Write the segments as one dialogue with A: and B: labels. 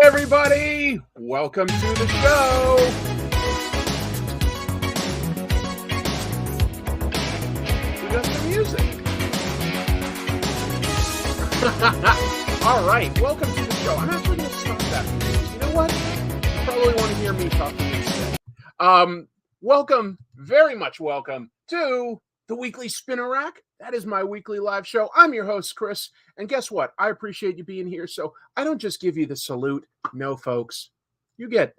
A: everybody! Welcome to the show! We got some music. All right, welcome to the show. I'm actually going to stop that because you know what? You probably want to hear me talking instead. Welcome, very much welcome to the Weekly Spinner Rack. That is my weekly live show. I'm your host, Chris, and guess what? I appreciate you being here, so I don't just give you the salute. No, folks. You get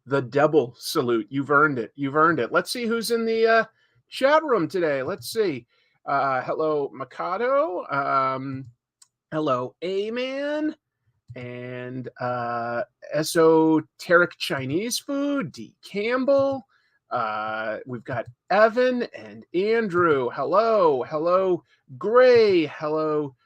A: the double salute. You've earned it. You've earned it. Let's see who's in the chat room today. Let's see. Hello, Mikado. Hello, A-Man. And Esoteric Chinese Food, D. Campbell. We've got Evan and Andrew. Hello. Hello, Gray. Hello,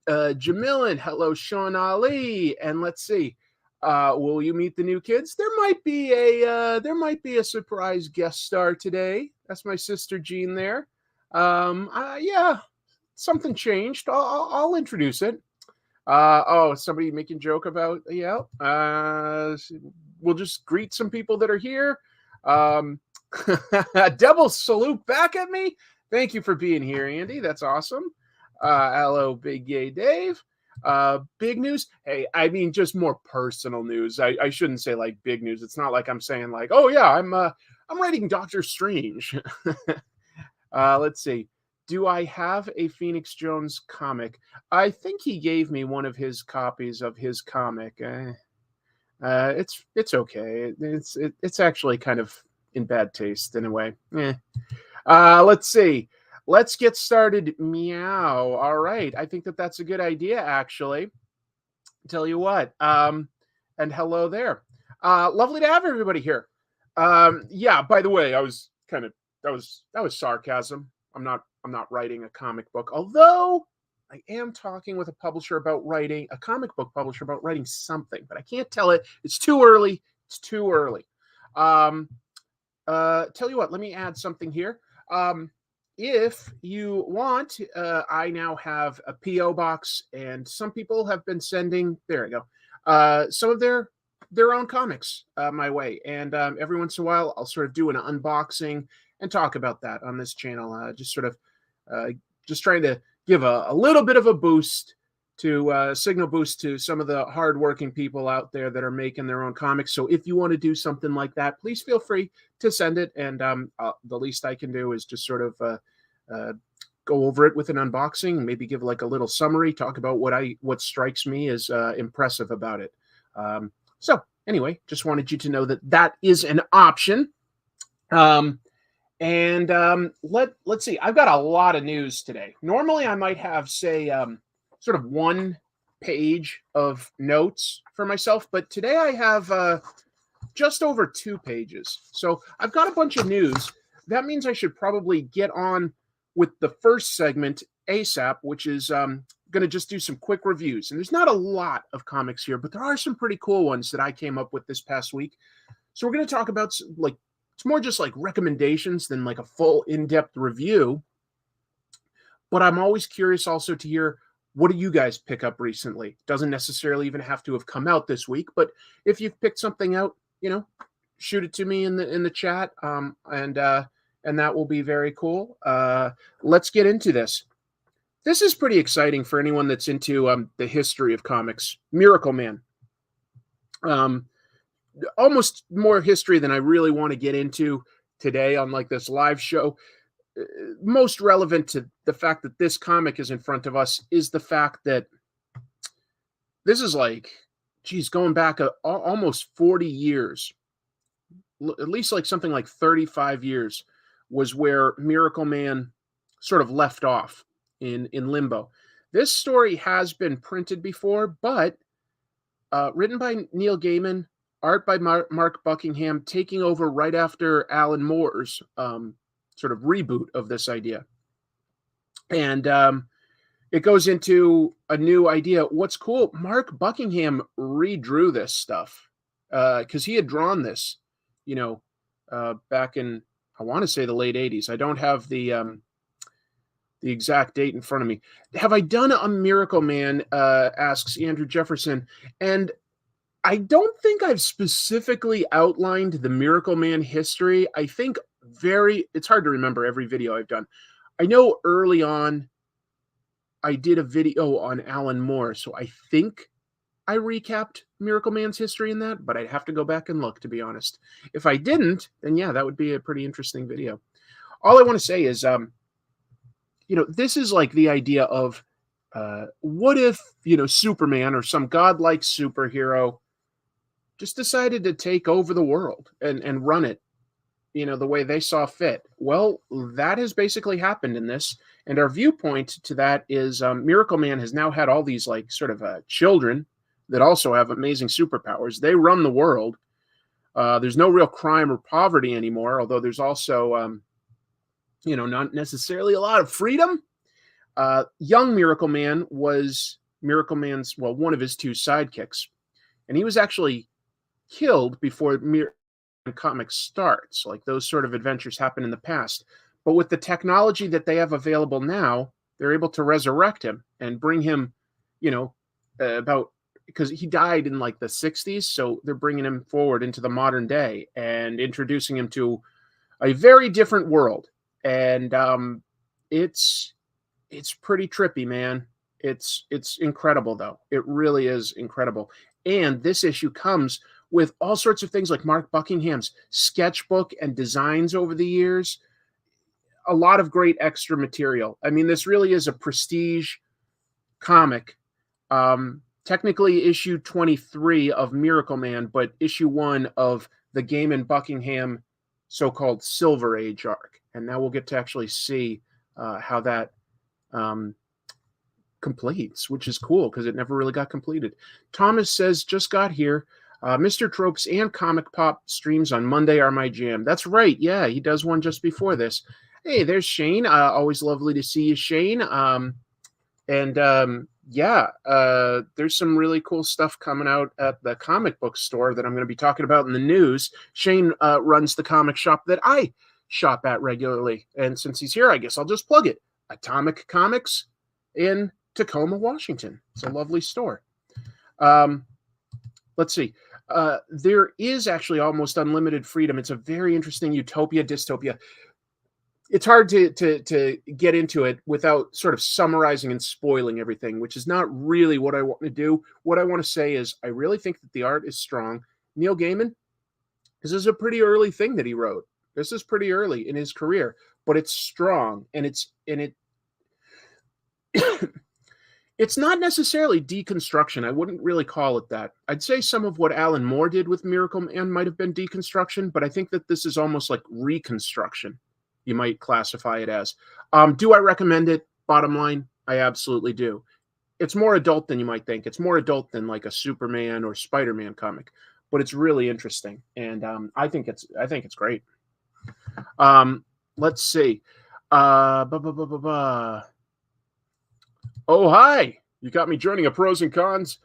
A: Jamilin. Hello, Sean Ali. And let's see. Will you meet the new kids? There might be a surprise guest star today. That's my sister Jean there. Yeah, something changed. I'll introduce it. Somebody making joke about we'll just greet some people that are here. Double salute back at me. Thank you for being here, Andy. That's awesome. Hello, Big Gay Dave. Big news. Hey, I mean, just more personal news. I shouldn't say like big news. It's not like I'm saying like, oh yeah, I'm writing Doctor Strange. Let's see. Do I have a Phoenix Jones comic? I think he gave me one of his copies of his comic. It's okay. It's actually kind of in bad taste in a way. Let's see. Let's get started. Meow. All right. I think that's a good idea, actually. Tell you what. And hello there. Lovely to have everybody here. Yeah. By the way, that was sarcasm. I'm not writing a comic book, although I am talking with a publisher about writing a comic book publisher about writing something, but I can't tell it. It's too early. It's too early. Tell you what, let me add something here. If you want, I now have a P.O. box, and some people have been sending, there we go, some of their own comics my way. And every once in a while, I'll sort of do an unboxing and talk about that on this channel. Just trying to give a little bit of a boost to signal boost to some of the hardworking people out there that are making their own comics. So if you want to do something like that, please feel free to send it. And the least I can do is just sort of go over it with an unboxing, maybe give like a little summary, talk about what strikes me as impressive about it. So anyway, just wanted you to know that is an option. Let's see. I've got a lot of news today. Normally, I might have, say, sort of one page of notes for myself, but today I have just over 2 pages. So I've got a bunch of news. That means I should probably get on with the first segment ASAP, which is going to just do some quick reviews. And there's not a lot of comics here, but there are some pretty cool ones that I came up with this past week. So we're going to talk about like, it's more just like recommendations than like a full in-depth review. But I'm always curious also to hear, what do you guys pick up recently? Doesn't necessarily even have to have come out this week, but if you've picked something out, shoot it to me in the chat. And that will be very cool. Let's get into this. This is pretty exciting for anyone that's into the history of comics. Miracleman. Almost more history than I really want to get into today on like this live show. Most relevant to the fact that this comic is in front of us is the fact that this is like, going back almost 40 years, at least like something like 35 years was where Miracleman sort of left off in limbo. This story has been printed before, but written by Neil Gaiman, art by Mark Buckingham, taking over right after Alan Moore's sort of reboot of this idea. And it goes into a new idea. What's cool, Mark Buckingham redrew this stuff because he had drawn this, back in, I want to say the late 80s. I don't have the exact date in front of me. Have I done a Miracleman, asks Andrew Jefferson. And I don't think I've specifically outlined the Miracleman history. I think it's hard to remember every video I've done. I know early on I did a video on Alan Moore, so I think I recapped Miracleman's history in that, but I'd have to go back and look, to be honest. If I didn't, then yeah, that would be a pretty interesting video. All I want to say is, this is like the idea of what if, Superman or some godlike superhero just decided to take over the world and run it, the way they saw fit. Well, that has basically happened in this. And our viewpoint to that is Miracleman has now had all these like sort of children that also have amazing superpowers. They run the world. There's no real crime or poverty anymore, although there's also, not necessarily a lot of freedom. Young Miracleman was Miracleman's, one of his two sidekicks. And he was actually killed before comic starts. Like those sort of adventures happen in the past. But with the technology that they have available now, they're able to resurrect him and bring him, because he died in like the 60s. So they're bringing him forward into the modern day and introducing him to a very different world. And it's pretty trippy, man. It's incredible, though. It really is incredible. And this issue comes with all sorts of things like Mark Buckingham's sketchbook and designs over the years. A lot of great extra material. I mean, this really is a prestige comic. Technically issue 23 of Miracleman, but issue 1 of the Gaiman Buckingham so-called Silver Age arc. And now we'll get to actually see how that completes, which is cool because it never really got completed. Thomas says, just got here. Mr. Tropes and Comic Pop streams on Monday are my jam. That's right. Yeah, he does one just before this. Hey, there's Shane. Always lovely to see you, Shane. There's some really cool stuff coming out at the comic book store that I'm going to be talking about in the news. Shane runs the comic shop that I shop at regularly. And since he's here, I guess I'll just plug it. Atomic Comics in Tacoma, Washington. It's a lovely store. Let's see. There is actually almost unlimited freedom. It's a very interesting utopia, dystopia. It's hard to get into it without sort of summarizing and spoiling everything, which is not really what I want to do. What I want to say is I really think that the art is strong. Neil Gaiman, this is a pretty early thing that he wrote. This is pretty early in his career, but it's strong, and it's not necessarily deconstruction. I wouldn't really call it that. I'd say some of what Alan Moore did with Miracleman might have been deconstruction, but I think that this is almost like reconstruction. You might classify it as. Do I recommend it? Bottom line, I absolutely do. It's more adult than you might think. It's more adult than like a Superman or Spider-Man comic, but it's really interesting, and I think it's great. Let's see. Oh, hi. You got me joining a pros and cons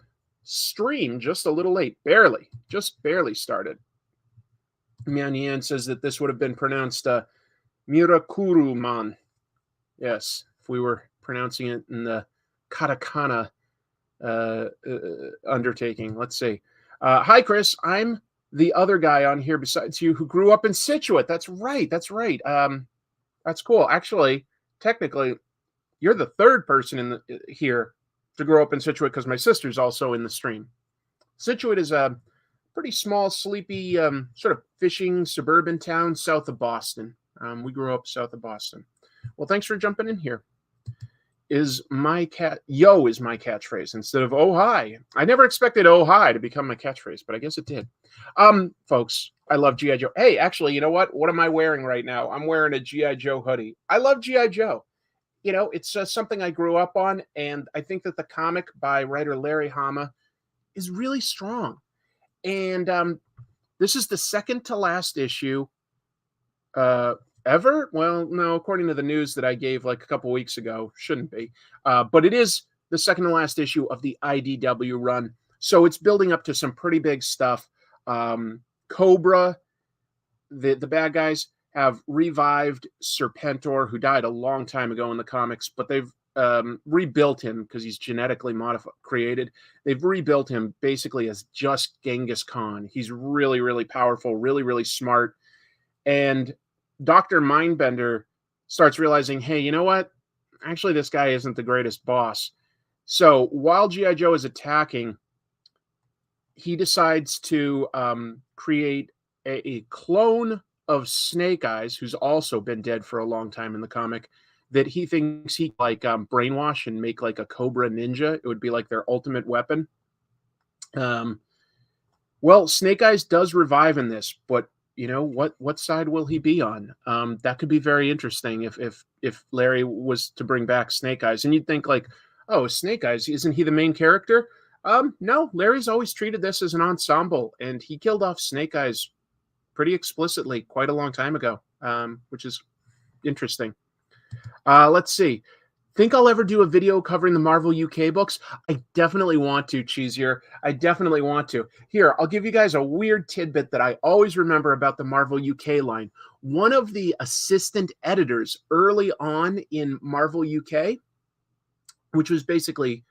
A: stream just a little late. Just barely started. Mian says that this would have been pronounced Miracleman. Yes, if we were pronouncing it in the katakana undertaking. Let's see. Hi, Chris. I'm the other guy on here besides you who grew up in Scituate. That's right. That's cool. Actually, technically, you're the third person here to grow up in Scituate because my sister's also in the stream. Scituate is a pretty small, sleepy, sort of fishing suburban town south of Boston. We grew up south of Boston. Well, thanks for jumping in here. Yo is my catchphrase instead of oh hi. I never expected oh hi to become my catchphrase, but I guess it did. Folks, I love G.I. Joe. Hey, actually, you know what? What am I wearing right now? I'm wearing a G.I. Joe hoodie. I love G.I. Joe. It's something I grew up on, and I think that the comic by writer Larry Hama is really strong. And this is the second to last issue ever. Well, no, according to the news that I gave like a couple weeks ago, shouldn't be. But it is the second to last issue of the IDW run. So it's building up to some pretty big stuff. Cobra, the bad guys, have revived Serpentor, who died a long time ago in the comics, but they've rebuilt him because he's genetically created. They've rebuilt him basically as just Genghis Khan. He's really, really powerful, really, really smart. And Dr. Mindbender starts realizing, hey, you know what? Actually, this guy isn't the greatest boss. So while G.I. Joe is attacking, he decides to create a clone of Snake Eyes, who's also been dead for a long time in the comic, that he thinks he like brainwash and make like a Cobra Ninja. It would be like their ultimate weapon. Well, Snake Eyes does revive in this, but you know what side will he be on? That could be very interesting if Larry was to bring back Snake Eyes. And you'd think like, oh, Snake Eyes, isn't he the main character? No, Larry's always treated this as an ensemble, and he killed off Snake Eyes pretty explicitly quite a long time ago, which is interesting. Let's see. Think I'll ever do a video covering the Marvel UK books? I definitely want to, Cheesier. I definitely want to. Here, I'll give you guys a weird tidbit that I always remember about the Marvel UK line. One of the assistant editors early on in Marvel UK, which was basically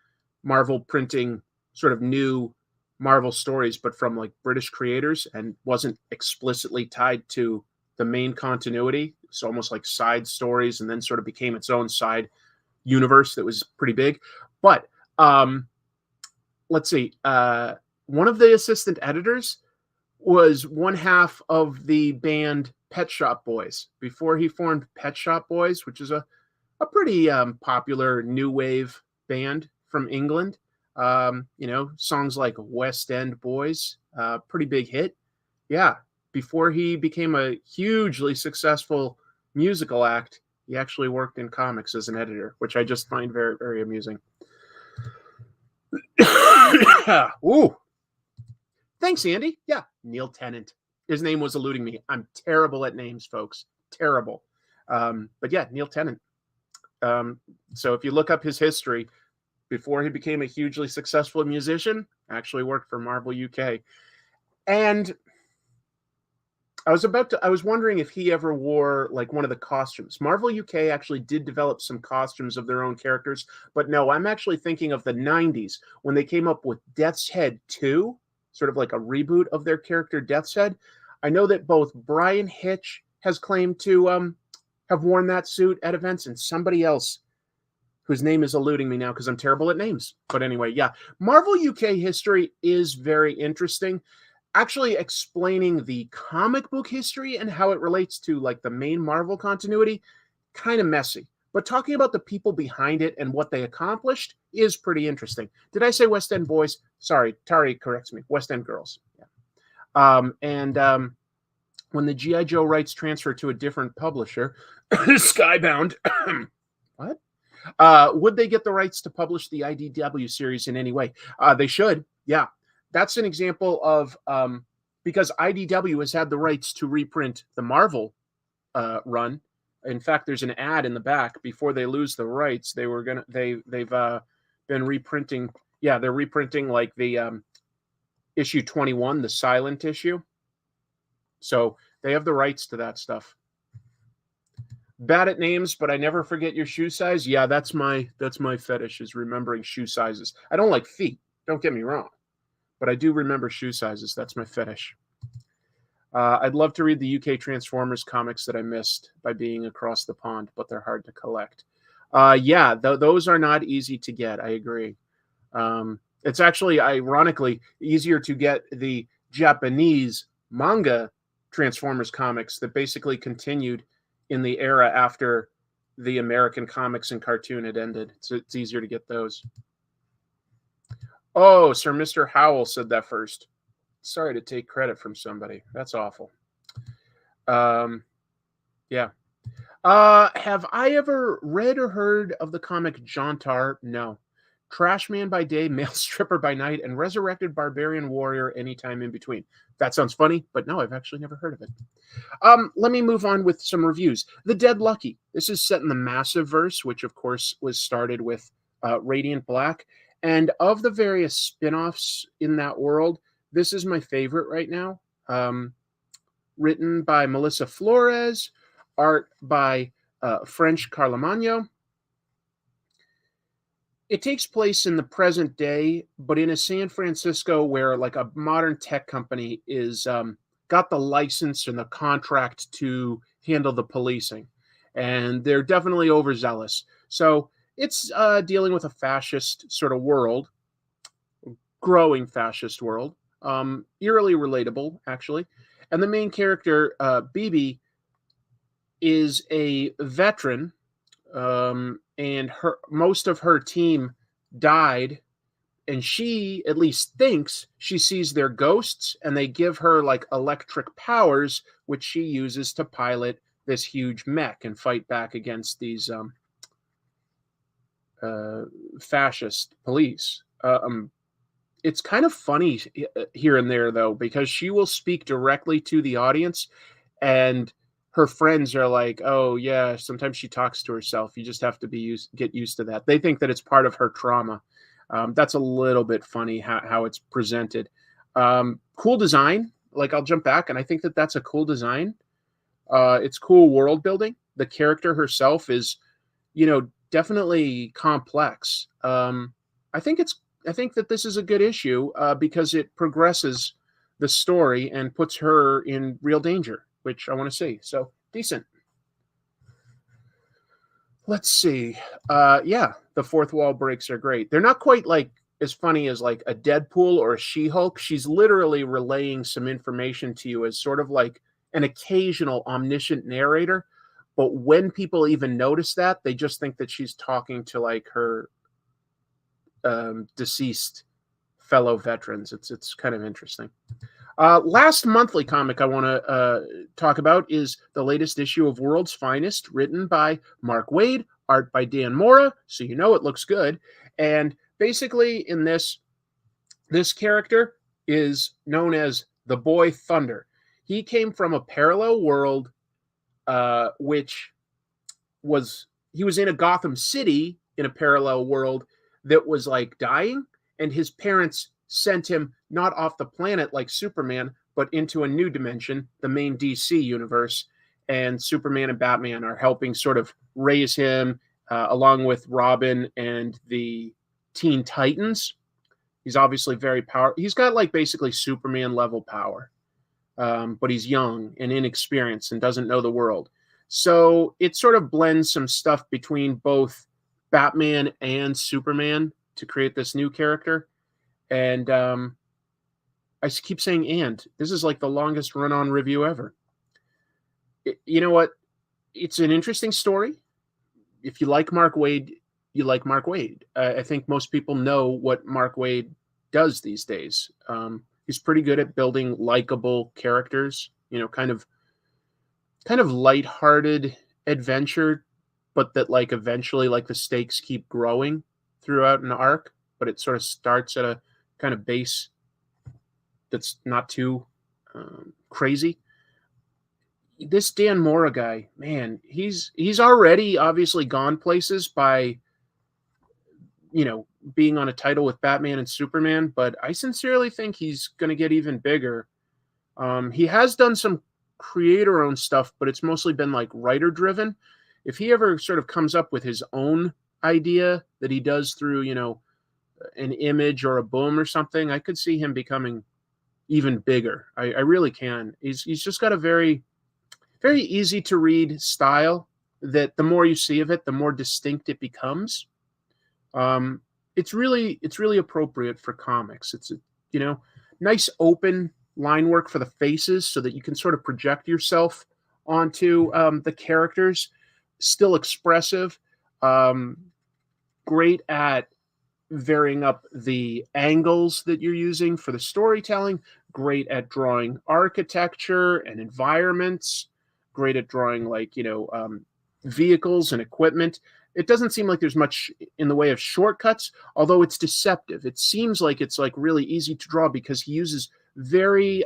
A: Marvel printing sort of new Marvel stories, but from like British creators and wasn't explicitly tied to the main continuity. So almost like side stories, and then sort of became its own side universe that was pretty big. But let's see. One of the assistant editors was one half of the band Pet Shop Boys before he formed Pet Shop Boys, which is a pretty popular new wave band from England. Songs like West End Boys, pretty big hit. Yeah, before he became a hugely successful musical act, he actually worked in comics as an editor, which I just find very, very amusing. Ooh. Thanks, Andy. Yeah, Neil Tennant. His name was eluding me. I'm terrible at names, folks. Terrible. But yeah, Neil Tennant. So if you look up his history, before he became a hugely successful musician, actually worked for Marvel UK. And I was wondering if he ever wore like one of the costumes. Marvel UK actually did develop some costumes of their own characters, but no, I'm actually thinking of the 90s when they came up with Death's Head 2, sort of like a reboot of their character Death's Head. I know that both Brian Hitch has claimed to have worn that suit at events, and somebody else whose name is eluding me now because I'm terrible at names. But anyway, yeah, Marvel UK history is very interesting. Actually explaining the comic book history and how it relates to like the main Marvel continuity, kind of messy. But talking about the people behind it and what they accomplished is pretty interesting. Did I say West End Boys? Sorry, Tari corrects me. West End Girls. Yeah. When the G.I. Joe rights transfer to a different publisher, Skybound, what? Would they get the rights to publish the IDW series in any way? They should, yeah. That's an example of, because IDW has had the rights to reprint the Marvel run. In fact, there's an ad in the back before they lose the rights. They've been reprinting. Yeah, they're reprinting like the issue 21, the silent issue. So they have the rights to that stuff. Bad at names, but I never forget your shoe size. Yeah, that's my fetish, is remembering shoe sizes. I don't like feet. Don't get me wrong, but I do remember shoe sizes. That's my fetish. I'd love to read the UK Transformers comics that I missed by being across the pond, but they're hard to collect. Those are not easy to get. I agree. It's actually, ironically, easier to get the Japanese manga Transformers comics that basically continued in the era after the American comics and cartoon had ended. So it's easier to get those. Oh, Sir Mr. Howell said that first. Sorry to take credit from somebody. That's awful. Yeah. Have I ever read or heard of the comic Jontar? No. Trash Man by day, male stripper by night, and resurrected barbarian warrior anytime in between. That sounds funny, but no, I've actually never heard of it. Let me move on with some reviews. The Dead Lucky. This is set in the Massive Verse, which of course was started with Radiant Black. And of the various spin-offs in that world, this is my favorite right now. Written by Melissa Flores, art by French Carlomagno. It takes place in the present day, but in a San Francisco where like a modern tech company is got the license and the contract to handle the policing, and they're definitely overzealous. So it's dealing with a fascist sort of world, growing fascist world, eerily relatable actually. And the main character, Bibi, is a veteran, and her most of her team died, and she at least thinks she sees their ghosts, and they give her like electric powers, which she uses to pilot this huge mech and fight back against these fascist police. It's kind of funny here and there though, because she will speak directly to the audience, and her friends are like, "Oh yeah, sometimes she talks to herself. You just have to get used to that." They think that it's part of her trauma. That's a little bit funny how it's presented. Cool design. Like I'll jump back, and I think that that's a cool design. It's cool world building. The character herself is, definitely complex. I think that this is a good issue because it progresses the story and puts her in real danger, which I want to see. So decent. Let's see. Yeah, the fourth wall breaks are great. They're not quite like as funny as like a Deadpool or a She-Hulk. She's literally relaying some information to you as sort of like an occasional omniscient narrator. But when people even notice that, they just think that she's talking to like her deceased fellow veterans. It's kind of interesting. Last monthly comic I want to talk about is the latest issue of World's Finest, written by Mark Waid, art by Dan Mora, so you know it looks good. And basically in this character is known as the Boy Thunder. He came from a parallel world, which he was in a Gotham City in a parallel world that was like dying, and his parents sent him not off the planet like Superman, but into a new dimension, the main DC universe. And Superman and Batman are helping sort of raise him, along with Robin and the Teen Titans. He's obviously very powerful. He's got like basically Superman level power, but he's young and inexperienced and doesn't know the world. So it sort of blends some stuff between both Batman and Superman to create this new character. And I keep saying "and." This is like the longest run-on review ever. You know what? It's an interesting story. If you like Mark Waid, you like Mark Waid. I think most people know what Mark Waid does these days. He's pretty good at building likable characters. Kind of lighthearted adventure, but that like eventually like the stakes keep growing throughout an arc. But it sort of starts at a kind of base that's not too crazy. This Dan Mora guy, man, he's already obviously gone places by being on a title with Batman and Superman, but I sincerely think he's going to get even bigger. He has done some creator-owned stuff, but it's mostly been like writer-driven. If he ever sort of comes up with his own idea that he does through an Image or a Boom or something, I could see him becoming even bigger. I really can. He's just got a very, very easy to read style that the more you see of it, the more distinct it becomes. It's really appropriate for comics. It's nice open line work for the faces so that you can sort of project yourself onto the characters. Still expressive. Great at varying up the angles that you're using for the storytelling. Great at drawing architecture and environments. Great at drawing vehicles and equipment. It doesn't seem like there's much in the way of shortcuts, although it's deceptive. It seems like it's like really easy to draw because he uses very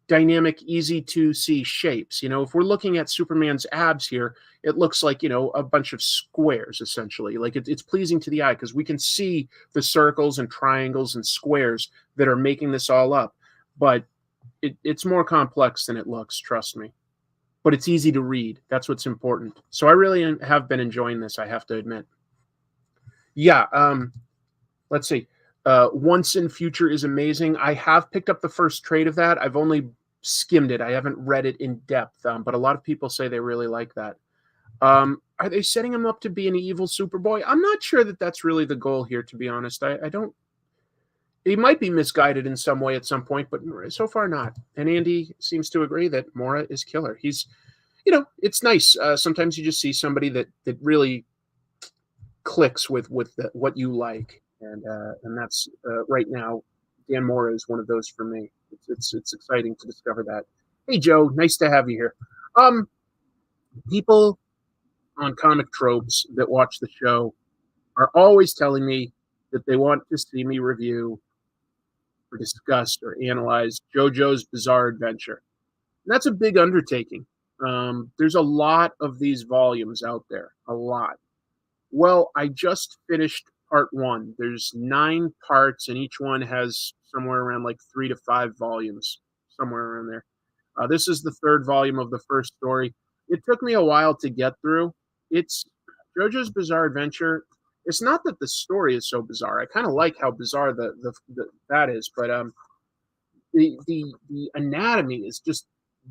A: dynamic, easy to see shapes. If we're looking at Superman's abs here, it looks like, a bunch of squares, essentially. Like it's pleasing to the eye because we can see the circles and triangles and squares that are making this all up. But it's more complex than it looks, trust me. But it's easy to read. That's what's important. So I really have been enjoying this, I have to admit. Yeah. Let's see. Once in Future is amazing. I have picked up the first trade of that. I've only skimmed it. I haven't read it in depth, but a lot of people say they really like that. Are they setting him up to be an evil Superboy? I'm not sure that that's really the goal here, to be honest. I don't. He might be misguided in some way at some point, but so far not. And Andy seems to agree that Mora is killer. He's, it's nice. Sometimes you just see somebody that really clicks with what you like, and that's right now. Dan Mora is one of those for me. It's exciting to discover that. Hey Joe, nice to have you here. People on comic tropes that watch the show are always telling me that they want to see me review or discuss or analyze JoJo's Bizarre Adventure. And that's a big undertaking. There's a lot of these volumes out there, a lot. Well, I just finished part 1. There's 9 parts, and each one has somewhere around like 3 to 5 volumes, somewhere around there. This is the 3rd volume of the first story. It took me a while to get through. It's JoJo's Bizarre Adventure. It's not that the story is so bizarre. I kind of like how bizarre that is, but the anatomy is just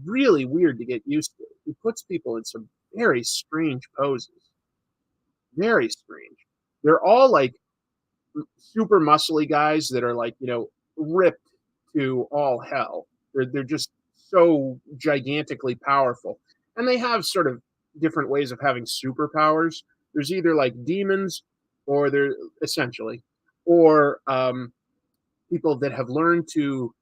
A: really weird to get used to. He puts people in some very strange poses. Very strange. They're all like super muscly guys that are like, ripped to all hell. They're just so gigantically powerful. And they have sort of different ways of having superpowers. There's either like demons, or they're essentially, or people that have learned to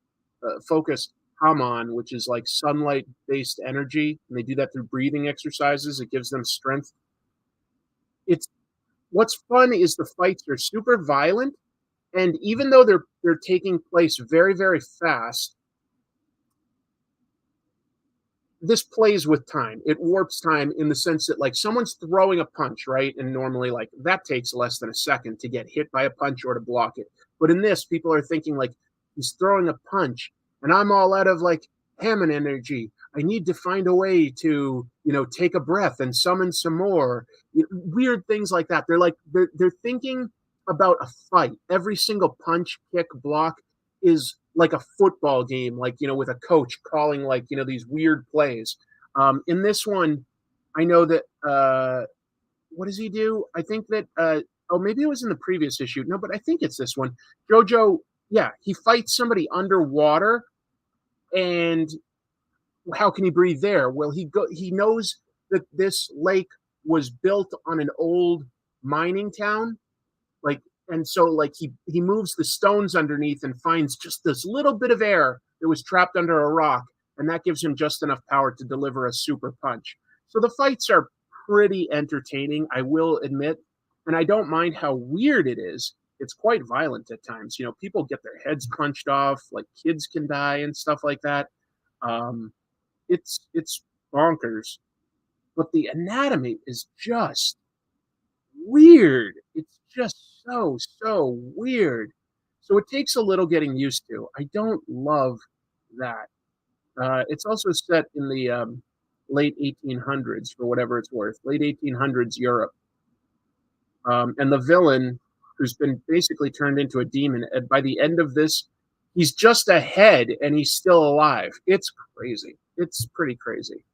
A: focus Hama, which is like sunlight-based energy, and they do that through breathing exercises. It gives them strength. What's fun is the fights are super violent, and even though they're taking place very, very fast, this plays with time. It warps time in the sense that like someone's throwing a punch, right? And normally like that takes less than a second to get hit by a punch or to block it. But in this, people are thinking like he's throwing a punch and I'm all out of like Hammond energy. I need to find a way to, take a breath and summon some more. Weird things like that. They're thinking about a fight. Every single punch, kick, block is like a football game, like, with a coach calling like, these weird plays. In this one, I know that, what does he do? I think that, maybe it was in the previous issue. No, but I think it's this one. JoJo, yeah, he fights somebody underwater, and how can he breathe there? Well, he knows that this lake was built on an old mining town, like, and so like he moves the stones underneath and finds just this little bit of air that was trapped under a rock, and that gives him just enough power to deliver a super punch. So the fights are pretty entertaining, I will admit, and I don't mind how weird it is. It's quite violent at times. People get their heads punched off, like kids can die and stuff like that. It's bonkers, but the anatomy is just weird. It's just so weird. So it takes a little getting used to. I don't love that. It's also set in the late 1800s, for whatever it's worth, late 1800s Europe. And the villain, who's been basically turned into a demon, and by the end of this, he's just a head and he's still alive. It's crazy. It's pretty crazy.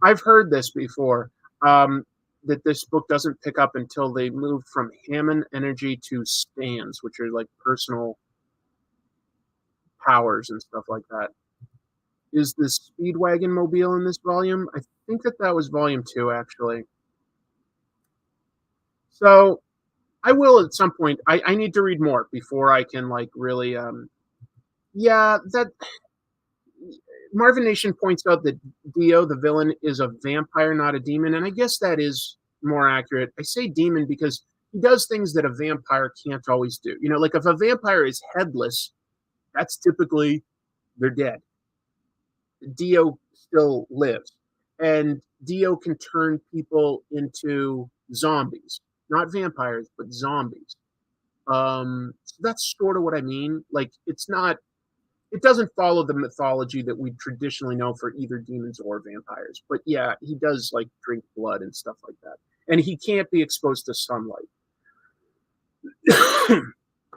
A: I've heard this before, that this book doesn't pick up until they move from Hammond energy to stands, which are like personal powers and stuff like that. Is the Speedwagon mobile in this volume? I think that was volume 2, actually. So I will at some point. I need to read more before I can like really. That Marvin Nation points out that Dio, the villain, is a vampire, not a demon, and I guess that is more accurate. I say demon because he does things that a vampire can't always do. Like if a vampire is headless, that's typically they're dead. Dio still lives, and Dio can turn people into zombies, not vampires, but zombies. So that's sort of what I mean. Like it doesn't follow the mythology that we traditionally know for either demons or vampires. But yeah, he does like drink blood and stuff like that. And he can't be exposed to sunlight.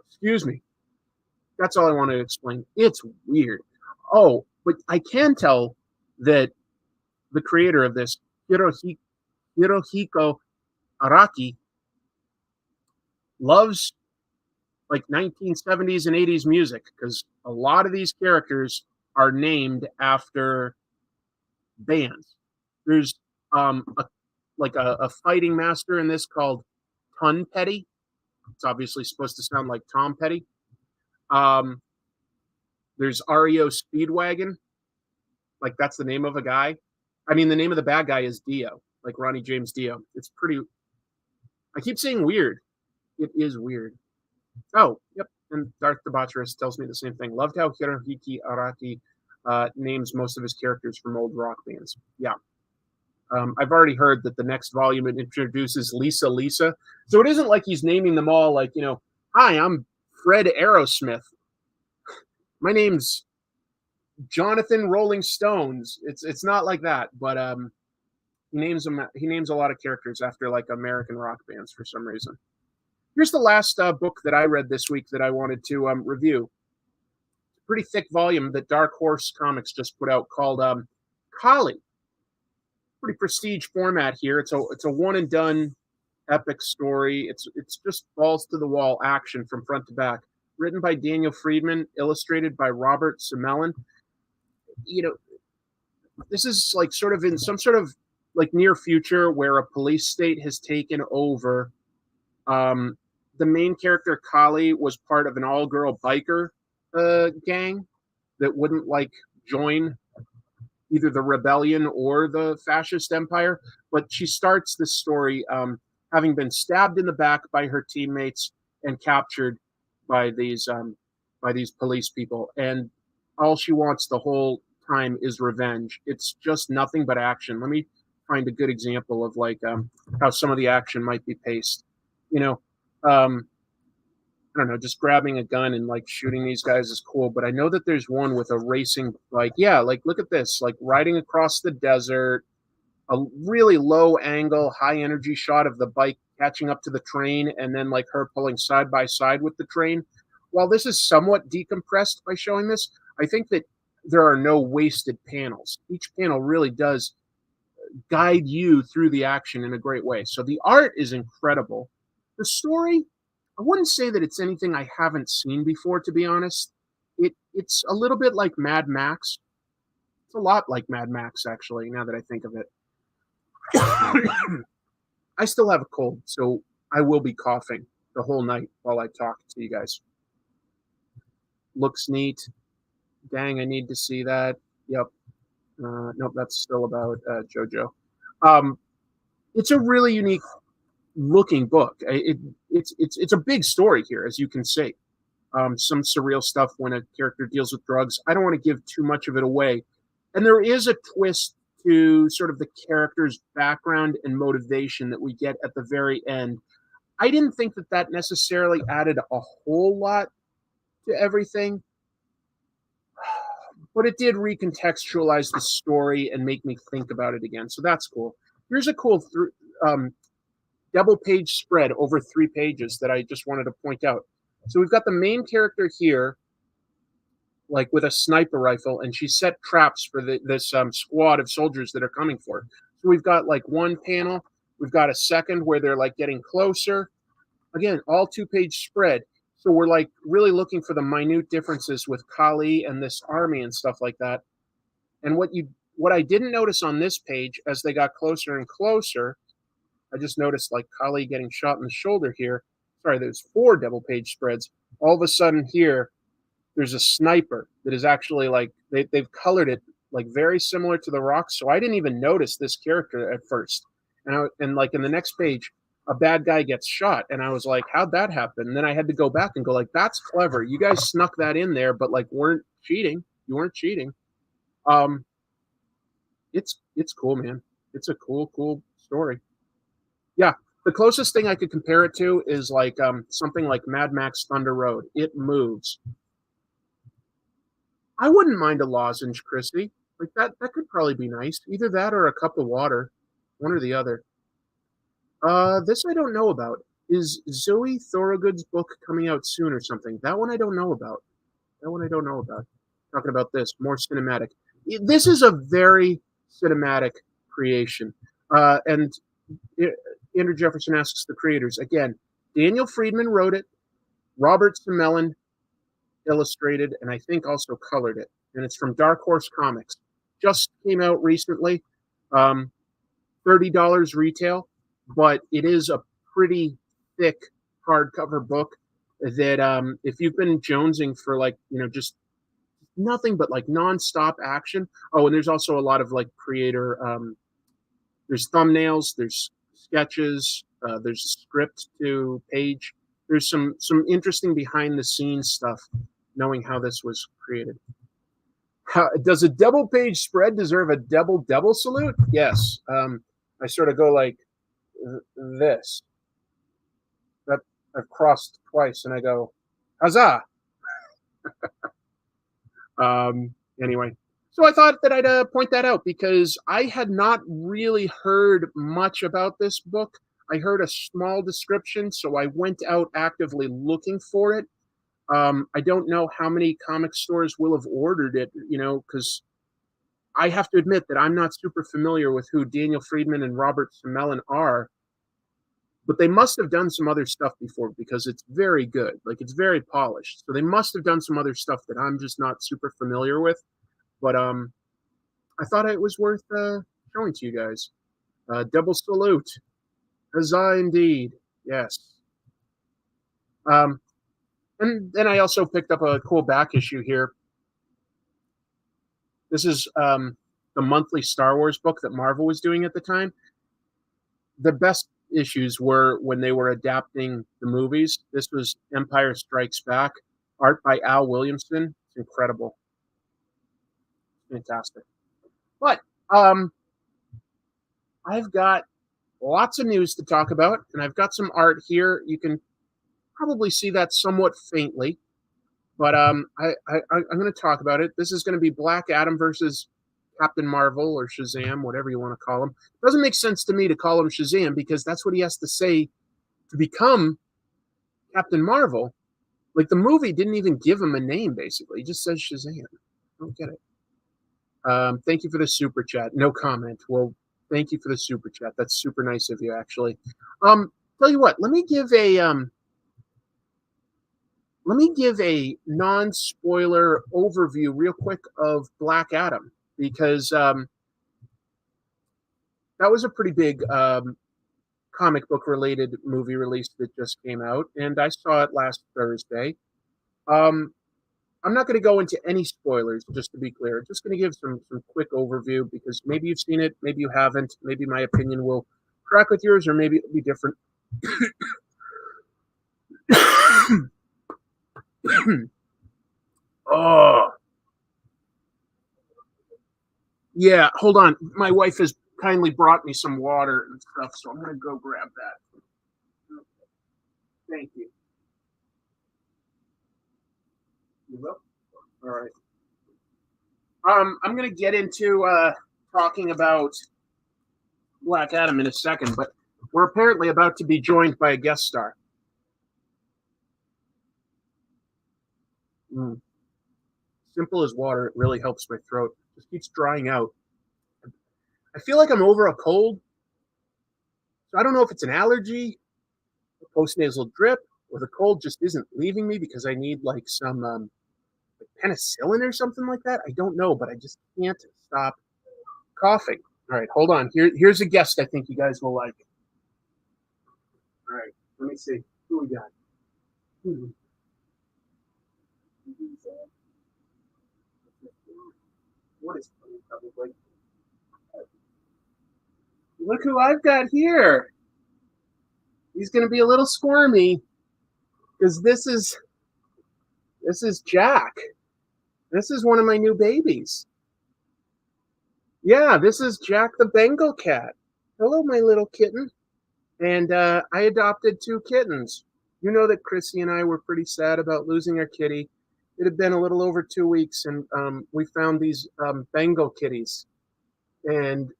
A: Excuse me. That's all I wanted to explain. It's weird. Oh, but I can tell that the creator of this, Hirohiko Araki, loves like 1970s and 80s music because a lot of these characters are named after bands. There's a fighting master in this called Ton Petty. It's obviously supposed to sound like Tom Petty. There's REO Speedwagon, like that's the name of a guy. I mean, the name of the bad guy is Dio, like Ronnie James Dio. It's pretty. I keep saying weird. It is weird. Oh, yep. And Darth Debaucherous tells me the same thing. Loved how Hirohiko Araki names most of his characters from old rock bands. Yeah. I've already heard that the next volume it introduces Lisa Lisa. So it isn't like he's naming them all like, hi, I'm Fred Aerosmith. My name's Jonathan Rolling Stones. It's not like that, but he names a lot of characters after like American rock bands for some reason. Here's the last book that I read this week that I wanted to review. It's a pretty thick volume that Dark Horse Comics just put out called Kali. Pretty prestige format here. It's a one and done epic story. It's just balls to the wall action from front to back. Written by Daniel Freedman, illustrated by Robert Sammelin. This is like sort of in some sort of like near future where a police state has taken over. The main character, Kali, was part of an all-girl biker gang that wouldn't like join either the rebellion or the fascist empire. But she starts this story having been stabbed in the back by her teammates and captured by these police people. And all she wants the whole time is revenge. It's just nothing but action. Let me find a good example of like how some of the action might be paced. I don't know, just grabbing a gun and like shooting these guys is cool. But I know that there's one with a racing, like, yeah, like look at this, like riding across the desert, a really low angle, high energy shot of the bike catching up to the train, and then like her pulling side by side with the train. While this is somewhat decompressed by showing this, I think that there are no wasted panels. Each panel really does guide you through the action in a great way. So the art is incredible. The story, I wouldn't say that it's anything I haven't seen before, to be honest. It's a little bit like Mad Max. It's a lot like Mad Max, actually, now that I think of it. I still have a cold, so I will be coughing the whole night while I talk to you guys. Looks neat. Dang, I need to see that. Yep. Nope, that's still about JoJo. It's a really unique looking book. It's a big story here, as you can see. Some surreal stuff when a character deals with drugs. I don't want to give too much of it away. And there is a twist to sort of the character's background and motivation that we get at the very end. I didn't think that necessarily added a whole lot to everything, but it did recontextualize the story and make me think about it again. So that's cool. Here's a cool double page spread over 3 pages that I just wanted to point out. So we've got the main character here, like with a sniper rifle, and she set traps for this squad of soldiers that are coming for her. So we've got like one panel, we've got a second where they're like getting closer. Again, all 2-page spread. So we're like really looking for the minute differences with Kali and this army and stuff like that. And what I didn't notice on this page as they got closer and closer, I just noticed like Kali getting shot in the shoulder here. Sorry, there's 4 double page spreads. All of a sudden here, there's a sniper that is actually like, they've colored it like very similar to the Rocks. So I didn't even notice this character at first. And like in the next page, a bad guy gets shot. And I was like, how'd that happen? And then I had to go back and go like, that's clever. You guys snuck that in there, but like weren't cheating. You weren't cheating. It's cool, man. It's a cool story. Yeah. The closest thing I could compare it to is like something like Mad Max Thunder Road. It moves. I wouldn't mind a lozenge, Christy. Like that could probably be nice. Either that or a cup of water. One or the other. This I don't know about. is Zoe Thorogood's book coming out soon or something? That one I don't know about. Talking about this, more cinematic. This is a very cinematic creation. And Andrew Jefferson asks the creators again. Daniel Freedman wrote it. Robert Sammelin illustrated, and I think also colored it. And it's from Dark Horse Comics. Just came out recently. $30 retail, but it is a pretty thick hardcover book that if you've been jonesing for just nothing but like nonstop action. Oh, and there's also a lot of like creator. There's thumbnails. There's sketches. There's a script to page. There's some interesting behind the scenes stuff, knowing how this was created. Does a double page spread deserve a double salute? Yes. I sort of go like this. That I've crossed twice, and I go, huzzah! Anyway, so I thought that I'd point that out because I had not really heard much about this book. I heard a small description, so I went out actively looking for it. I don't know how many comic stores will have ordered it, because I have to admit that I'm not super familiar with who Daniel Freedman and Robert Sammelin are, but they must have done some other stuff before because it's very good. Like, it's very polished. So they must have done some other stuff that I'm just not super familiar with. But I thought it was worth showing to you guys. Double salute. Huzzah indeed. Yes. And then I also picked up a cool back issue here. This is the monthly Star Wars book that Marvel was doing at the time. The best issues were when they were adapting the movies. This was Empire Strikes Back, art by Al Williamson. It's incredible. Fantastic. But I've got lots of news to talk about, and I've got some art here. You can probably see that somewhat faintly, but I'm going to talk about it. This is going to be Black Adam versus Captain Marvel or Shazam, whatever you want to call him. It doesn't make sense to me to call him Shazam because that's what he has to say to become Captain Marvel. Like, the movie didn't even give him a name, basically. He just says Shazam. I don't get it. Thank you for the super chat. No comment. Well, thank you for the super chat. That's super nice of you, actually. Tell you what, let me give a non-spoiler overview real quick of Black Adam, because that was a pretty big comic book related movie release that just came out, and I saw it last Thursday. I'm not going to go into any spoilers, just to be clear. I'm just going to give some quick overview, because maybe you've seen it, maybe you haven't. Maybe my opinion will track with yours, or maybe it'll be different. Oh, yeah, hold on. My wife has kindly brought me some water and stuff, so I'm going to go grab that. Thank you. You will? All right. I'm going to get into talking about Black Adam in a second, but we're apparently about to be joined by a guest star. Simple as water. It really helps my throat. It just keeps drying out. I feel like I'm over a cold. So I don't know if it's an allergy, a post-nasal drip, or the cold just isn't leaving me because I need like some penicillin or something like that. I don't know, but I just can't stop coughing. All right, hold on. Here's a guest I think you guys will like. All right, let me see. Who we got? What is probably? Look who I've got here. He's going to be a little squirmy because this is Jack. This is one of my new babies. Yeah, this is Jack the Bengal cat. Hello, my little kitten. And I adopted 2 kittens. You know that Chrissy and I were pretty sad about losing our kitty. It had been a little over 2 weeks, and we found these Bengal kitties. And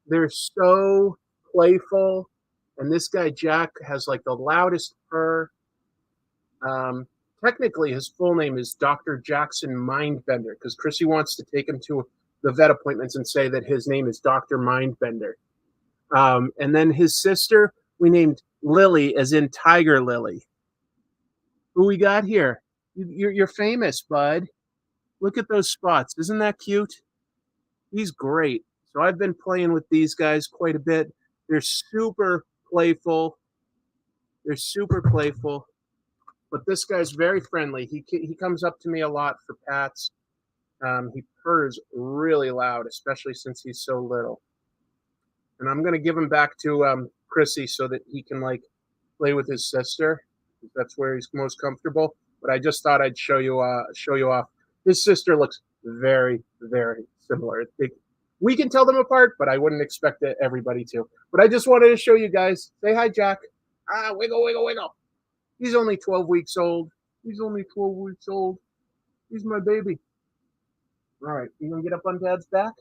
A: they're so playful And this guy, Jack, has like the loudest purr. Technically, his full name is Dr. Jackson Mindbender because Chrissy wants to take him to the vet appointments and say that his name is Dr. Mindbender. And then his sister, we named Lily, as in Tiger Lily. Who we got here? You're famous, bud. Look at those spots. Isn't that cute? He's great. So I've been playing with these guys quite a bit. They're super playful. But this guy's very friendly. He comes up to me a lot for pats. He purrs really loud, especially since he's so little. And I'm going to give him back to Chrissy so that he can like play with his sister. That's where he's most comfortable. But I just thought I'd show you off. His sister looks very, very similar. We can tell them apart, but I wouldn't expect everybody to. But I just wanted to show you guys. Say hi, Jack. Wiggle, wiggle, wiggle. He's only 12 weeks old. He's my baby. All right, you gonna get up on Dad's back?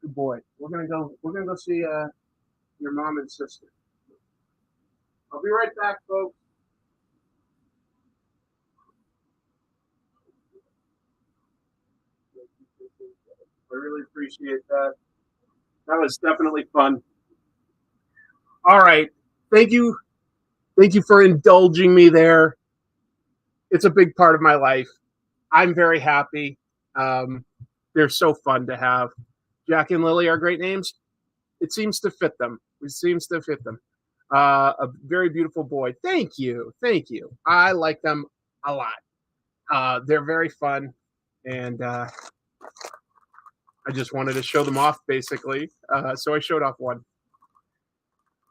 A: Good boy. We're gonna go see your mom and sister. I'll be right back, folks. I really appreciate that. That was definitely fun. All right. Thank you for indulging me there. It's a big part of my life. I'm very happy. They're so fun to have. Jack and Lily are great names. It seems to fit them. A very beautiful boy. Thank you. I like them a lot. They're very fun, and I just wanted to show them off, basically. So I showed off one.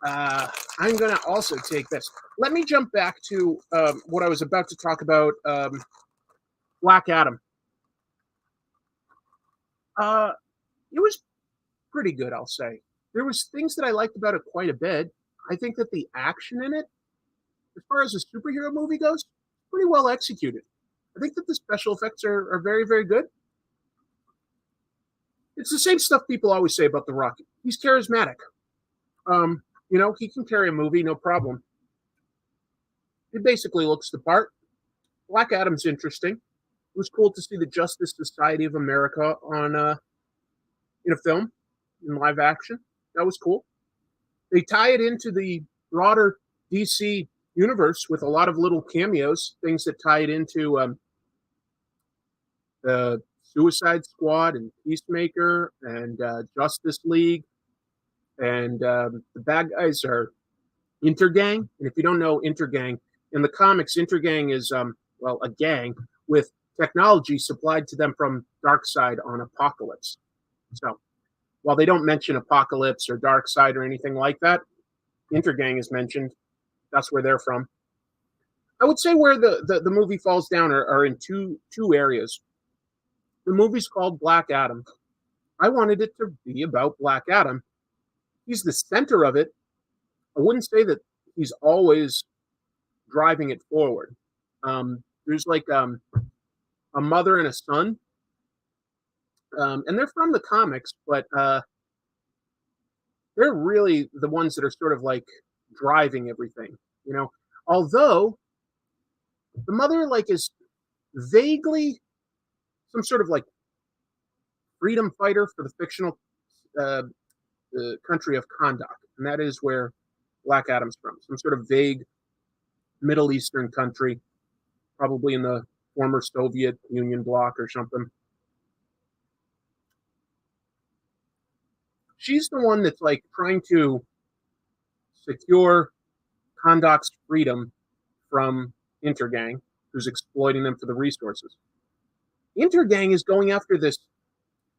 A: I'm going to also take this. Let me jump back to what I was about to talk about, Black Adam. It was pretty good, I'll say. There was things that I liked about it quite a bit. I think that the action in it, as far as a superhero movie goes, pretty well executed. I think that the special effects are very, very good. It's the same stuff people always say about The Rock. He's charismatic. He can carry a movie, no problem. It basically looks the part. Black Adam's interesting. It was cool to see the Justice Society of America on in a film, in live action. That was cool. They tie it into the broader DC universe with a lot of little cameos, things that tie it into the Suicide Squad and Peacemaker and Justice League. And the bad guys are Intergang. And if you don't know Intergang, in the comics, Intergang is, a gang with technology supplied to them from Darkseid on Apocalypse. So while they don't mention Apocalypse or Darkseid or anything like that, Intergang is mentioned. That's where they're from. I would say where the movie falls down are in two areas. The movie's called Black Adam. I wanted it to be about Black Adam. He's the center of it. I wouldn't say that he's always driving it forward. There's like a mother and a son, and they're from the comics, but they're really the ones that are sort of like driving everything, although the mother is vaguely some sort of freedom fighter for the fictional the country of Kahndaq, and that is where Black Adam's from. Some sort of vague Middle Eastern country, probably in the former Soviet Union bloc or something. She's the one that's trying to secure Kahndaq's freedom from Intergang, who's exploiting them for the resources. Intergang is going after this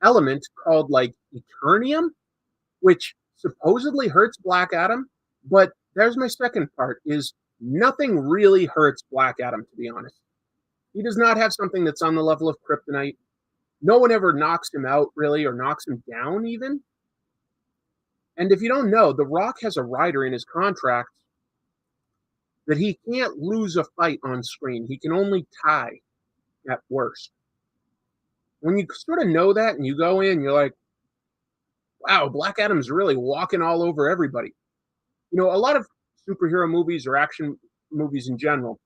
A: element called Eternium, which supposedly hurts Black Adam, but there's my second part, is nothing really hurts Black Adam, to be honest. He does not have something that's on the level of kryptonite. No one ever knocks him out, really, or knocks him down, even. And if you don't know, The Rock has a rider in his contract that he can't lose a fight on screen. He can only tie at worst. When you sort of know that and you go in, you're like, wow, Black Adam's really walking all over everybody. A lot of superhero movies or action movies in general,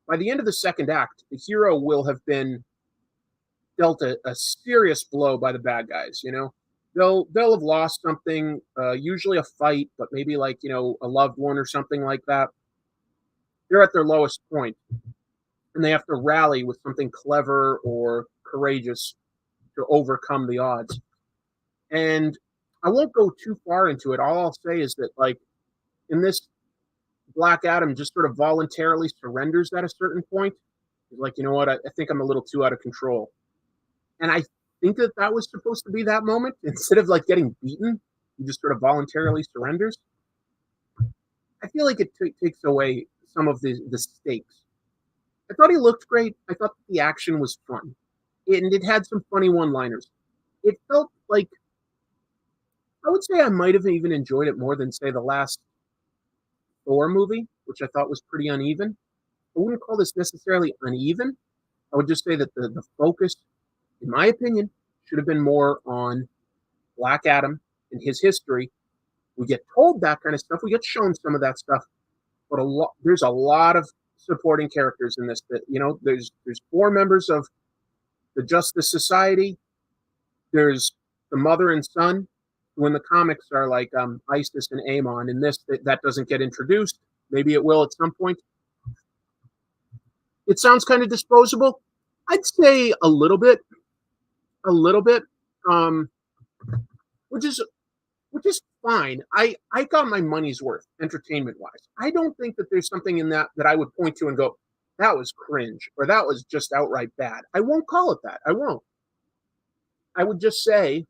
A: by the end of the second act, the hero will have been dealt a serious blow by the bad guys. They'll have lost something, usually a fight, but maybe like a loved one or something like that. They're at their lowest point, and they have to rally with something clever or courageous to overcome the odds. And I won't go too far into it. All I'll say is that, like, in this, Black Adam just sort of voluntarily surrenders at a certain point. He's like, you know what? I think I'm a little too out of control. And I think that was supposed to be that moment. Instead of like getting beaten, he just sort of voluntarily surrenders. I feel like it takes away some of the stakes. I thought he looked great. I thought the action was fun. And it had some funny one-liners. It felt like, I would say I might have even enjoyed it more than, say, the last Thor movie, which I thought was pretty uneven. I wouldn't call this necessarily uneven. I would just say that the focus, in my opinion, should have been more on Black Adam and his history. We get told that kind of stuff. We get shown some of that stuff, but there's a lot of supporting characters in this. That there's 4 members of the Justice Society. There's the mother and son, who in the comics are like Isis and Amon. In this, that doesn't get introduced. Maybe it will at some point. It sounds kind of disposable. I'd say a little bit, which is fine. I got my money's worth entertainment wise. I don't think that there's something in that I would point to and go, that was cringe or that was just outright bad. I won't call it that. I won't. I would just say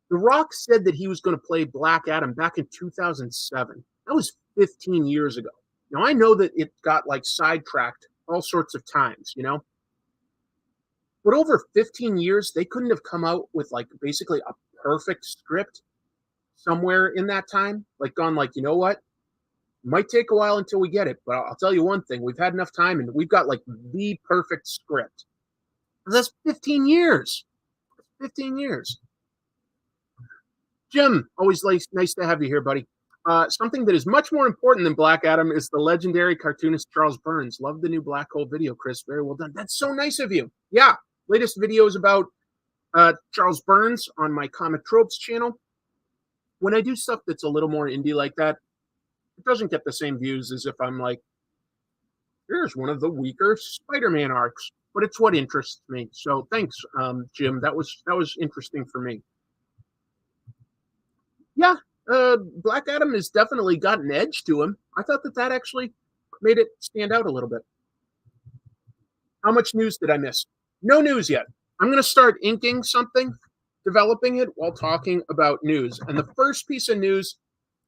A: The Rock said that he was going to play Black Adam back in 2007. That was 15 years ago. Now, I know that it got like sidetracked all sorts of times, but over 15 years, they couldn't have come out with like basically a perfect script somewhere in that time. Like gone like, you know what? It might take a while until we get it, but I'll tell you one thing. We've had enough time and we've got like the perfect script. That's 15 years. 15 years. Jim, always nice to have you here, buddy. Something that is much more important than Black Adam is the legendary cartoonist Charles Burns. Love the new Black Hole video, Chris. Very well done. That's so nice of you. Yeah, latest videos about Charles Burns on my Comic Tropes channel. When I do stuff that's a little more indie like that, it doesn't get the same views as if I'm like, here's one of the weaker Spider-Man arcs. But it's what interests me. So thanks, Jim. That was interesting for me. Yeah, Black Adam has definitely got an edge to him. I thought that actually made it stand out a little bit. How much news did I miss? No news yet. I'm going to start inking something, developing it while talking about news. And the first piece of news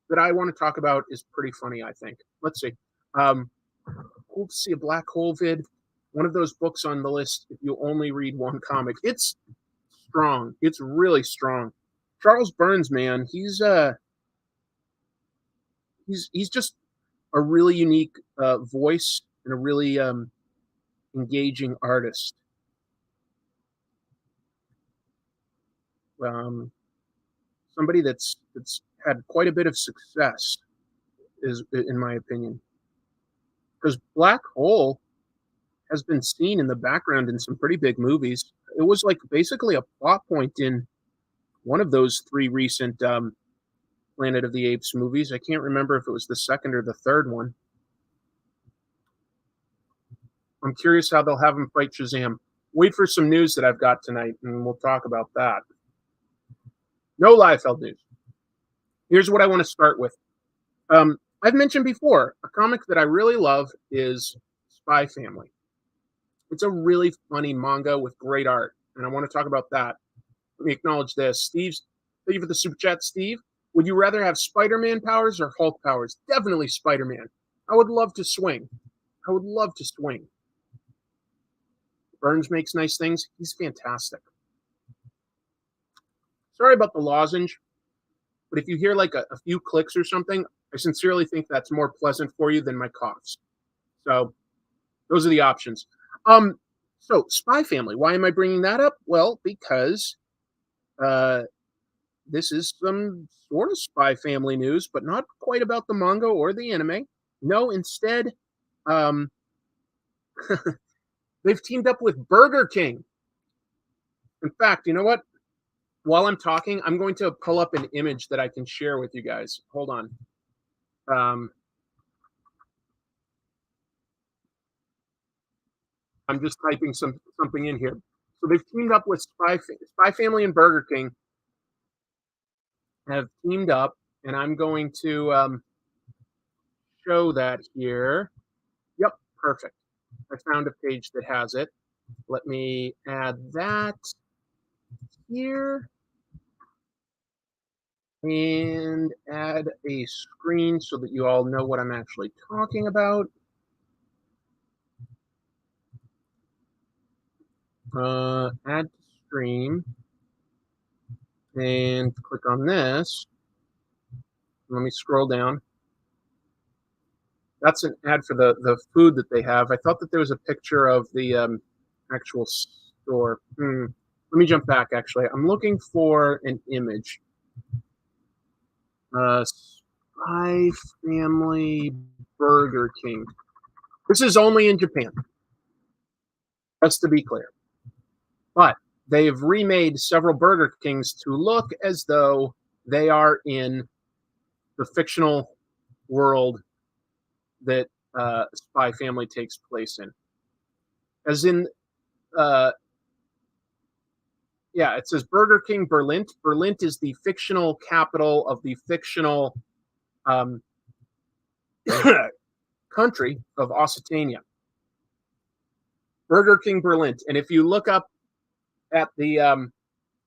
A: that I want to talk about is pretty funny, I think. Let's see. Cool to see a Black Hole vid. One of those books on the list if you only read one comic. It's strong. It's really strong. Charles Burns, man, he's just a really unique voice and a really engaging artist. Somebody that's had quite a bit of success, is in my opinion, because Black Hole has been seen in the background in some pretty big movies. It was like basically a plot point in one of those 3 recent Planet of the Apes movies. I can't remember if it was the second or the third one. I'm curious how they'll have him fight Shazam. Wait for some news that I've got tonight, and we'll talk about that. No Liefeld news. Here's what I want to start with. I've mentioned before, a comic that I really love is Spy Family. It's a really funny manga with great art, and I want to talk about that. Let me acknowledge this. Thank you for the super chat, Steve. Would you rather have Spider-Man powers or Hulk powers? Definitely Spider-Man. I would love to swing. Burns makes nice things. He's fantastic. Sorry about the lozenge, but if you hear like a few clicks or something, I sincerely think that's more pleasant for you than my coughs. So those are the options. So Spy Family, why am I bringing that up? Well, because this is some sort of Spy Family news, but not quite about the manga or the anime. No, instead, um, they've teamed up with Burger King. In fact, you know what? While I'm talking, I'm going to pull up an image that I can share with you guys. Hold on. Um, I'm just typing something in here. So they've teamed up with Spy Family and Burger King have teamed up, and I'm going to show that here. Yep, perfect. I found a page that has it. Let me add that here and add a screen so that you all know what I'm actually talking about. Add to stream and click on this. Let me scroll down. That's an ad for the food that they have. I thought that there was a picture of the actual store. Let me jump back, actually. I'm looking for an image. Spy Family Burger King. This is only in Japan. Just to be clear. But they've remade several Burger Kings to look as though they are in the fictional world that Spy Family takes place in. As in, yeah, it says Burger King Berlin. Berlin is the fictional capital of the fictional country of Occitania. Burger King Berlin. And if you look up at the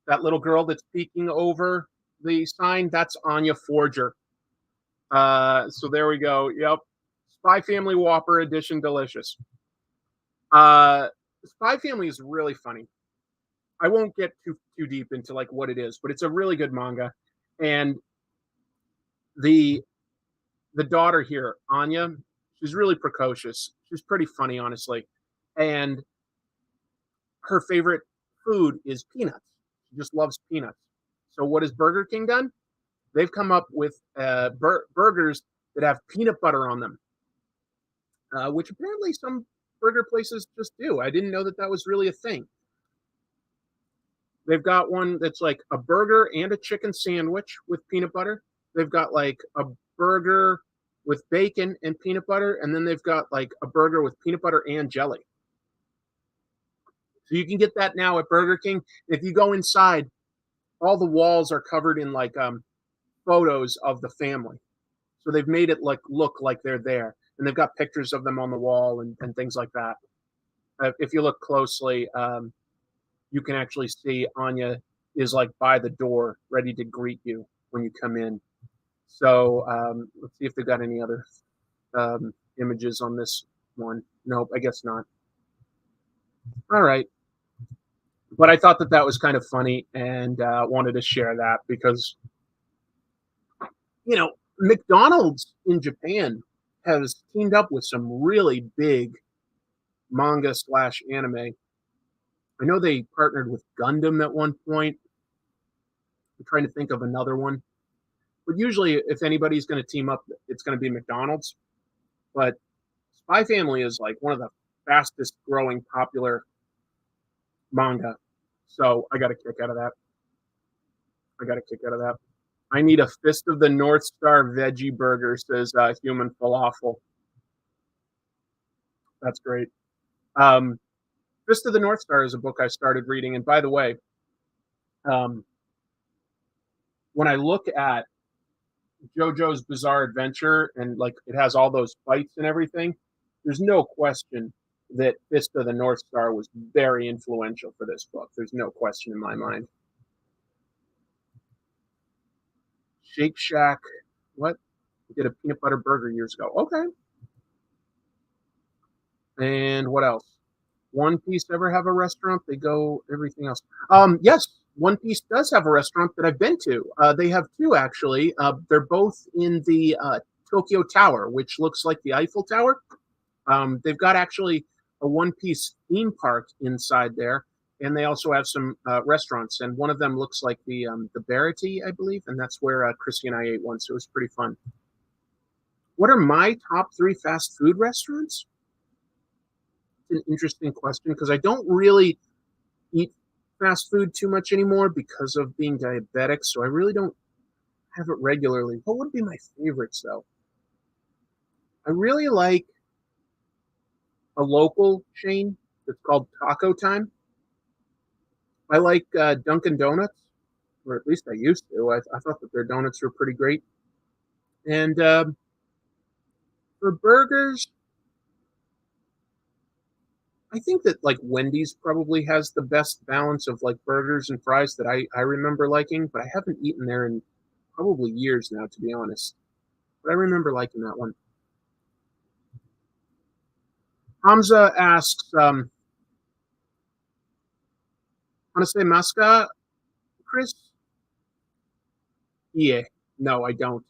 A: that little girl that's peeking over the sign, that's Anya Forger. So there we go. Yep. Spy Family Whopper Edition Delicious. Spy Family is really funny. I won't get too deep into like what it is, but it's a really good manga. And the daughter here, Anya, she's really precocious. She's pretty funny, honestly. And her favorite food is peanuts. She just loves peanuts. So what has Burger King done? They've come up with burgers that have peanut butter on them, which apparently some burger places just do. I didn't know that that was really a thing. They've got one that's like a burger and a chicken sandwich with peanut butter. They've got like a burger with bacon and peanut butter, and then they've got like a burger with peanut butter and jelly. So you can get that now at Burger King. If you go inside, all the walls are covered in like photos of the family. So they've made it like look like they're there, and they've got pictures of them on the wall and things like that. If you look closely, you can actually see Anya is like by the door, ready to greet you when you come in. So let's see if they've got any other images on this one. Nope, I guess not. All right. But I thought that that was kind of funny and wanted to share that because, you know, McDonald's in Japan has teamed up with some really big manga / anime. I know they partnered with Gundam at one point. I'm trying to think of another one. But usually, if anybody's going to team up, it's going to be McDonald's. But Spy Family is like one of the fastest growing popular manga. So I got a kick out of that. I need a Fist of the North Star veggie burger, says Human Falafel. That's great. Fist of the North Star is a book I started reading. And by the way, when I look at JoJo's Bizarre Adventure and like it has all those fights and everything, there's no question that Fist of the North Star was very influential for this book. There's no question in my mind. Shake Shack, what? We did a peanut butter burger years ago. Okay. And what else? One Piece ever have a restaurant? They go everything else. Yes, One Piece does have a restaurant that I've been to. They have two actually. They're both in the Tokyo Tower, which looks like the Eiffel Tower. They've got actually a One Piece theme park inside there, And they also have some restaurants, and one of them looks like the Barity, I believe, and that's where Chrissy and I ate one, so it was pretty fun. What are my top 3 fast food restaurants? It's an interesting question because I don't really eat fast food too much anymore because of being diabetic, so I really don't have it regularly. What would be my favorites, though? I really like a local chain that's called Taco Time. I like Dunkin' Donuts, or at least I used to. I thought that their donuts were pretty great. And for burgers, I think that like Wendy's probably has the best balance of like burgers and fries that I remember liking, but I haven't eaten there in probably years now, to be honest. But I remember liking that one. Hamza asks, want to say Masca, Chris? Yeah, no, I don't.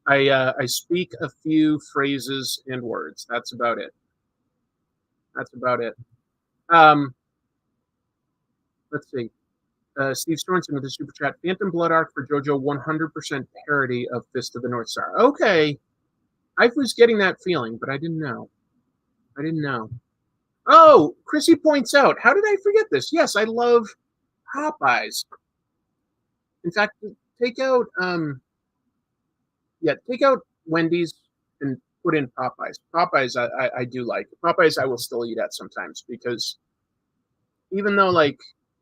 A: I speak a few phrases and words. That's about it. That's about it. Um, let's see. Steve Sorensen with the super chat. Phantom Blood arc for JoJo 100% parody of Fist of the North Star. Okay, I was getting that feeling, but I didn't know. I didn't know. Oh, Chrissy points out. How did I forget this? Yes, I love Popeyes. In fact, take out take out Wendy's and put in Popeyes. Popeyes I do like. Popeyes I will still eat at sometimes because even though like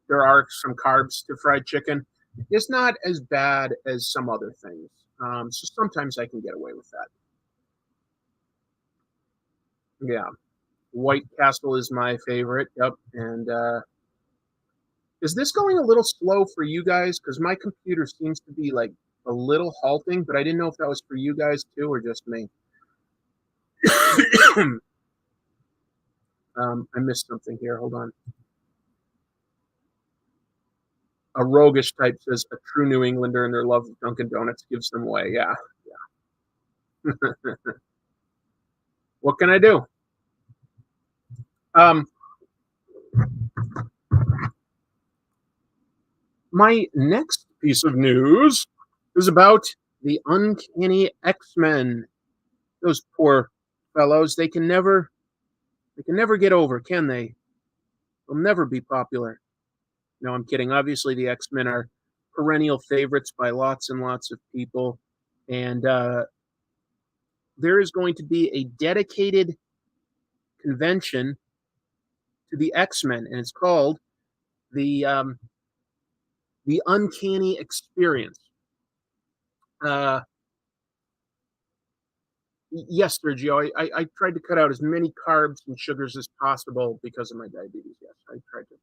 A: there are some carbs to fried chicken, it's not as bad as some other things. So sometimes I can get away with that. Yeah. White Castle is my favorite. Yep. And is this going a little slow for you guys? Because my computer seems to be like a little halting, but I didn't know if that was for you guys too or just me. I missed something here. Hold on. A roguish type says a true New Englander and their love of Dunkin' Donuts gives them away. Yeah. Yeah. What can I do? My next piece of news is about the Uncanny X-Men. Those poor fellows, they can never get over, can they? They'll never be popular. No, I'm kidding. Obviously, the X-Men are perennial favorites by lots and lots of people. And there is going to be a dedicated convention to the X-Men, and it's called the Uncanny Experience. Yes, Sergio, I tried to cut out as many carbs and sugars as possible because of my diabetes. Yes, I tried to.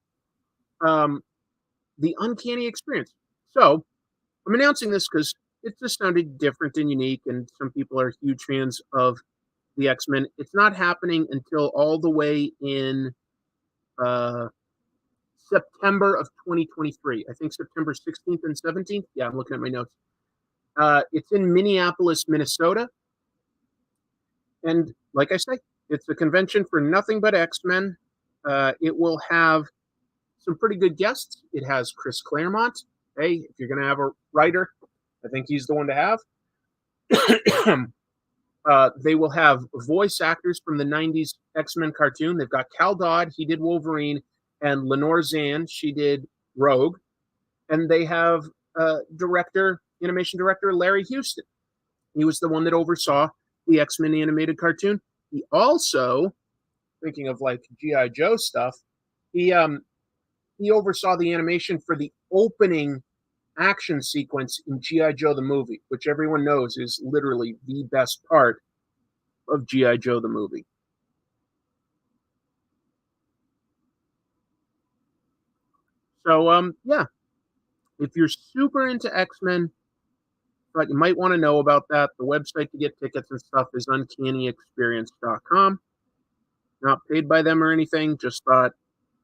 A: The Uncanny Experience. So I'm announcing this because it just sounded different and unique, and some people are huge fans of the X-Men. It's not happening until all the way in September of 2023. I think September 16th and 17th. Yeah, I'm looking at my notes. It's in Minneapolis, Minnesota. And like I say, it's a convention for nothing but X-Men. It will have some pretty good guests. It has Chris Claremont. Hey, if you're going to have a writer, I think he's the one to have. They will have voice actors from the 90s X-Men cartoon. They've got Cal Dodd, he did Wolverine, and Lenore Zan, she did Rogue. And they have animation director Larry Houston. He was the one that oversaw the X-Men animated cartoon. He also, thinking of like G.I. Joe stuff, he oversaw the animation for the opening action sequence in G.I. Joe the movie, which everyone knows is literally the best part of G.I. Joe the movie. So, yeah, if you're super into X-Men, but you might want to know about that. The website to get tickets and stuff is uncannyexperience.com. Not paid by them or anything, just thought,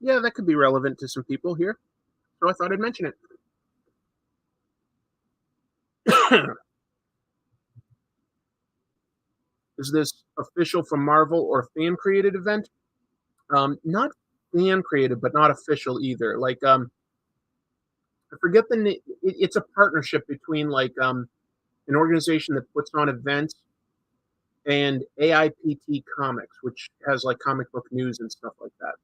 A: yeah, that could be relevant to some people here. So I thought I'd mention it. Is this official from Marvel or fan created event? Not fan created, but not official either. Like I forget the name. It's a partnership between like an organization that puts on events and AIPT Comics, which has like comic book news and stuff like that.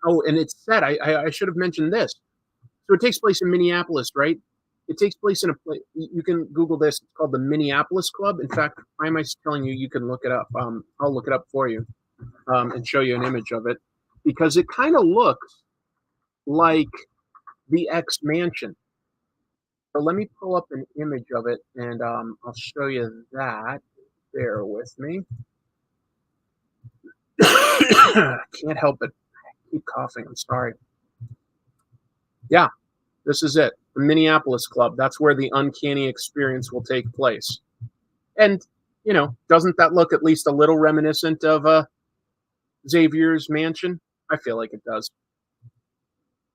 A: Oh, and it's set. I should have mentioned this. So it takes place in Minneapolis, right? It takes place in a place. You can Google this. It's called the Minneapolis Club. In fact, why am I telling you? You can look it up. I'll look it up for you and show you an image of it because it kind of looks like the X Mansion. So let me pull up an image of it and I'll show you that. Bear with me. Can't help it. I keep coughing. I'm sorry. Yeah, this is it. The Minneapolis Club. That's where the uncanny experience will take place. And, you know, doesn't that look at least a little reminiscent of Xavier's mansion? I feel like it does.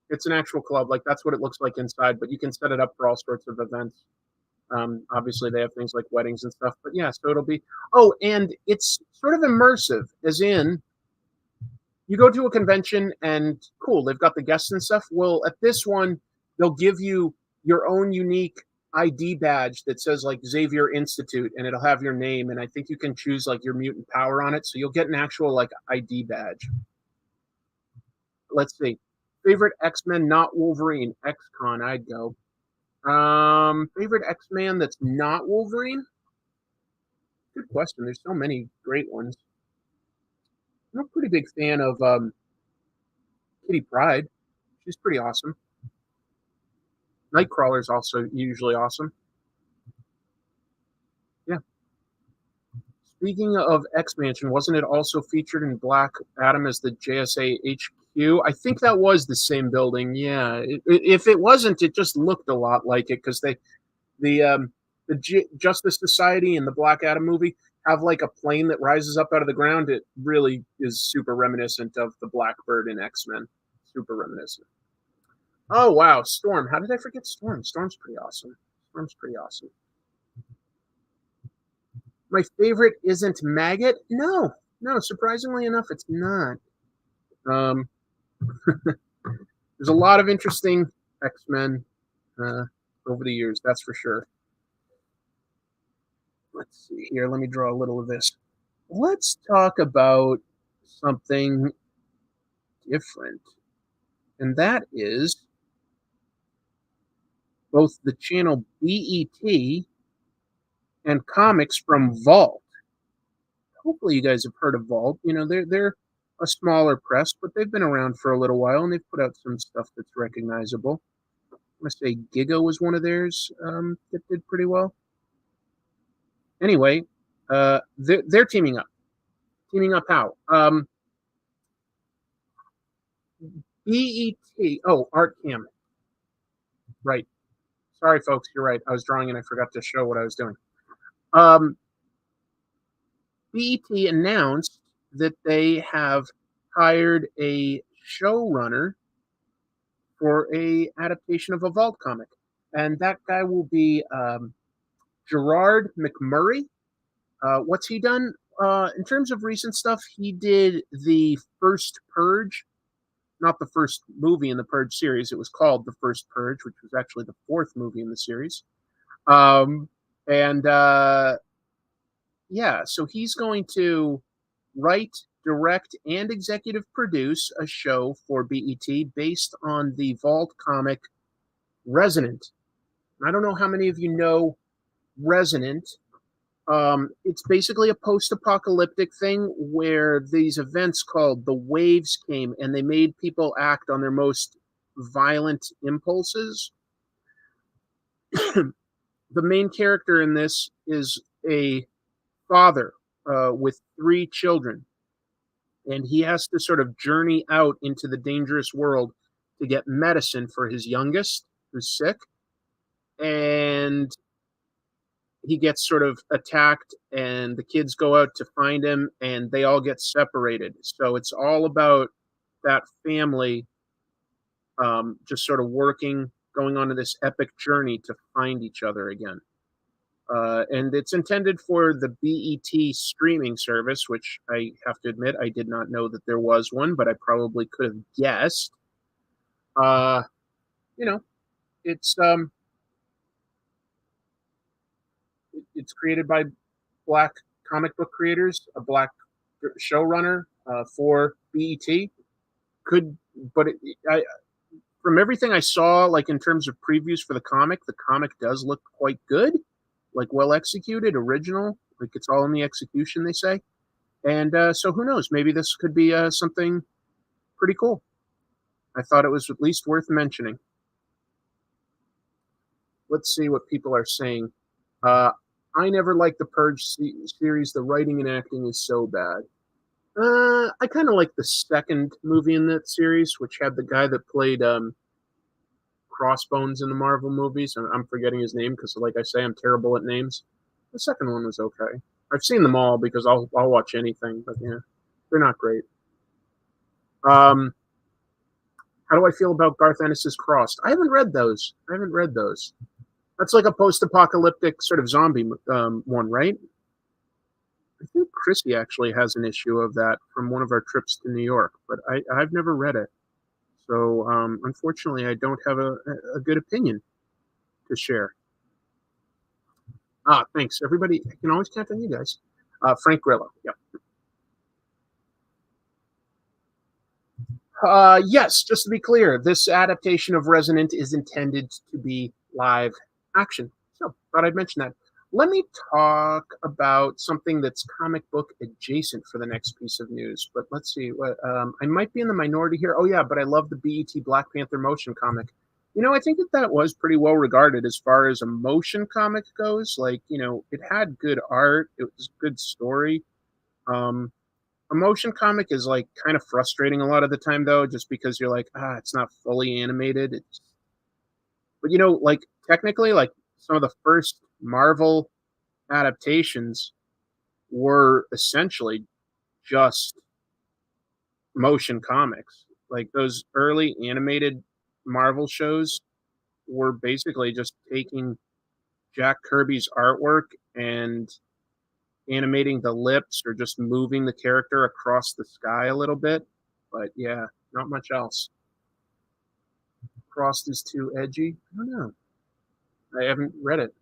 A: It's an actual club. Like, that's what it looks like inside, but you can set it up for all sorts of events. Obviously, they have things like weddings and stuff. But, yeah, so it'll be... Oh, and it's sort of immersive, as in you go to a convention and, cool, they've got the guests and stuff. Well, at this one, they'll give you your own unique ID badge that says like Xavier Institute, and it'll have your name, and I think you can choose like your mutant power on it, so you'll get an actual like ID badge. Let's see. Favorite X-Men not Wolverine? X-Con, I'd go. Favorite X-Man that's not Wolverine? Good question. There's so many great ones. I'm a pretty big fan of Kitty Pryde. She's pretty awesome. Nightcrawler's also usually awesome. Yeah. Speaking of X-Mansion, wasn't it also featured in Black Adam as the JSA HQ? I think that was the same building. Yeah. If it wasn't, it just looked a lot like it because the Justice Society and the Black Adam movie have like a plane that rises up out of the ground. It really is super reminiscent of the Blackbird in X-Men. Super reminiscent. Oh, wow. Storm. How did I forget Storm? Storm's pretty awesome. Storm's pretty awesome. My favorite isn't Maggot? No. No, surprisingly enough, it's not. There's a lot of interesting X-Men over the years, that's for sure. Let's see here. Let me draw a little of this. Let's talk about something different. And that is both the channel BET and comics from Vault. Hopefully you guys have heard of Vault. You know, they're a smaller press, but they've been around for a little while, and they've put out some stuff that's recognizable. I want to say Giga was one of theirs that did pretty well. Anyway, they're teaming up. Teaming up how? BET. Oh, Art Cam. Right. Sorry, folks. You're right. I was drawing and I forgot to show what I was doing. BET announced that they have hired a showrunner for a adaptation of a Vault comic, and that guy will be Gerard McMurray. What's he done? In terms of recent stuff, he did the first Purge, not the first movie in the Purge series. It was called The First Purge, which was actually the fourth movie in the series. Yeah, so he's going to write, direct, and executive produce a show for BET based on the Vault comic Resonant. I don't know how many of you know Resonant. It's basically a post-apocalyptic thing where these events called the waves came and they made people act on their most violent impulses. The main character in this is a father with 3 children, and he has to sort of journey out into the dangerous world to get medicine for his youngest, who's sick, and he gets sort of attacked, and the kids go out to find him, and they all get separated. So it's all about that family just sort of working, going on to this epic journey to find each other again. And it's intended for the BET streaming service, which I have to admit I did not know that there was one, but I probably could have guessed. Uh, you know, it's it's created by black comic book creators, a black showrunner for BET. Could, but from everything I saw, like in terms of previews for the comic does look quite good, like well executed, original. Like it's all in the execution, they say. And so who knows? Maybe this could be something pretty cool. I thought it was at least worth mentioning. Let's see what people are saying. I never liked the Purge series. The writing and acting is so bad. I kind of like the second movie in that series, which had the guy that played Crossbones in the Marvel movies. I'm forgetting his name because, like I say, I'm terrible at names. The second one was okay. I've seen them all because I'll watch anything, but yeah, they're not great. How do I feel about Garth Ennis's Crossed? I haven't read those. That's like a post-apocalyptic sort of zombie one, right? I think Chrissy actually has an issue of that from one of our trips to New York, but I've never read it. So unfortunately, I don't have a good opinion to share. Thanks, everybody. I can always count on you guys. Frank Grillo. Yep. Yes, just to be clear, this adaptation of Resonant is intended to be live action. So, thought I'd mention that. Let me talk about something that's comic book adjacent for the next piece of news. But let's see. I might be in the minority here. Oh, yeah, but I love the BET Black Panther motion comic. I think that was pretty well regarded as far as a motion comic goes. Like, it had good art. It was a good story. A motion comic is like kind of frustrating a lot of the time though, just because you're like, it's not fully animated. But like technically, like some of the first Marvel adaptations were essentially just motion comics. Like those early animated Marvel shows were basically just taking Jack Kirby's artwork and animating the lips or just moving the character across the sky a little bit. But yeah, not much else. Crossed is too edgy. I don't know. I haven't read it.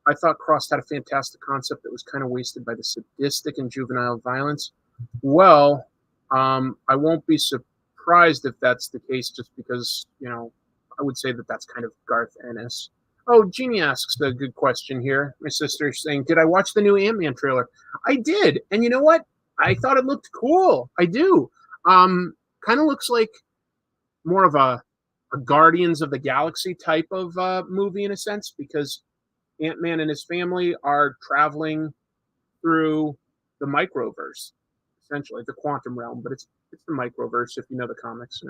A: I thought Crossed had a fantastic concept that was kind of wasted by the sadistic and juvenile violence. Well, I won't be surprised if that's the case, just because I would say that that's kind of Garth Ennis. Oh, Jeannie asks a good question here. My sister's saying, did I watch the new Ant-Man trailer? I did. And you know what? I thought it looked cool. I do. Kind of looks like more of a Guardians of the Galaxy type of movie in a sense, because Ant-Man and his family are traveling through the microverse, essentially, the quantum realm, but it's the microverse if you know the comics.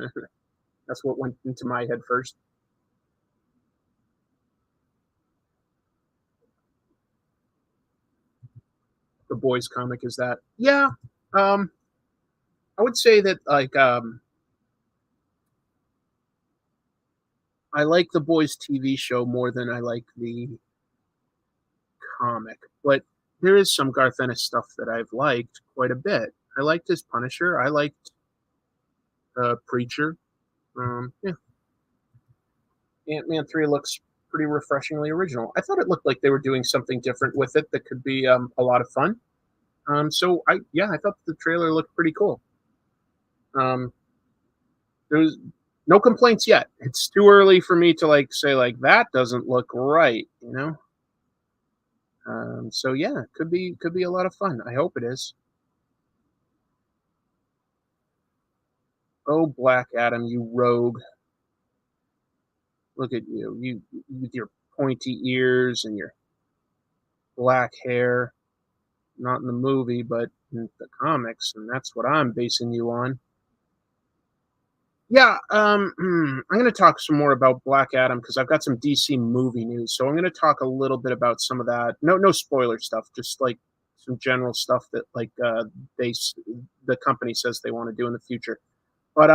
A: That's what went into my head first. The Boys comic is that. Yeah. I would say that I like the Boys TV show more than I like the comic, but there is some Garth Ennis stuff that I've liked quite a bit. I liked his Punisher. I liked Preacher. Yeah. Ant-Man 3 looks pretty refreshingly original. I thought it looked like they were doing something different with it that could be a lot of fun. So I thought the trailer looked pretty cool. There's no complaints yet. It's too early for me to say that doesn't look right, So yeah, could be a lot of fun. I hope it is. Oh, Black Adam, you rogue. Look at you with your pointy ears and your black hair. Not in the movie, but in the comics, and that's what I'm basing you on. Yeah, I'm going to talk some more about Black Adam because I've got some DC movie news. So I'm going to talk a little bit about some of that. No spoiler stuff, just like some general stuff that the company says they want to do in the future. But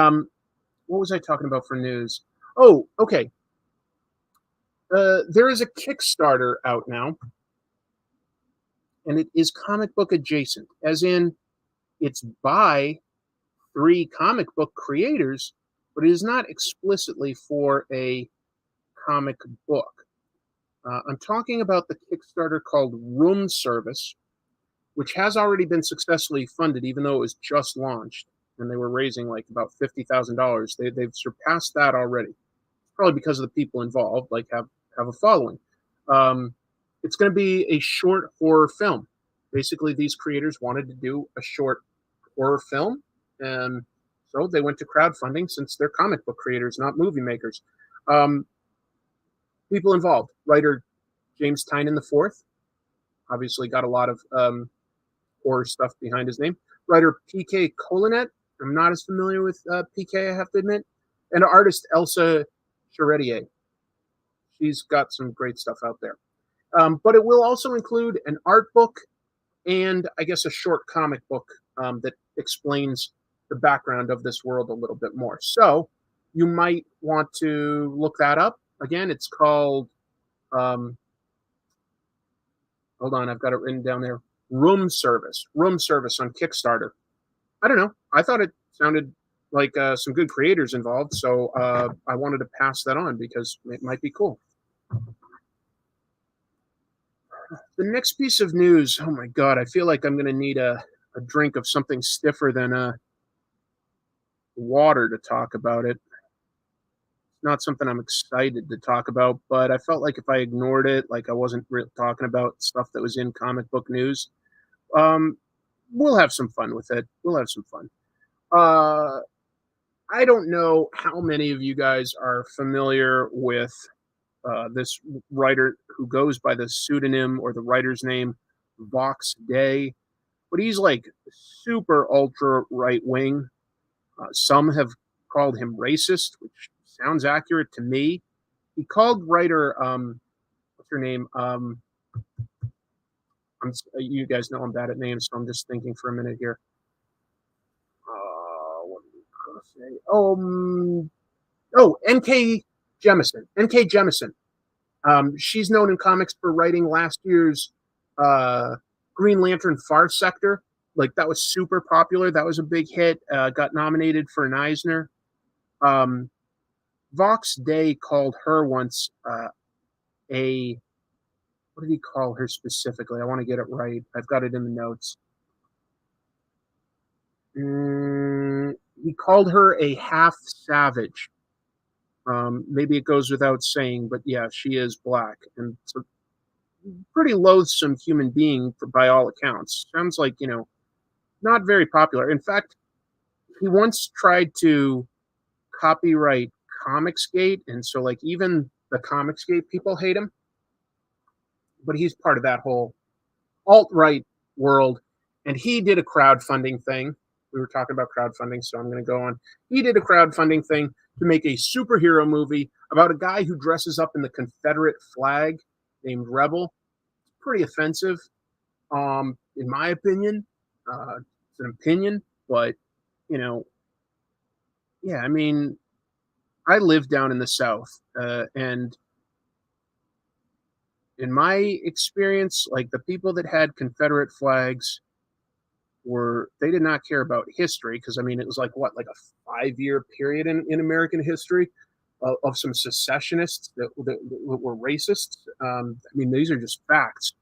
A: what was I talking about for news? Oh, okay. There is a Kickstarter out now, and it is comic book adjacent, as in it's by 3 comic book creators, but it is not explicitly for a comic book. I'm talking about the Kickstarter called Room Service, which has already been successfully funded, even though it was just launched, and they were raising like about $50,000. They've surpassed that already, probably because of the people involved, like have a following. It's going to be a short horror film. Basically, these creators wanted to do a short horror film, and so they went to crowdfunding since they're comic book creators, not movie makers. People involved: writer James Tynion IV, obviously got a lot of horror stuff behind his name. Writer P.K. Colinet, I'm not as familiar with P.K., I have to admit, and artist Elsa Charretier. She's got some great stuff out there. But it will also include an art book and, I guess, a short comic book that explains the background of this world a little bit more. So you might want to look that up. Again, it's called, hold on, I've got it written down there, Room Service on Kickstarter. I don't know. I thought it sounded like some good creators involved, so I wanted to pass that on because it might be cool. The next piece of news, oh my God, I feel like I'm going to need a drink of something stiffer than water to talk about it. It's not something I'm excited to talk about, but I felt like if I ignored it, like I wasn't really talking about stuff that was in comic book news, we'll have some fun with it. We'll have some fun. I don't know how many of you guys are familiar with this writer who goes by the pseudonym or the writer's name Vox Day, but he's like super ultra right wing. Some have called him racist, which sounds accurate to me. He called writer what's her name? You guys know I'm bad at names, so I'm just thinking for a minute here. What did he say? N.K. Jemisin. N.K. Jemisin. She's known in comics for writing last year's Green Lantern Far Sector. Like, that was super popular. That was a big hit. Got nominated for an Eisner. Vox Day called her once what did he call her specifically? I want to get it right. I've got it in the notes. He called her a half savage. Maybe it goes without saying, but yeah, she is black and it's a pretty loathsome human being by all accounts. Sounds like, not very popular. In fact, he once tried to copyright Comicsgate, and so like even the Comicsgate people hate him. But he's part of that whole alt-right world, and he did a crowdfunding thing. We were talking about crowdfunding, so I'm going to go on. He did a crowdfunding thing to make a superhero movie about a guy who dresses up in the Confederate flag named Rebel. It's pretty offensive, in my opinion. It's an opinion, but, yeah, I mean, I live down in the South, and in my experience, like the people that had Confederate flags they did not care about history, because I mean, it was like a 5-year period in American history of some secessionists that were racists. I mean, these are just facts.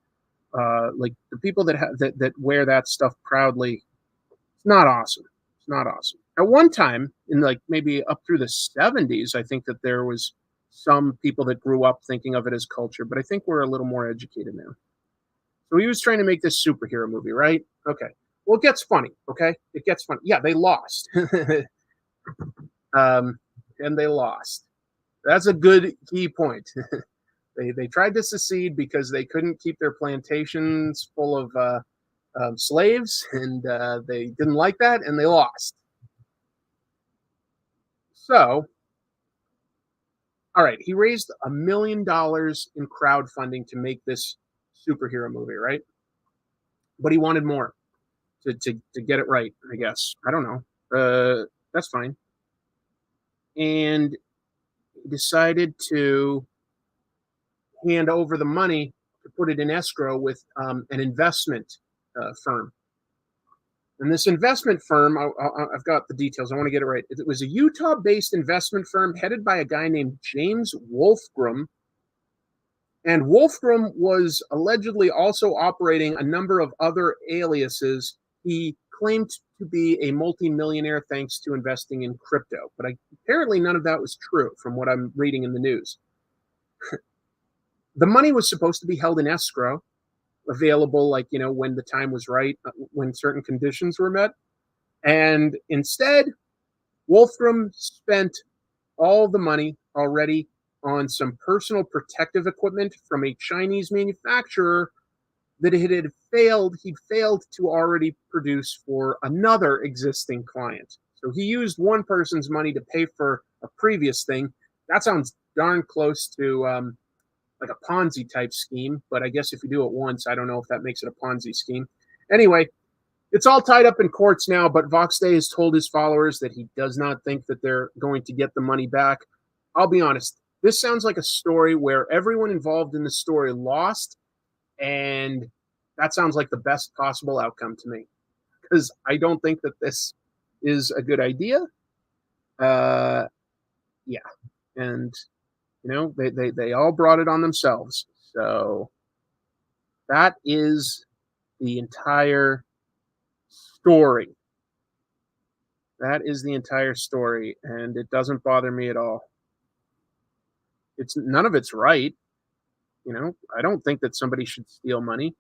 A: Like the people that wear that stuff proudly, it's not awesome. It's not awesome. At one time, in like maybe up through the 70s, I think that there was some people that grew up thinking of it as culture, but I think we're a little more educated now. So he was trying to make this superhero movie, right? Okay. Well, it gets funny, okay? It gets funny. Yeah, they lost. And they lost. That's a good key point. They tried to secede because they couldn't keep their plantations full of slaves, and they didn't like that, and they lost. So, all right, he raised $1 million in crowdfunding to make this superhero movie, right? But he wanted more to get it right, I guess. I don't know. That's fine. And he decided to hand over the money to put it in escrow with an investment firm. And this investment firm, I've got the details. I want to get it right. It was a Utah-based investment firm headed by a guy named James Wolfgram. And Wolfgram was allegedly also operating a number of other aliases. He claimed to be a multimillionaire thanks to investing in crypto. But apparently none of that was true from what I'm reading in the news. The money was supposed to be held in escrow, available like, when the time was right, when certain conditions were met. And instead, Wolfram spent all the money already on some personal protective equipment from a Chinese manufacturer that he'd failed to already produce for another existing client. So he used one person's money to pay for a previous thing. That sounds darn close to like a Ponzi type scheme, but I guess if you do it once, I don't know if that makes it a Ponzi scheme. Anyway, it's all tied up in courts now, but Voxday has told his followers that he does not think that they're going to get the money back. I'll be honest, this sounds like a story where everyone involved in the story lost, and that sounds like the best possible outcome to me, because I don't think that this is a good idea. Yeah, and they all brought it on themselves. So that is the entire story. That is the entire story, and it doesn't bother me at all. None of it's right. I don't think that somebody should steal money.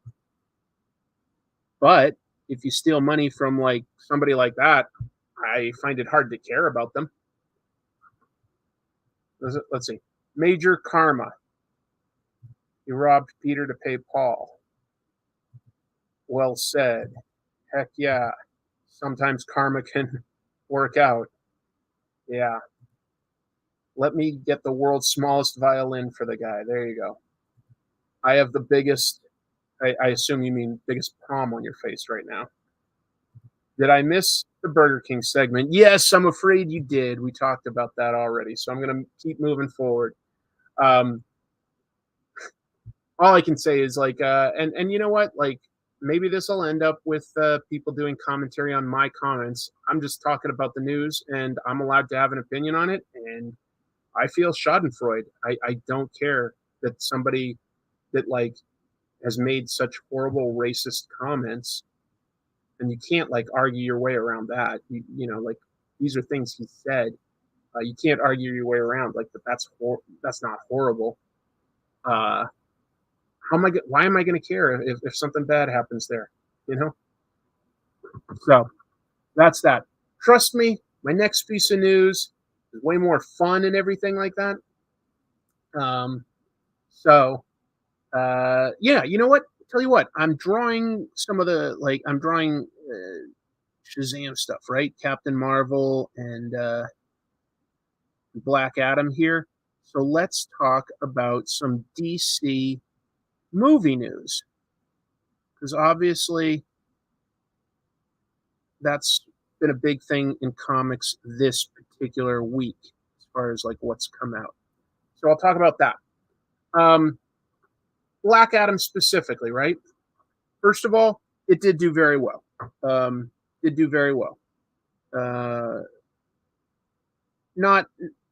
A: But if you steal money from like somebody like that, I find it hard to care about them. Let's see. Major Karma. He robbed Peter to pay Paul. Well said. Heck yeah. Sometimes karma can work out. Yeah. Let me get the world's smallest violin for the guy. There you go. I have the biggest, I assume you mean biggest palm on your face right now. Did I miss the Burger King segment? Yes, I'm afraid you did. We talked about that already. So I'm going to keep moving forward. All I can say is like, and you know what? Like, maybe this will end up with people doing commentary on my comments. I'm just talking about the news, and I'm allowed to have an opinion on it. And I feel schadenfreude. I don't care that somebody that like has made such horrible racist comments, and you can't like argue your way around that. Like these are things he said. You can't argue your way around like that's not horrible. Why am I going to care if something bad happens there? So that's that. Trust me, my next piece of news is way more fun and everything like that. Yeah, you know what? Tell you what, I'm drawing some of the I'm drawing Shazam stuff, right? Captain Marvel and Black Adam here. So let's talk about some DC movie news, because obviously that's been a big thing in comics this particular week as far as like what's come out. So I'll talk about that. Black Adam specifically, right? First of all, it did do very well. Not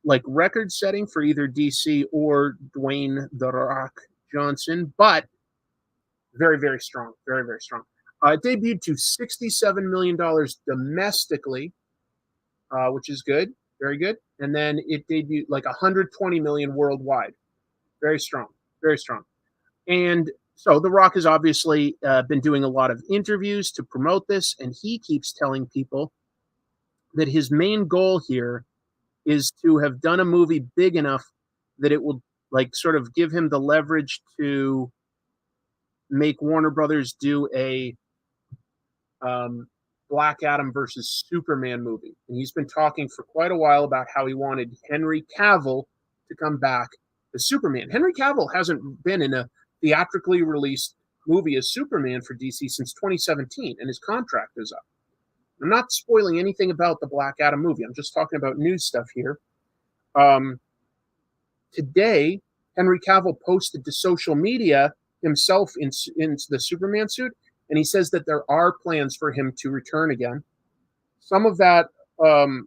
A: like record setting for either DC or Dwayne "The Rock" Johnson, but very, very strong. Very, very strong. It debuted to $67 million domestically, which is good. Very good. And then it debuted like $120 million worldwide. Very strong. Very strong. And so The Rock has obviously been doing a lot of interviews to promote this, and he keeps telling people that his main goal here is to have done a movie big enough that it will like sort of give him the leverage to make Warner Brothers do a Black Adam versus Superman movie. And he's been talking for quite a while about how he wanted Henry Cavill to come back as Superman. Henry Cavill hasn't been in a theatrically released movie as Superman for DC since 2017, and his contract is up. I'm not spoiling anything about the Black Adam movie. I'm just talking about news stuff here. Today, Henry Cavill posted to social media himself in the Superman suit, and he says that there are plans for him to return again. Some of that, some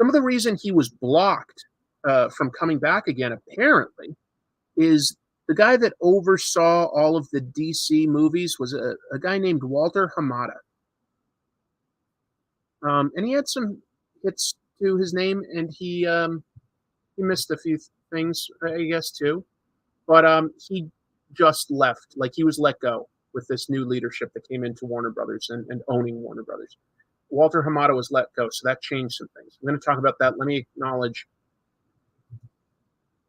A: of the reason he was blocked from coming back again, apparently, is the guy that oversaw all of the DC movies was a guy named Walter Hamada. And he had some hits to his name, and he missed a few things, I guess, too. But he just left. Like, he was let go with this new leadership that came into Warner Brothers and owning Warner Brothers. Walter Hamada was let go, so that changed some things. I'm going to talk about that. Let me acknowledge.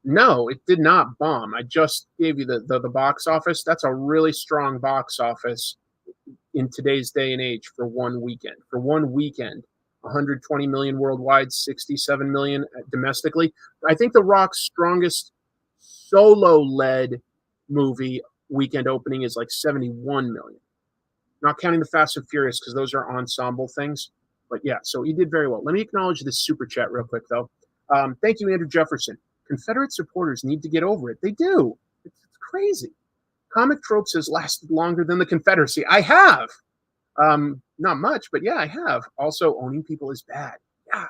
A: No, it did not bomb. I just gave you the box office. That's a really strong box office in today's day and age for one weekend. For one weekend, 120 million worldwide, 67 million domestically. I think The Rock's strongest solo-led movie weekend opening is like 71 million. Not counting the Fast and Furious, because those are ensemble things. But yeah, so he did very well. Let me acknowledge this super chat real quick, though. Thank you, Andrew Jefferson. Confederate supporters need to get over it. They do. It's crazy. Comic tropes has lasted longer than the Confederacy. I have. Not much, but yeah, I have. Also, owning people is bad. Yeah.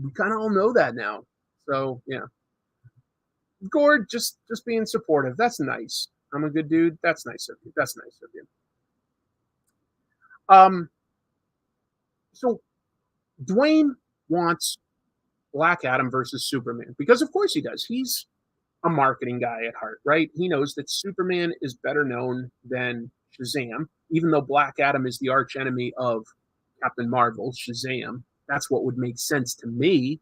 A: We kind of all know that now. So, yeah. Gord, just being supportive. That's nice. I'm a good dude. That's nice of you. That's nice of you. So Dwayne wants Black Adam versus Superman because, of course, he does. He's a marketing guy at heart, right? He knows that Superman is better known than Shazam, even though Black Adam is the arch enemy of Captain Marvel, Shazam. That's what would make sense to me.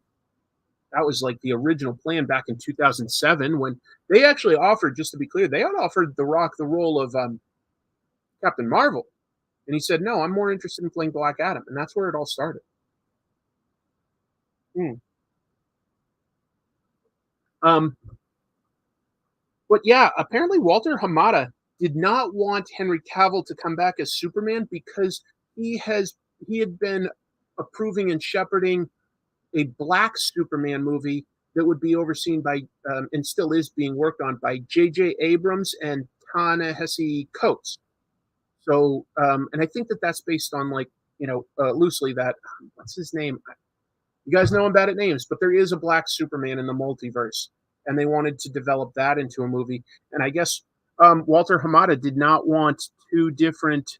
A: That was like the original plan back in 2007 when they actually offered, just to be clear, they had offered The Rock the role of Captain Marvel. And he said, no, I'm more interested in playing Black Adam. And that's where it all started. But yeah, apparently Walter Hamada did not want Henry Cavill to come back as Superman because he had been approving and shepherding a black Superman movie that would be overseen by and still is being worked on by J.J. Abrams and Ta-Nehisi Coates. So, and I think that's based on loosely that, what's his name? You guys know I'm bad at names, but there is a black Superman in the multiverse, and they wanted to develop that into a movie. And I guess Walter Hamada did not want two different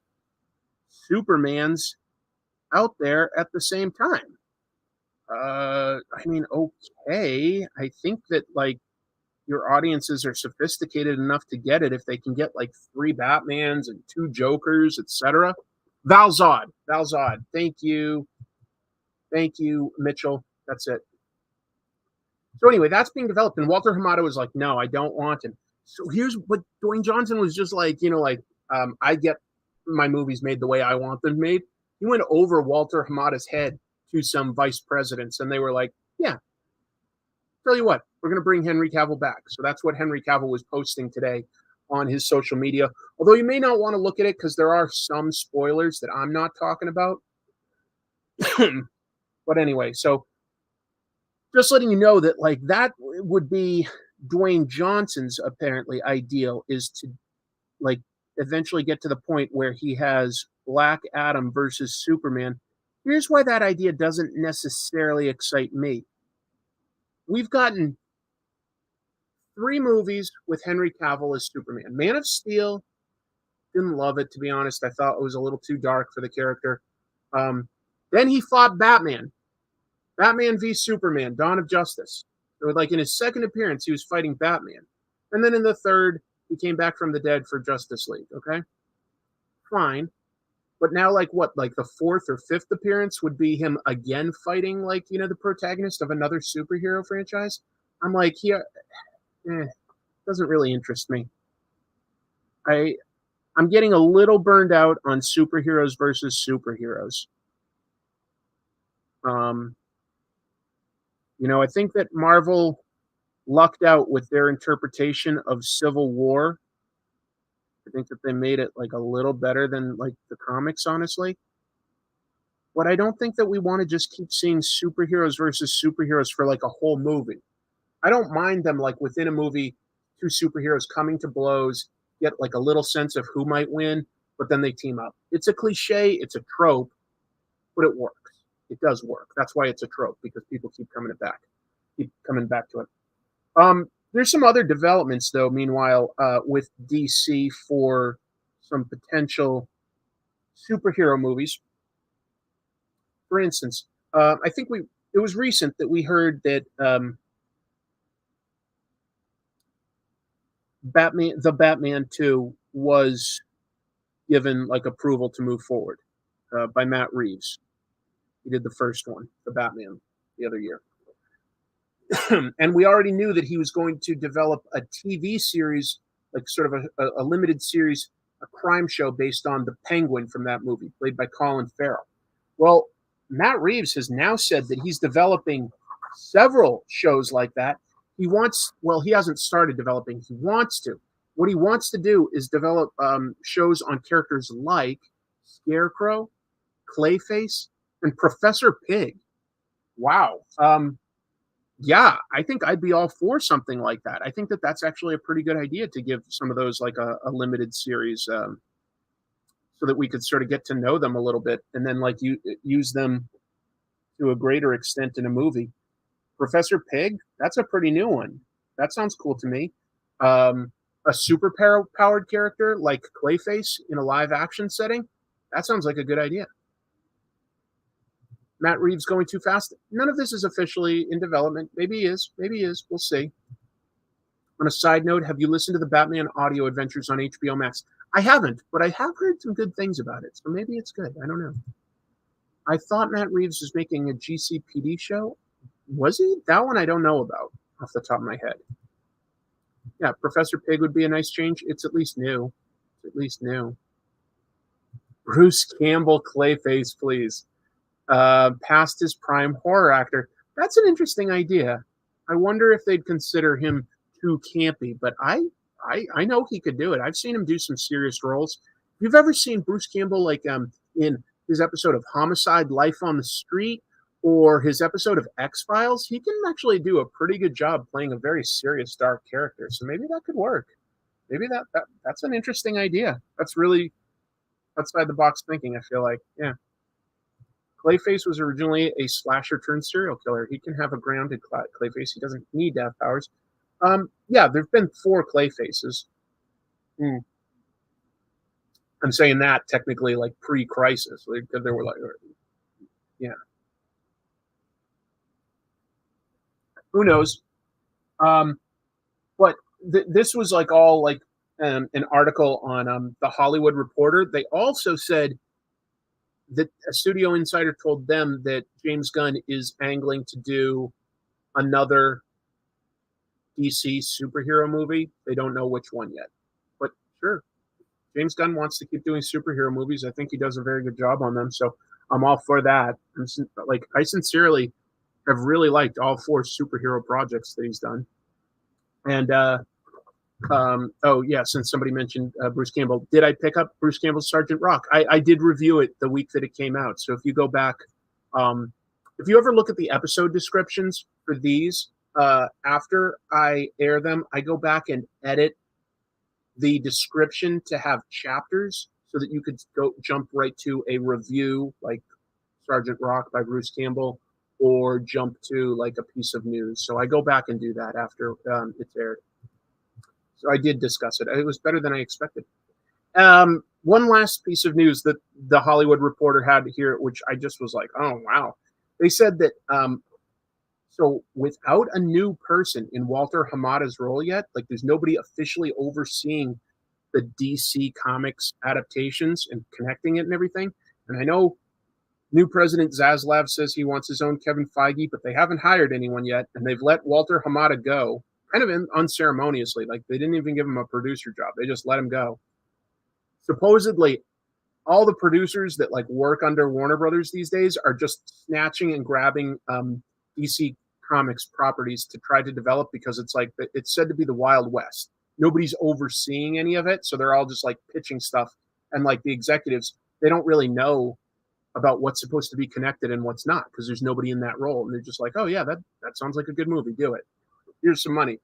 A: Supermans out there at the same time. I mean, okay. I think that your audiences are sophisticated enough to get it if they can get 3 Batmans and 2 Jokers, etc. Val Zod. Thank you, Mitchell. That's it. So anyway, that's being developed, and Walter Hamada was like, "No, I don't want him." So here's what Dwayne Johnson was just like, I get my movies made the way I want them made. He went over Walter Hamada's head to some vice presidents, and they were like, "Yeah, tell you what, we're going to bring Henry Cavill back." So that's what Henry Cavill was posting today on his social media. Although you may not want to look at it because there are some spoilers that I'm not talking about. But anyway, so just letting you know that that would be Dwayne Johnson's apparently ideal, is to eventually get to the point where he has Black Adam versus Superman. Here's why that idea doesn't necessarily excite me. We've gotten 3 movies with Henry Cavill as Superman. Man of Steel, didn't love it, to be honest. I thought it was a little too dark for the character. Then he fought Batman. Batman v Superman, Dawn of Justice. So in his second appearance, he was fighting Batman. And then in the third, he came back from the dead for Justice League, okay? Fine. But now, the 4th or 5th appearance would be him again fighting, the protagonist of another superhero franchise. I'm doesn't really interest me. I'm getting a little burned out on superheroes versus superheroes. I think that Marvel lucked out with their interpretation of Civil War. I think that they made it a little better than the comics, honestly. But I don't think that we want to just keep seeing superheroes versus superheroes for a whole movie. I don't mind them like within a movie, two superheroes coming to blows, get like a little sense of who might win, but then they team up. It's a cliche, it's a trope, but it works. It does work. That's why it's a trope, because people keep coming back to it. There's some other developments though. Meanwhile, with DC for some potential superhero movies. For instance, I think it was recent that we heard that the Batman 2 was given like approval to move forward by Matt Reeves. He did the first one, the Batman, the other year. And we already knew that he was going to develop a TV series, like sort of a limited series, a crime show based on the Penguin from that movie, played by Colin Farrell. Well, Matt Reeves has now said that he's developing several shows like that. He hasn't started developing, he wants to. What he wants to do is develop shows on characters like Scarecrow, Clayface, and Professor Pig. Wow. Yeah, I think I'd be all for something like that. I think that that's actually a pretty good idea to give some of those like a limited series so that we could sort of get to know them a little bit and then like use them to a greater extent in a movie. Professor Pig, that's a pretty new one. That sounds cool to me. A super powered character like Clayface in a live action setting, that sounds like a good idea. Matt Reeves going too fast. None of this is officially in development. Maybe he is. Maybe he is. We'll see. On a side note, have you listened to the Batman audio adventures on HBO Max? I haven't, but I have heard some good things about it. So maybe it's good. I don't know. I thought Matt Reeves was making a GCPD show. Was he? That one I don't know about off the top of my head. Yeah, Professor Pig would be a nice change. It's at least new. It's at least new. Bruce Campbell Clayface, please. Past his prime horror actor. That's an interesting idea. I wonder if they'd consider him too campy, but I know he could do it. I've seen him do some serious roles. If you've ever seen Bruce Campbell like in his episode of Homicide: Life on the Street or his episode of X-Files, he can actually do a pretty good job playing a very serious dark character. So maybe that could work. Maybe that's an interesting idea. That's really outside the box thinking, I feel like. Yeah. Clayface was originally a slasher turned serial killer. He can have a grounded Clayface. He doesn't need to have powers. Yeah, there've been 4 Clayfaces. I'm saying that technically like pre-crisis, because there were like, yeah. Who knows? But this was like all like an article on the Hollywood Reporter. They also said that a studio insider told them that James Gunn is angling to do another DC superhero movie. They don't know which one yet, but sure, James Gunn wants to keep doing superhero movies. I think he does a very good job on them, so I'm all for that. I sincerely have really liked all 4 superhero projects that he's done. And oh yeah, since somebody mentioned Bruce Campbell, did I pick up Bruce Campbell's Sergeant Rock? I did review it the week that it came out. So if you go back, if you ever look at the episode descriptions for these, after I air them, I go back and edit the description to have chapters so that you could jump right to a review like Sergeant Rock by Bruce Campbell, or jump to like a piece of news. So I go back and do that after it's aired. So I did discuss it. It was better than I expected. One last piece of news that the Hollywood Reporter had here, which I just was like, oh, wow. They said that, so without a new person in Walter Hamada's role yet, like there's nobody officially overseeing the DC Comics adaptations and connecting it and everything. And I know new president Zaslav says he wants his own Kevin Feige, but they haven't hired anyone yet. And they've let Walter Hamada go. Kind of unceremoniously, like they didn't even give him a producer job. They just let him go. Supposedly, all the producers that like work under Warner Brothers these days are just snatching and grabbing DC Comics properties to try to develop, because it's like it's said to be the Wild West. Nobody's overseeing any of it, so they're all just like pitching stuff, and like the executives, they don't really know about what's supposed to be connected and what's not, because there's nobody in that role, and they're just like, oh yeah, that sounds like a good movie, do it. Here's some money.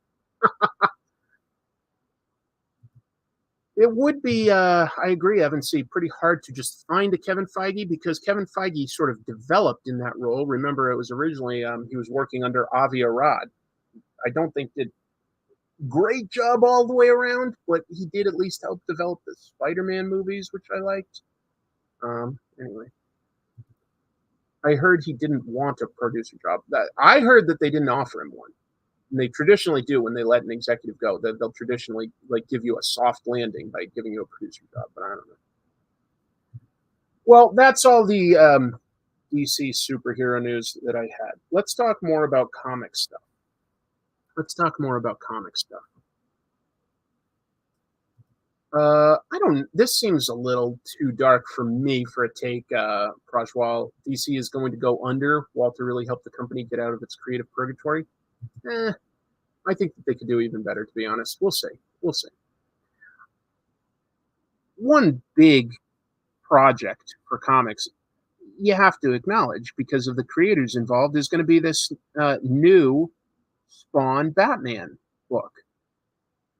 A: It would be, I agree, Evan C., pretty hard to just find a Kevin Feige because Kevin Feige sort of developed in that role. Remember, it was originally he was working under Avi Arad. I don't think did great job all the way around, but he did at least help develop the Spider-Man movies, which I liked. Anyway, I heard he didn't want a producer job. I heard that they didn't offer him one. And they traditionally do when they let an executive go. They'll traditionally like give you a soft landing by giving you a producer job, but I don't know. Well, that's all the DC superhero news that I had. Let's talk more about comic stuff. I don't. This seems a little too dark for me for a take. Prajwal, DC is going to go under. Walter really helped the company get out of its creative purgatory. I think that they could do even better, to be honest. We'll see. One big project for comics you have to acknowledge because of the creators involved is going to be this new Spawn Batman book.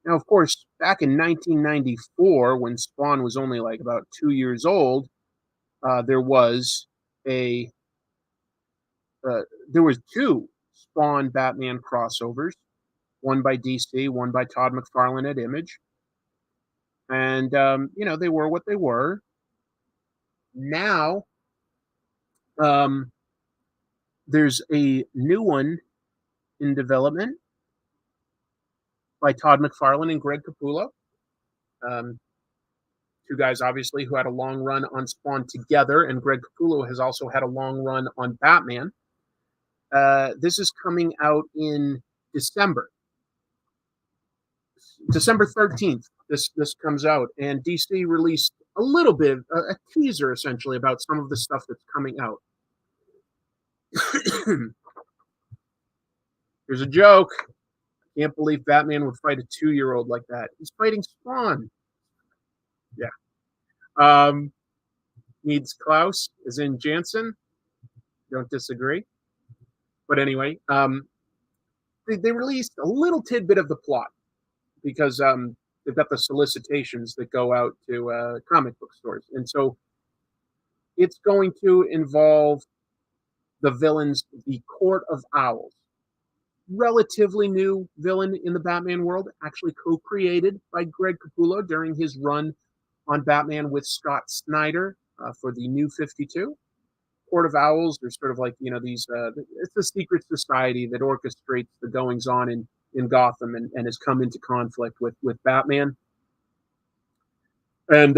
A: Now, of course, back in 1994, when Spawn was only like about 2 years old, there was two Spawn Batman crossovers, one by DC, one by Todd McFarlane at Image, and they were what they were. Now, there's a new one in development by Todd McFarlane and Greg Capullo. Two guys, obviously, who had a long run on Spawn together, and Greg Capullo has also had a long run on Batman. This is coming out in December 13th. This comes out, and DC released a little bit, a teaser, essentially, about some of the stuff that's coming out. Here's a joke. I can't believe Batman would fight a 2-year-old like that. He's fighting Spawn. Yeah. Needs Klaus, as in Jansen. Don't disagree. But anyway, they released a little tidbit of the plot because they've got the solicitations that go out to comic book stores. And so it's going to involve the villains, the Court of Owls. Relatively new villain in the Batman world, actually co-created by Greg Capullo during his run on Batman with Scott Snyder for the New 52. Court of Owls are sort of like, these, it's a secret society that orchestrates the goings-on in Gotham and has come into conflict with Batman. And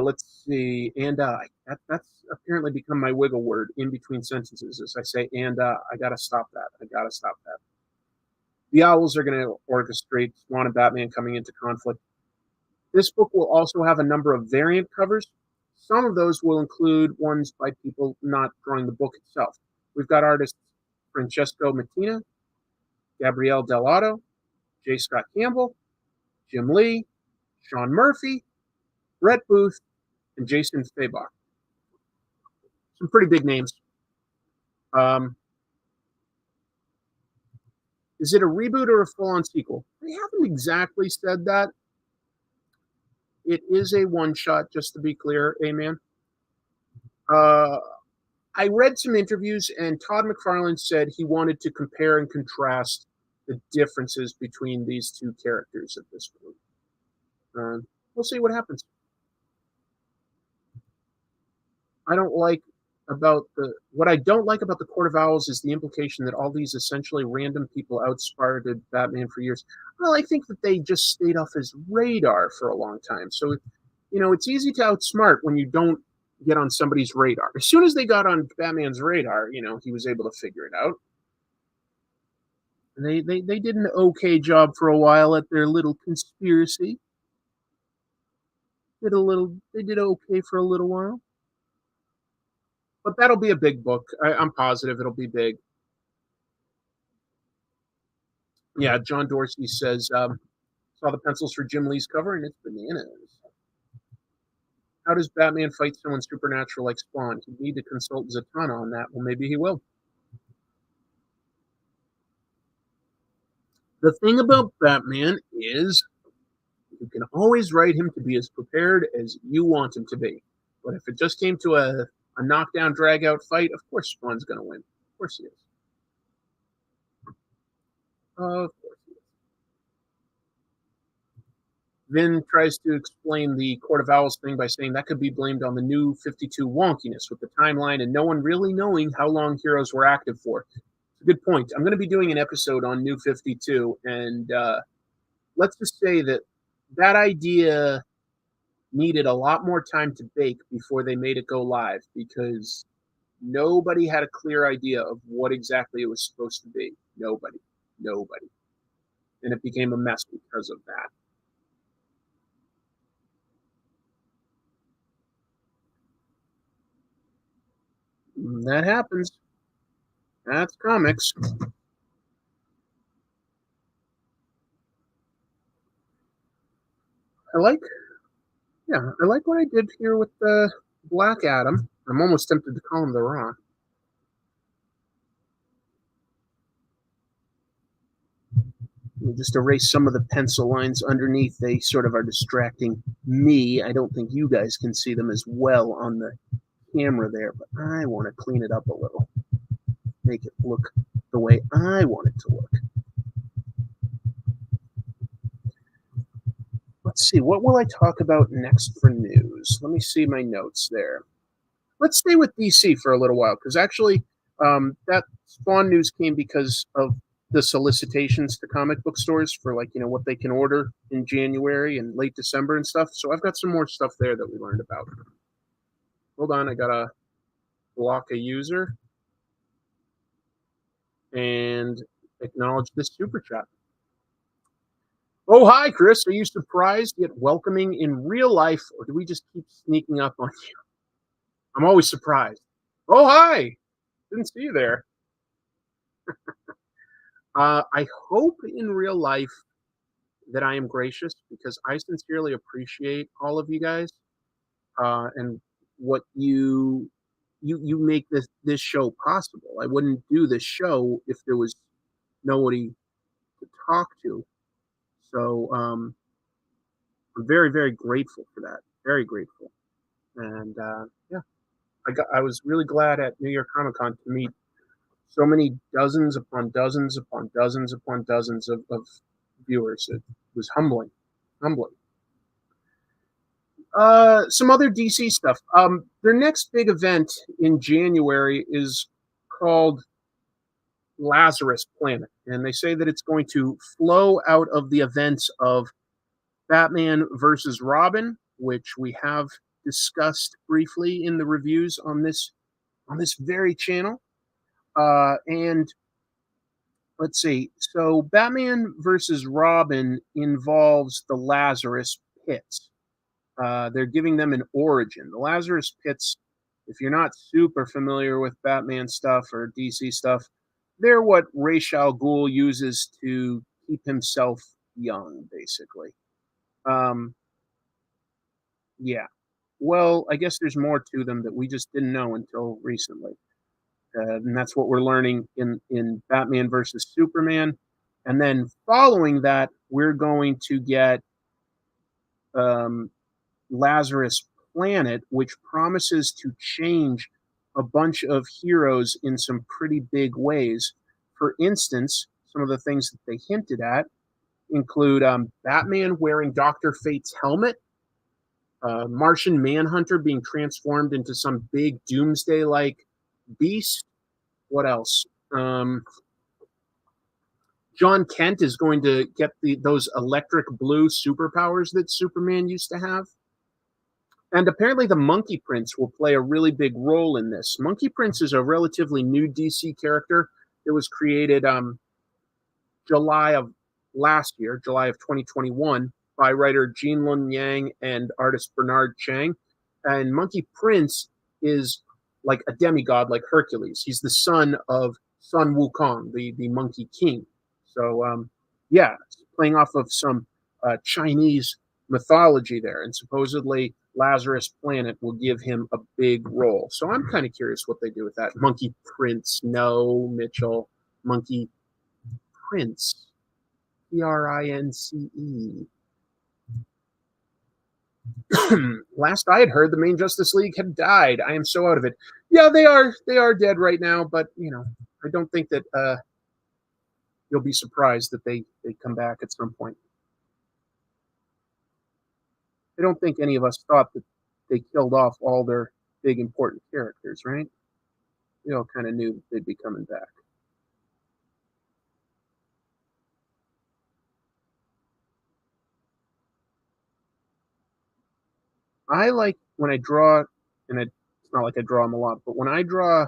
A: let's see, and that's apparently become my wiggle word in between sentences as I say, and I gotta stop that. The Owls are going to orchestrate Spawn and Batman coming into conflict. This book will also have a number of variant covers. Some of those will include ones by people not drawing the book itself. We've got artists Francesco Mattina, Gabrielle Dell'Otto, J. Scott Campbell, Jim Lee, Sean Murphy, Brett Booth, and Jason Fabach. Some pretty big names. Is it a reboot or a full-on sequel? They haven't exactly said that. It is a one-shot, just to be clear. Amen. I read some interviews, and Todd McFarlane said he wanted to compare and contrast the differences between these two characters at this point. We'll see what happens. What I don't like about the Court of Owls is the implication that all these essentially random people outsmarted Batman for years. Well, I think that they just stayed off his radar for a long time. So, it's easy to outsmart when you don't get on somebody's radar. As soon as they got on Batman's radar, he was able to figure it out. And they did an okay job for a while at their little conspiracy. They did okay for a little while. But that'll be a big book. I'm positive it'll be big. Yeah, John Dorsey says, saw the pencils for Jim Lee's cover, and it's bananas. How does Batman fight someone supernatural like Spawn? He'd need to consult Zatanna on that. Well, maybe he will. The thing about Batman is you can always write him to be as prepared as you want him to be. But if it just came to a knockdown, drag out fight, of course Spawn's going to win. Of course he is. Of course he is. Vin tries to explain the Court of Owls thing by saying that could be blamed on the new 52 wonkiness with the timeline and no one really knowing how long heroes were active for. It's a good point. I'm going to be doing an episode on New 52, and let's just say that that idea needed a lot more time to bake before they made it go live because nobody had a clear idea of what exactly it was supposed to be. Nobody. And it became a mess because of that. That happens. That's comics. I like what I did here with the Black Adam. I'm almost tempted to call him the Rock. We'll just erase some of the pencil lines underneath. They sort of are distracting me. I don't think you guys can see them as well on the camera there, but I want to clean it up a little. Make it look the way I want it to look. Let's see, what will I talk about next for news? Let me see my notes there. Let's stay with DC for a little while, because actually that Spawn news came because of the solicitations to comic book stores for, like, you know, what they can order in January and late December and stuff. So I've got some more stuff there that we learned about. Hold on, I gotta block a user and acknowledge this super chat. Oh, hi, Chris. Are you surprised yet welcoming in real life, or do we just keep sneaking up on you? I'm always surprised. Oh, hi. Didn't see you there. I hope in real life that I am gracious because I sincerely appreciate all of you guys and what you make this show possible. I wouldn't do this show if there was nobody to talk to. So I'm very, very grateful for that. Very grateful. And yeah, I was really glad at New York Comic Con to meet so many dozens upon dozens upon dozens upon dozens of viewers. It was humbling. Some other DC stuff. Their next big event in January is called Lazarus Planet, and they say that it's going to flow out of the events of Batman versus Robin, which we have discussed briefly in the reviews on this very channel. And let's see. So Batman versus Robin involves the Lazarus Pits. They're giving them an origin. The Lazarus Pits, if you're not super familiar with Batman stuff or DC stuff, they're what Ra's al Ghul uses to keep himself young, basically. Yeah. Well, I guess there's more to them that we just didn't know until recently. And that's what we're learning in Batman versus Superman. And then following that, we're going to get Lazarus Planet, which promises to change a bunch of heroes in some pretty big ways. For instance, some of the things that they hinted at include Batman wearing Dr. Fate's helmet, Martian Manhunter being transformed into some big doomsday-like beast. What else? John Kent is going to get those electric blue superpowers that Superman used to have. And apparently the Monkey Prince will play a really big role in this. Monkey Prince is a relatively new DC character that was created July of last year, July of 2021, by writer Gene Lun Yang and artist Bernard Chang. And Monkey Prince is like a demigod, like Hercules. He's the son of Sun Wukong, the Monkey King. So, yeah, playing off of some Chinese mythology there. And supposedly Lazarus Planet will give him a big role. So I'm kind of curious what they do with that. Monkey Prince, no, Mitchell. Monkey Prince. Prince. Last I had heard, the main Justice League had died. I am so out of it. Yeah, they are. They are dead right now. But I don't think that you'll be surprised that they come back at some point. I don't think any of us thought that they killed off all their big important characters, right? We all kind of knew they'd be coming back. I like when I draw, and it's not like I draw them a lot, but when I draw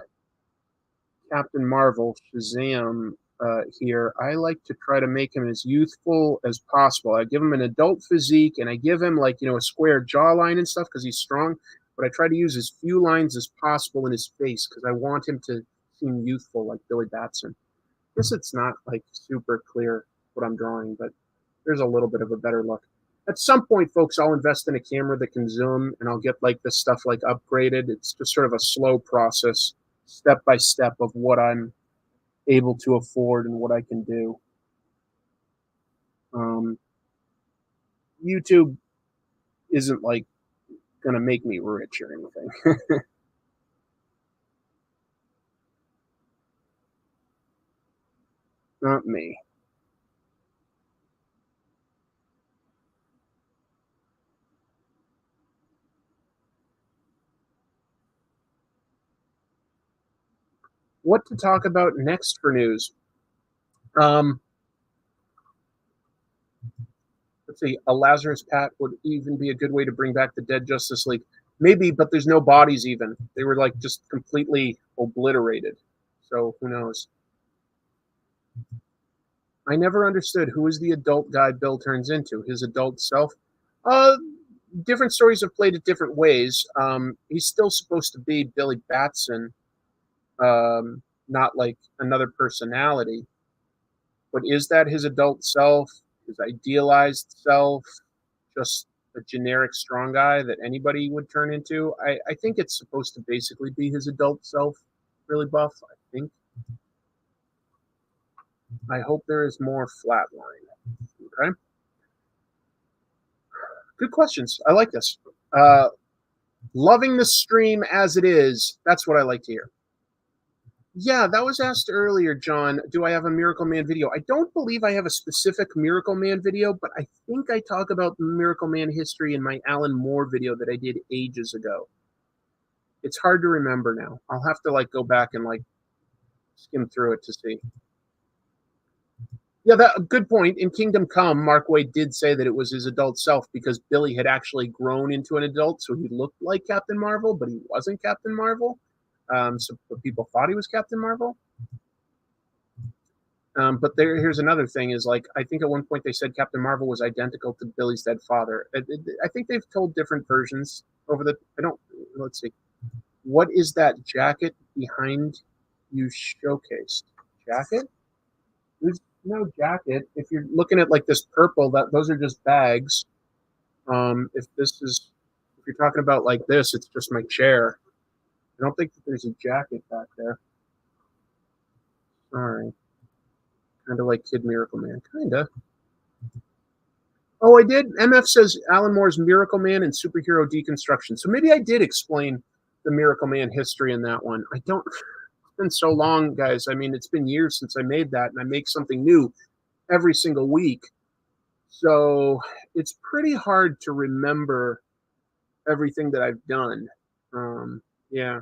A: Captain Marvel, Shazam, here, I like to try to make him as youthful as possible. I give him an adult physique, and I give him a square jawline and stuff because he's strong. But I try to use as few lines as possible in his face because I want him to seem youthful, like Billy Batson. I guess it's not like super clear what I'm drawing, but there's a little bit of a better look. At some point, folks, I'll invest in a camera that can zoom, and I'll get like this stuff like upgraded. It's just sort of a slow process, step by step, of what I'm able to afford and what I can do. YouTube isn't like going to make me rich or anything. Not me. What to talk about next for news? Let's see. A Lazarus Pat would even be a good way to bring back the dead Justice League. Maybe, but there's no bodies even. They were like just completely obliterated. So who knows? I never understood who is the adult guy Bill turns into. His adult self. Uh, Different stories have played it different ways. He's still supposed to be Billy Batson, not like another personality. But is that his adult self, his idealized self, just a generic strong guy that anybody would turn into? I think it's supposed to basically be his adult self, really buff, I think. I hope there is more flatline. Okay. Good questions. I like this. Loving the stream as it is. That's what I like to hear. Yeah, that was asked earlier, John. Do I have a Miracleman video? I don't believe I have a specific Miracleman video, but I think I talk about Miracleman history in my Alan Moore video that I did ages ago. It's hard to remember now. I'll have to go back and skim through it to see. Yeah, that good point. In Kingdom Come, Mark Waid did say that it was his adult self because Billy had actually grown into an adult, so he looked like Captain Marvel, but he wasn't Captain Marvel. So people thought he was Captain Marvel. But here's another thing: is I think at one point they said Captain Marvel was identical to Billy's dead father. I think they've told different versions over the. Let's see. What is that jacket behind you showcased? Jacket? There's no jacket. If you're looking at this purple, those are just bags. If you're talking about this, it's just my chair. I don't think that there's a jacket back there. Sorry. Kind of like Kid Miracleman. Kind of. Oh, I did. MF says Alan Moore's Miracleman and superhero deconstruction. So maybe I did explain the Miracleman history in that one. I don't. It's been so long, guys. I mean, it's been years since I made that, and I make something new every single week. So it's pretty hard to remember everything that I've done. Yeah.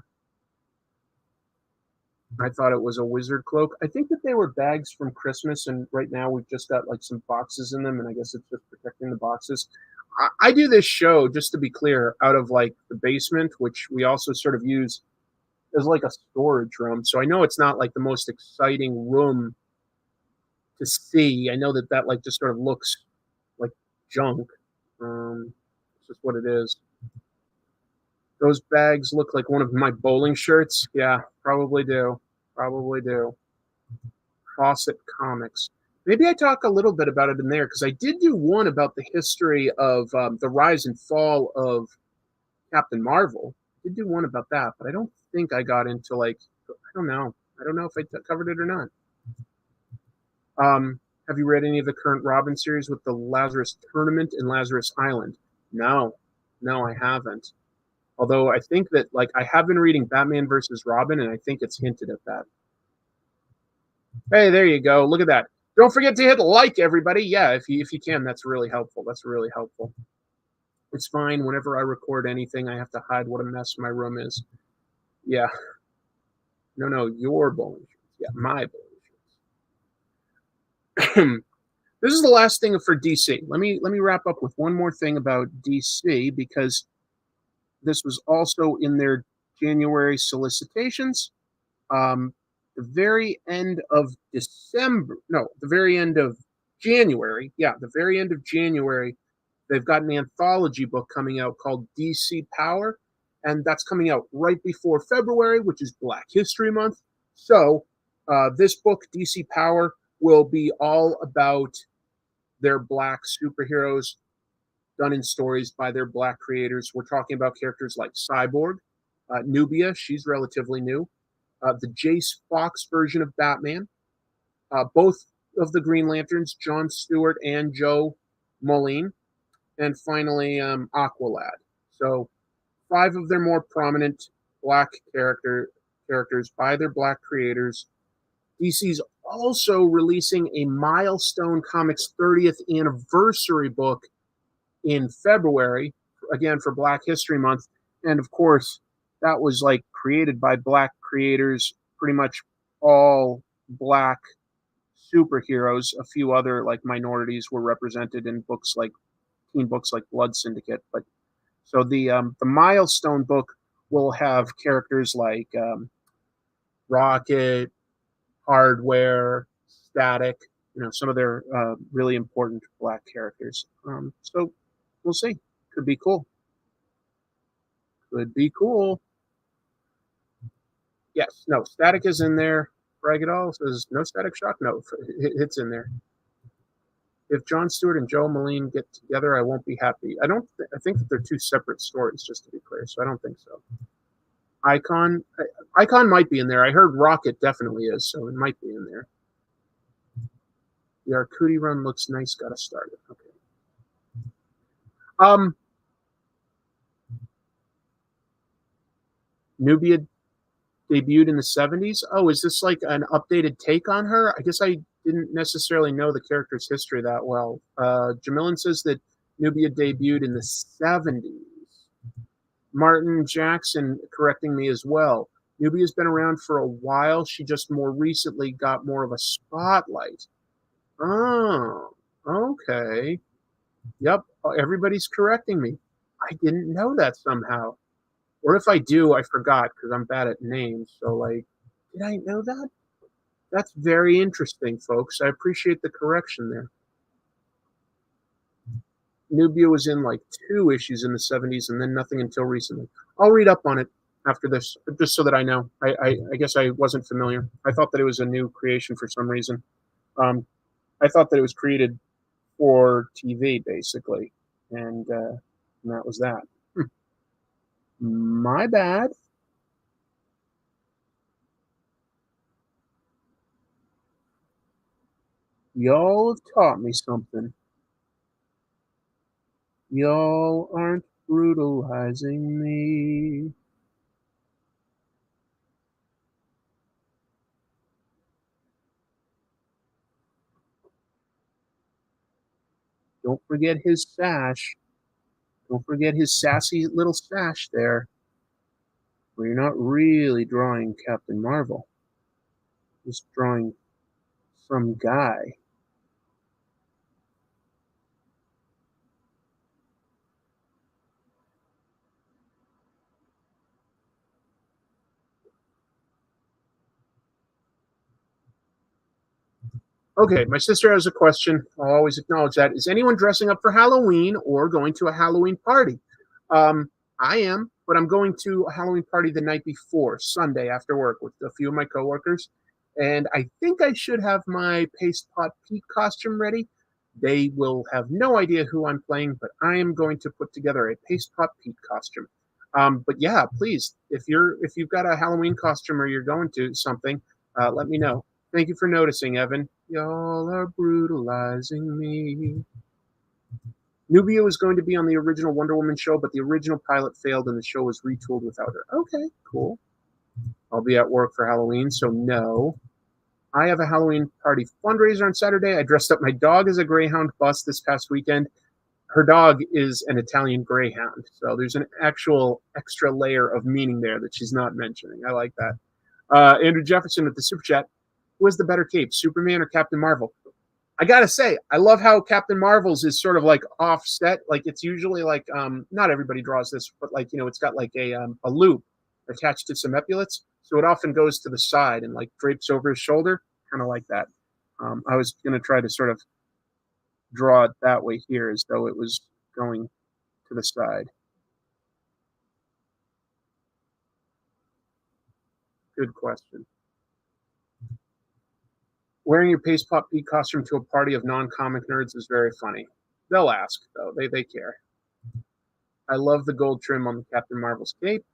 A: I thought it was a wizard cloak. I think that they were bags from Christmas, and right now we've just got some boxes in them, and I guess it's just protecting the boxes. I do this show, just to be clear, out of the basement, which we also sort of use as a storage room. So I know it's not the most exciting room to see. I know that just sort of looks like junk. It's just what it is. Those bags look like one of my bowling shirts. Yeah, probably do. Probably do. Fawcett Comics. Maybe I talk a little bit about it in there because I did do one about the history of the rise and fall of Captain Marvel. I did do one about that, but I don't think I got into I don't know. I don't know if I covered it or not. Have you read any of the current Robin series with the Lazarus Tournament and Lazarus Island? No, I haven't. Although I think that, like, I have been reading Batman versus Robin, and I think it's hinted at that. Hey, there you go. Look at that. Don't forget to hit like, everybody. Yeah, if you can, that's really helpful. That's really helpful. It's fine. Whenever I record anything, I have to hide what a mess my room is. Yeah. No, your bowling shoes. Yeah, my bowling shoes. This is the last thing for DC. Let me wrap up with one more thing about DC, because this was also in their January solicitations. The very end of December, no, the very end of January. Yeah, the very end of January, they've got an anthology book coming out called DC Power, and that's coming out right before February, which is Black History Month. So this book, DC Power, will be all about their Black superheroes done in stories by their Black creators. We're talking about characters like Cyborg, Nubia, she's relatively new, the Jace Fox version of Batman, both of the Green Lanterns, John Stewart and Joe Moline, and finally Aqualad. So 5 of their more prominent Black characters by their Black creators. DC's also releasing a Milestone Comics 30th anniversary book in February, again for Black History Month. And of course, that was like created by Black creators, pretty much all Black superheroes. A few other like minorities were represented in books like teen books like Blood Syndicate. But so the Milestone book will have characters like Rocket, Hardware, Static, some of their really important Black characters. So we'll see. Could be cool. Could be cool. Yes, no, Static is in there. Bragadol says no Static Shock. No, it's in there. If John Stewart and Joe Moline get together, I won't be happy. I think that they're 2 separate stories, just to be clear. So I don't think so. Icon might be in there. I heard Rocket definitely is, so it might be in there. The Arcudi run looks nice. Got to start it. Okay. Nubia debuted in the 70s. Oh, is this like an updated take on her? I guess I didn't necessarily know the character's history that well. Jamilin says that Nubia debuted in the 70s. Martin Jackson correcting me as well. Nubia's been around for a while. She just more recently got more of a spotlight. Oh, okay. Yep, everybody's correcting me. I didn't know that somehow. Or if I do, I forgot because I'm bad at names. So, like, did I know that? That's very interesting, folks. I appreciate the correction there. Nubia was in like 2 issues in the 70s and then nothing until recently. I'll read up on it after this, just so that I know. I guess I wasn't familiar. I thought that it was a new creation for some reason. I thought that it was created for TV, basically. And that was that. My bad. Y'all have taught me something. Y'all aren't brutalizing me. Don't forget his sash. Don't forget his sassy little sash there. Where you're not really drawing Captain Marvel. Just drawing some guy. Okay, my sister has a question. I'll always acknowledge that. Is anyone dressing up for Halloween or going to a Halloween party? I am, but I'm going to a Halloween party the night before, Sunday after work with a few of my coworkers. And I think I should have my Paste Pot Pete costume ready. They will have no idea who I'm playing, but I am going to put together a Paste Pot Pete costume. But yeah, please, if you've got a Halloween costume or you're going to something, let me know. Thank you for noticing, Evan. Y'all are brutalizing me. Nubia was going to be on the original Wonder Woman show, but the original pilot failed and the show was retooled without her. Okay, cool. I'll be at work for Halloween, so no. I have a Halloween party fundraiser on Saturday. I dressed up my dog as a Greyhound bus this past weekend. Her dog is an Italian Greyhound, so there's an actual extra layer of meaning there that she's not mentioning. I like that. Andrew Jefferson with the Super Chat. Who has the better cape, Superman or Captain Marvel? I gotta say, I love how Captain Marvel's is sort of like offset. Like it's usually like not everybody draws this, but like it's got like a loop attached to some epaulets, so it often goes to the side and like drapes over his shoulder, kind of like that. I was gonna try to sort of draw it that way here, as though it was going to the side. Good question. Wearing your Paste Pop Pete costume to a party of non-comic nerds is very funny. They'll ask, though. They care. I love the gold trim on the Captain Marvel's cape.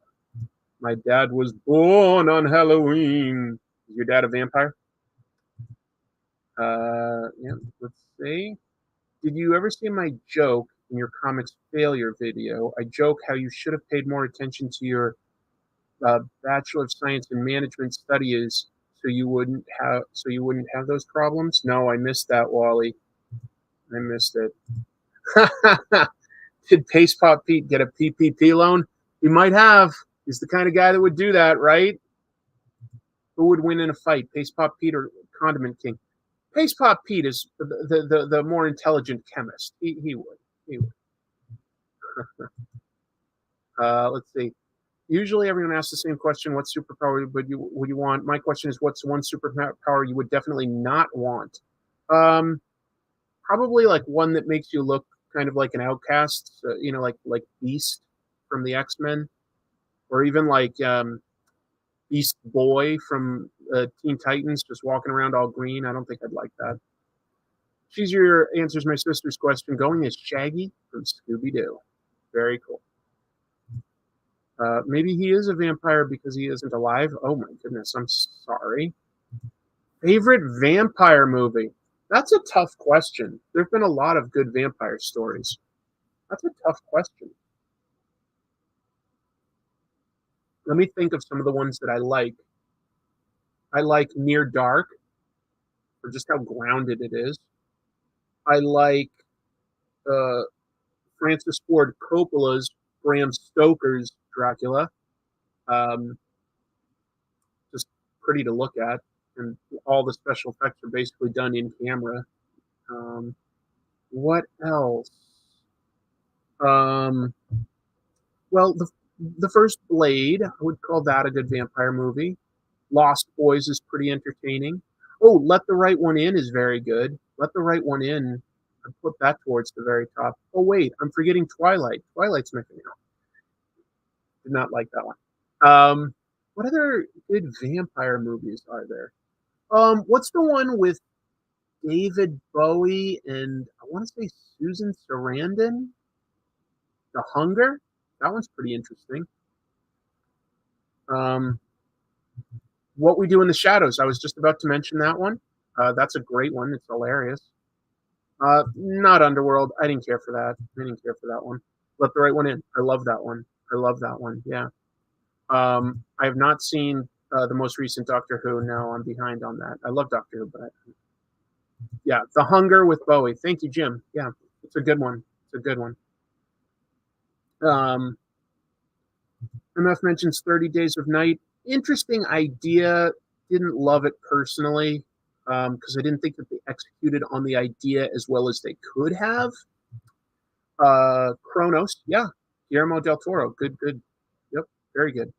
A: My dad was born on Halloween. Is your dad a vampire? Yeah, let's see. Did you ever see my joke in your comics failure video? I joke how you should have paid more attention to your Bachelor of Science in Management Studies so you wouldn't have those problems. No, I missed that, Wally. I missed it. Did Paste Pop Pete get a PPP loan? He might have. He's the kind of guy that would do that, right? Who would win in a fight, Paste Pop Pete or Condiment King? Paste Pop Pete is the more intelligent chemist. He would. He would. Let's see. Usually everyone asks the same question, what superpower would you want? My question is, what's one superpower you would definitely not want? Probably like one that makes you look kind of like an outcast, like Beast from the X-Men, or even like Beast Boy from Teen Titans, just walking around all green. I don't think I'd like that. Cheesier answers my sister's question. Going as Shaggy from Scooby-Doo. Very cool. Maybe he is a vampire because he isn't alive. Oh my goodness, I'm sorry. Favorite vampire movie? That's a tough question. There have been a lot of good vampire stories. That's a tough question. Let me think of some of the ones that I like. I like Near Dark for just how grounded it is. I like Francis Ford Coppola's Bram Stoker's Dracula. Just pretty to look at, and all the special effects are basically done in camera. What else? Well, the first Blade, I would call that a good vampire movie. Lost Boys is pretty entertaining. Oh, Let the Right One In is very good. Let the Right One In, I put that towards the very top. Oh, wait, I'm forgetting Twilight. Twilight's making out. Did not like that one. What other good vampire movies are there? What's the one with David Bowie and I want to say Susan Sarandon? The Hunger? That one's pretty interesting. What We Do in the Shadows. I was just about to mention that one. That's a great one. It's hilarious. Not Underworld. I didn't care for that. I didn't care for that one. Let the Right One In. I love that one. I love that one. Yeah. I have not seen the most recent Doctor Who. No, I'm behind on that. I love Doctor Who, but yeah, The Hunger with Bowie. Thank you, Jim. Yeah, it's a good one. It's a good one. MF mentions 30 Days of Night. Interesting idea. Didn't love it personally because I didn't think that they executed on the idea as well as they could have. Kronos, yeah. Guillermo del Toro, good. Yep, very good.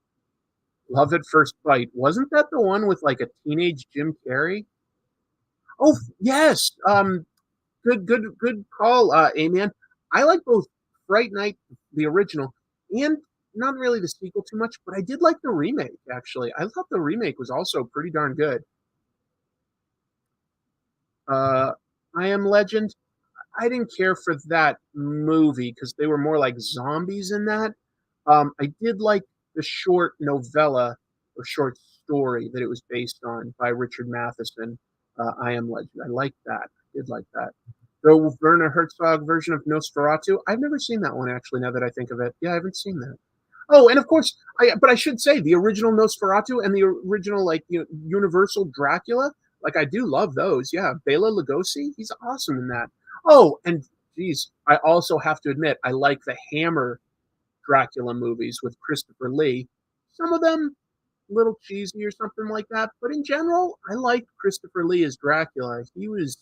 A: Love at First Bite. Wasn't that the one with like a teenage Jim Carrey? Oh yes. Good call, Amen. I like both Fright Night, the original, and not really the sequel too much, but I did like the remake, actually. I thought the remake was also pretty darn good. I Am Legend. I didn't care for that movie because they were more like zombies in that. I did like the short novella or short story that it was based on by Richard Matheson. I Am Legend. I like that. I did like that. The Werner Herzog version of Nosferatu. I've never seen that one actually. Now that I think of it, yeah, I haven't seen that. Oh, and of course, but I should say the original Nosferatu and the original Universal Dracula. Like I do love those. Yeah, Bela Lugosi, he's awesome in that. Oh, and geez, I also have to admit I like the Hammer Dracula movies with Christopher Lee. Some of them a little cheesy or something like that, but in general, I like Christopher Lee as Dracula. He was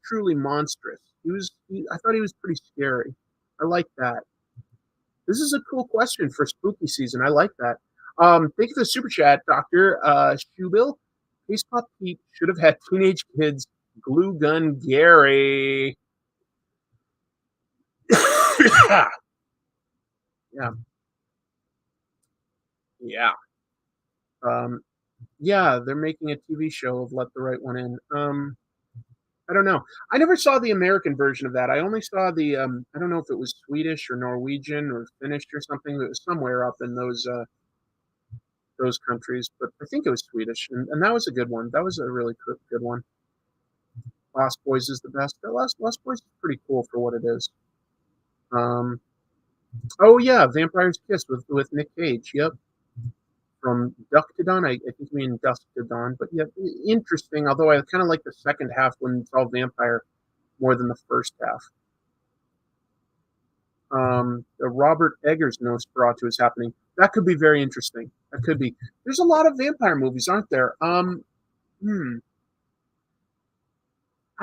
A: truly monstrous. I thought he was pretty scary. I like that. This is a cool question for spooky season. I like that. Thank you for the super chat, Dr. Shubil. Face Pop Pete should have had Teenage Kids Glue Gun Gary. Yeah. Yeah. Yeah, they're making a TV show of Let the Right One In. I don't know. I never saw the American version of that. I only saw the I don't know if it was Swedish or Norwegian or Finnish or something. It was somewhere up in those countries, but I think it was Swedish, and that was a good one. That was a really good one. Lost Boys is the best. Lost Boys is pretty cool for what it is. Oh yeah, Vampire's Kiss with Nick Cage. Yep. From Dusk to Dawn, I think you mean Dusk to Dawn, but yeah, interesting. Although I kind of like the second half when it's all vampire more than the first half. The Robert Eggers Nosferatu is happening. That could be very interesting. That could be. There's a lot of vampire movies, aren't there? I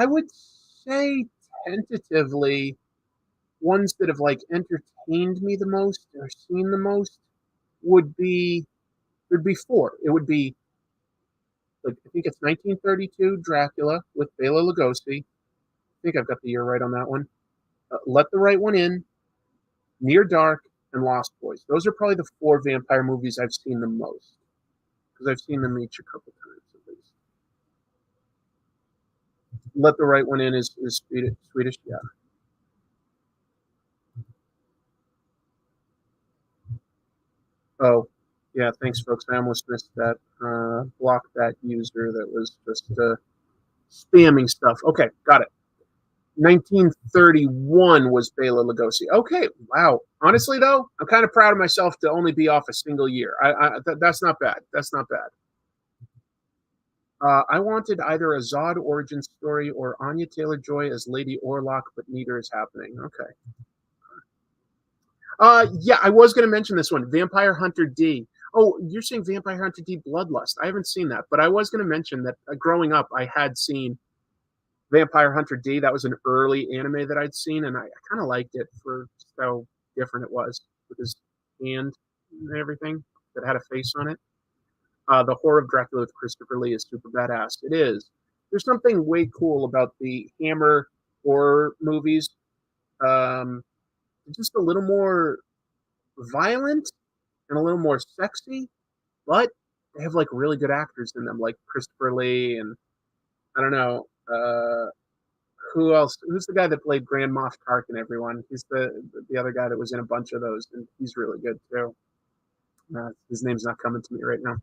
A: would say tentatively ones that have like entertained me the most or seen the most would be there'd be four. It would be like I think it's 1932 Dracula with Bela Lugosi. I think I've got the year right on that one. Let the Right One In, Near Dark, and Lost Boys. Those are probably the four vampire movies I've seen the most because I've seen them each a couple times at least. Let the Right One In is Swedish, yeah. Oh, yeah, thanks, folks. I almost missed that. Block that user that was just spamming stuff. Okay, got it. 1931 was Bela Lugosi. Okay, wow. Honestly, though, I'm kind of proud of myself to only be off a single year. That's not bad. That's not bad. I wanted either a Zod origin story or Anya Taylor-Joy as Lady Orlok, but neither is happening. Okay. Yeah, I was going to mention this one, Vampire Hunter D. Oh, you're saying Vampire Hunter D Bloodlust. I haven't seen that, but I was going to mention that growing up, I had seen Vampire Hunter D. That was an early anime that I'd seen, and I kind of liked it for how different it was with his hand and everything that had a face on it. The Horror of Dracula with Christopher Lee is super badass. It is. There's something way cool about the Hammer horror movies. Just a little more violent and a little more sexy, but they have like really good actors in them, like Christopher Lee and I don't know who else. Who's the guy that played Grand Moff Tarkin? Everyone. He's the other guy that was in a bunch of those, and he's really good too. His name's not coming to me right now.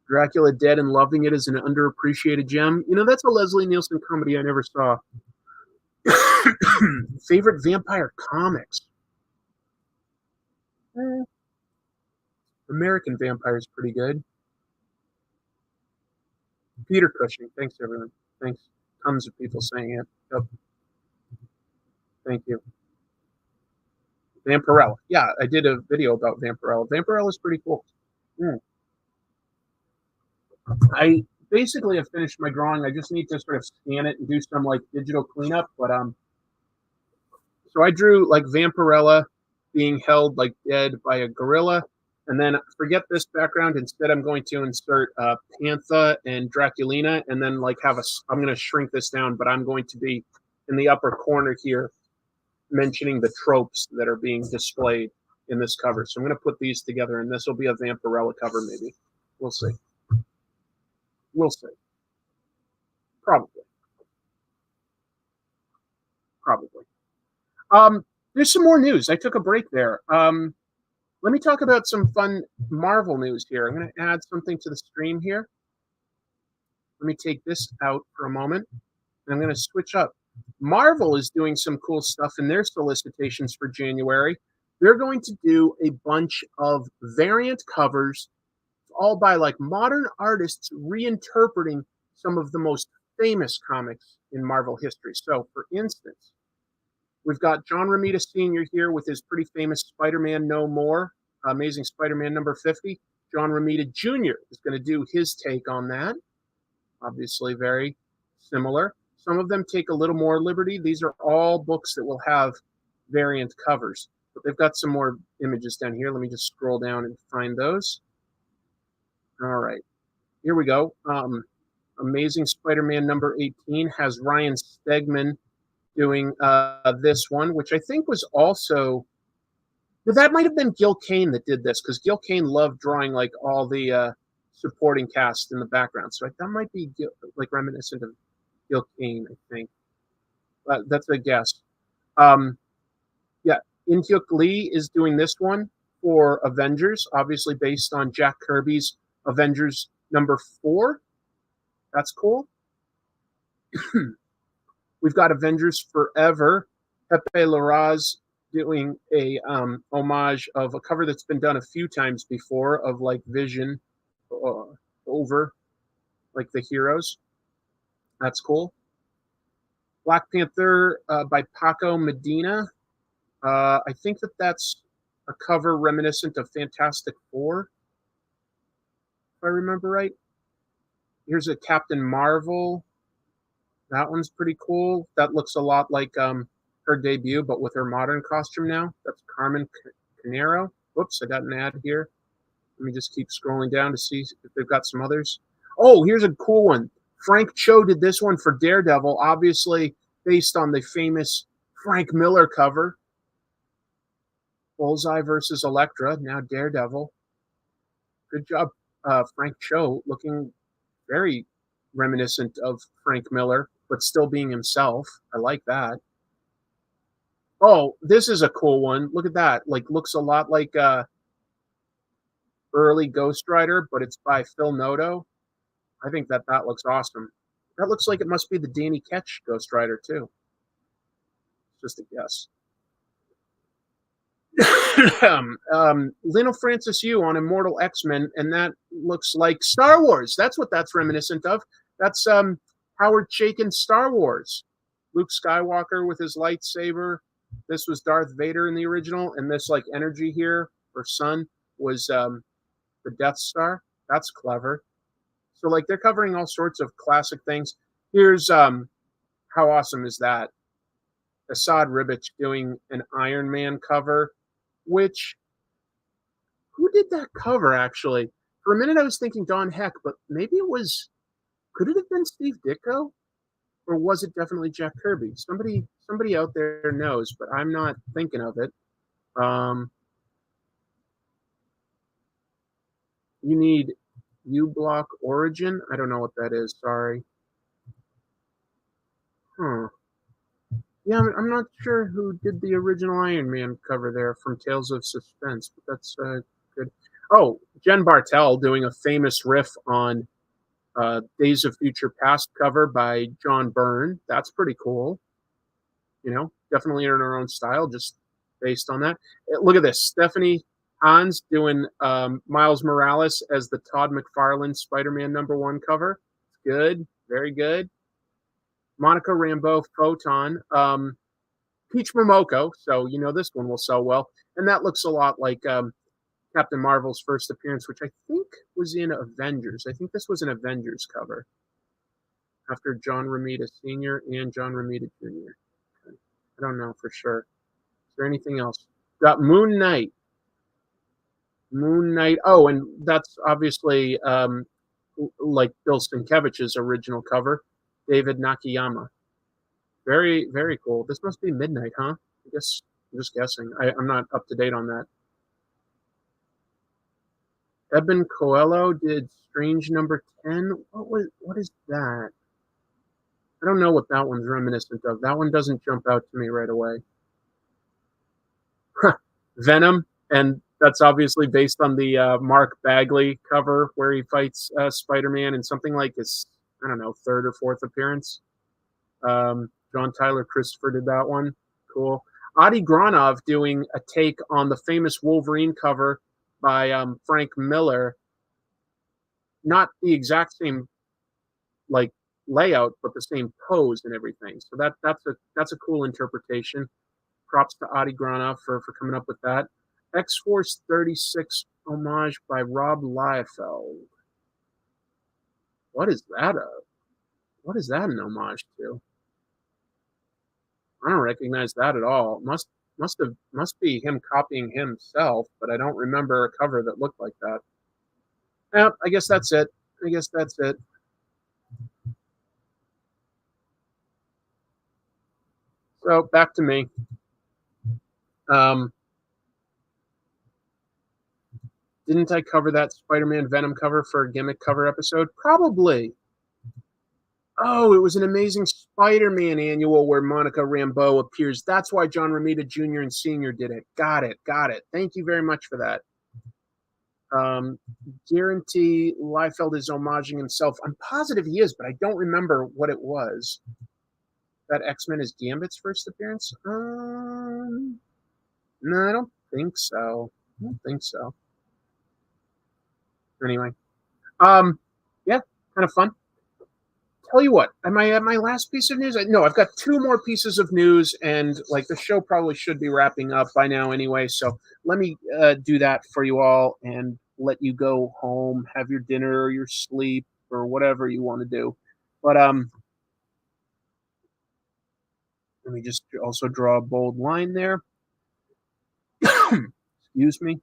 A: Dracula Dead and Loving It is an underappreciated gem. You know, that's a Leslie Nielsen comedy I never saw. Favorite vampire comics? American Vampire is pretty good. Peter Cushing. Thanks, everyone. Thanks. Tons of people saying it. Yep. Thank you. Vampirella. Yeah, I did a video about Vampirella. Vampirella is pretty cool. I basically have finished my drawing. I just need to sort of scan it and do some like digital cleanup. But so I drew like Vampirella being held like dead by a gorilla, and then forget this background. Instead, I'm going to insert Pantha and Draculina, and then like I'm going to shrink this down, but I'm going to be in the upper corner here mentioning the tropes that are being displayed in this cover. So I'm going to put these together, and this will be a Vampirella cover, maybe. We'll see. We'll see. Probably. There's some more news. I took a break there. Let me talk about some fun Marvel news here. I'm going to add something to the stream here. Let me take this out for a moment, and I'm going to switch up. Marvel is doing some cool stuff in their solicitations for January. They're going to do a bunch of variant covers, all by like modern artists reinterpreting some of the most famous comics in Marvel history. So, for instance, we've got John Romita Sr. here with his pretty famous Spider-Man No More, Amazing Spider-Man number 50. John Romita Jr. is going to do his take on that. Obviously, very similar. Some of them take a little more liberty. These are all books that will have variant covers, but they've got some more images down here. Let me just scroll down and find those. All right, here we go. Amazing Spider-Man number 18 has Ryan Stegman doing this one, which I think was also, that might have been Gil Kane that did this, because Gil Kane loved drawing like all the supporting cast in the background. So that might be like reminiscent of Gil Kane, I think. That's a guess. Yeah, In-hyuk Lee is doing this one for Avengers, obviously based on Jack Kirby's Avengers number 4. That's cool. We've got Avengers Forever. Pepe Larraz doing a homage of a cover that's been done a few times before of like Vision over like the heroes. That's cool. Black Panther by Paco Medina. I think that's a cover reminiscent of Fantastic Four, if I remember right. Here's a Captain Marvel. That one's pretty cool. That looks a lot like her debut, but with her modern costume now. That's Carmen Canero. Whoops, I got an ad here. Let me just keep scrolling down to see if they've got some others. Oh, here's a cool one. Frank Cho did this one for Daredevil, obviously based on the famous Frank Miller cover. Bullseye versus Elektra, now Daredevil. Good job, Frank Cho, looking very reminiscent of Frank Miller, but still being himself. I like that. Oh, this is a cool one. Look at that. Like, looks a lot like early Ghost Rider, but it's by Phil Noto. I think that looks awesome. That looks like it must be the Danny Ketch Ghost Rider, too. Just a guess. Lino Francis Yu on Immortal X-Men, and that looks like Star Wars. That's what that's reminiscent of. That's Howard Chaykin's Star Wars. Luke Skywalker with his lightsaber. This was Darth Vader in the original, and this like energy here, or sun, was the Death Star. That's clever. So like they're covering all sorts of classic things. Here's how awesome is that? Assad Ribic doing an Iron Man cover, which, who did that cover actually? For a minute I was thinking Don Heck, but maybe it was, could it have been Steve Ditko? Or was it definitely Jack Kirby? Somebody out there knows, but I'm not thinking of it. You need U-Block Origin? I don't know what that is, sorry. Yeah, I'm not sure who did the original Iron Man cover there from Tales of Suspense, but that's good. Oh, Jen Bartel doing a famous riff on Days of Future Past cover by John Byrne. That's pretty cool. You know, definitely in her own style, just based on that. Look at this. Stephanie Hans doing Miles Morales as the Todd McFarlane Spider-Man #1 cover. Good. Very good. Monica Rambeau Photon. Peach Momoko. So, you know, this one will sell well. And that looks a lot like Captain Marvel's first appearance, which I think was in Avengers. I think this was an Avengers cover after John Romita Sr. and John Romita Jr. I don't know for sure. Is there anything else? Got Moon Knight. Moon Knight. Oh, and that's obviously like Bill Sienkiewicz's original cover. David Nakayama. Very, very cool. This must be Midnight, huh? I guess I'm just guessing. I'm not up to date on that. Eben Coelho did Strange #10. What is that? I don't know what that one's reminiscent of. That one doesn't jump out to me right away. Venom and That's obviously based on the Mark Bagley cover where he fights Spider-Man in something like his, I don't know, third or fourth appearance. John Tyler Christopher did that one. Cool. Adi Granov doing a take on the famous Wolverine cover by Frank Miller. Not the exact same like layout, but the same pose and everything. So that's a cool interpretation. Props to Adi Granov for coming up with that. X-Force 36 homage by Rob Liefeld. What is that an homage to? I don't recognize that at all. Must be him copying himself, but I don't remember a cover that looked like that. Yeah, I guess that's it. So back to me. Didn't I cover that Spider-Man Venom cover for a gimmick cover episode? Probably. Oh, it was an Amazing Spider-Man annual where Monica Rambeau appears. That's why John Romita Jr. and Sr. did it. Got it. Thank you very much for that. Guarantee Liefeld is homaging himself. I'm positive he is, but I don't remember what it was. That X-Men is Gambit's first appearance? No, I don't think so. Anyway. Yeah, kind of fun. Tell you what, am I at my last piece of news? No, I've got two more pieces of news, and like the show probably should be wrapping up by now anyway. So let me do that for you all and let you go home, have your dinner or your sleep or whatever you want to do. But let me just also draw a bold line there. Excuse me.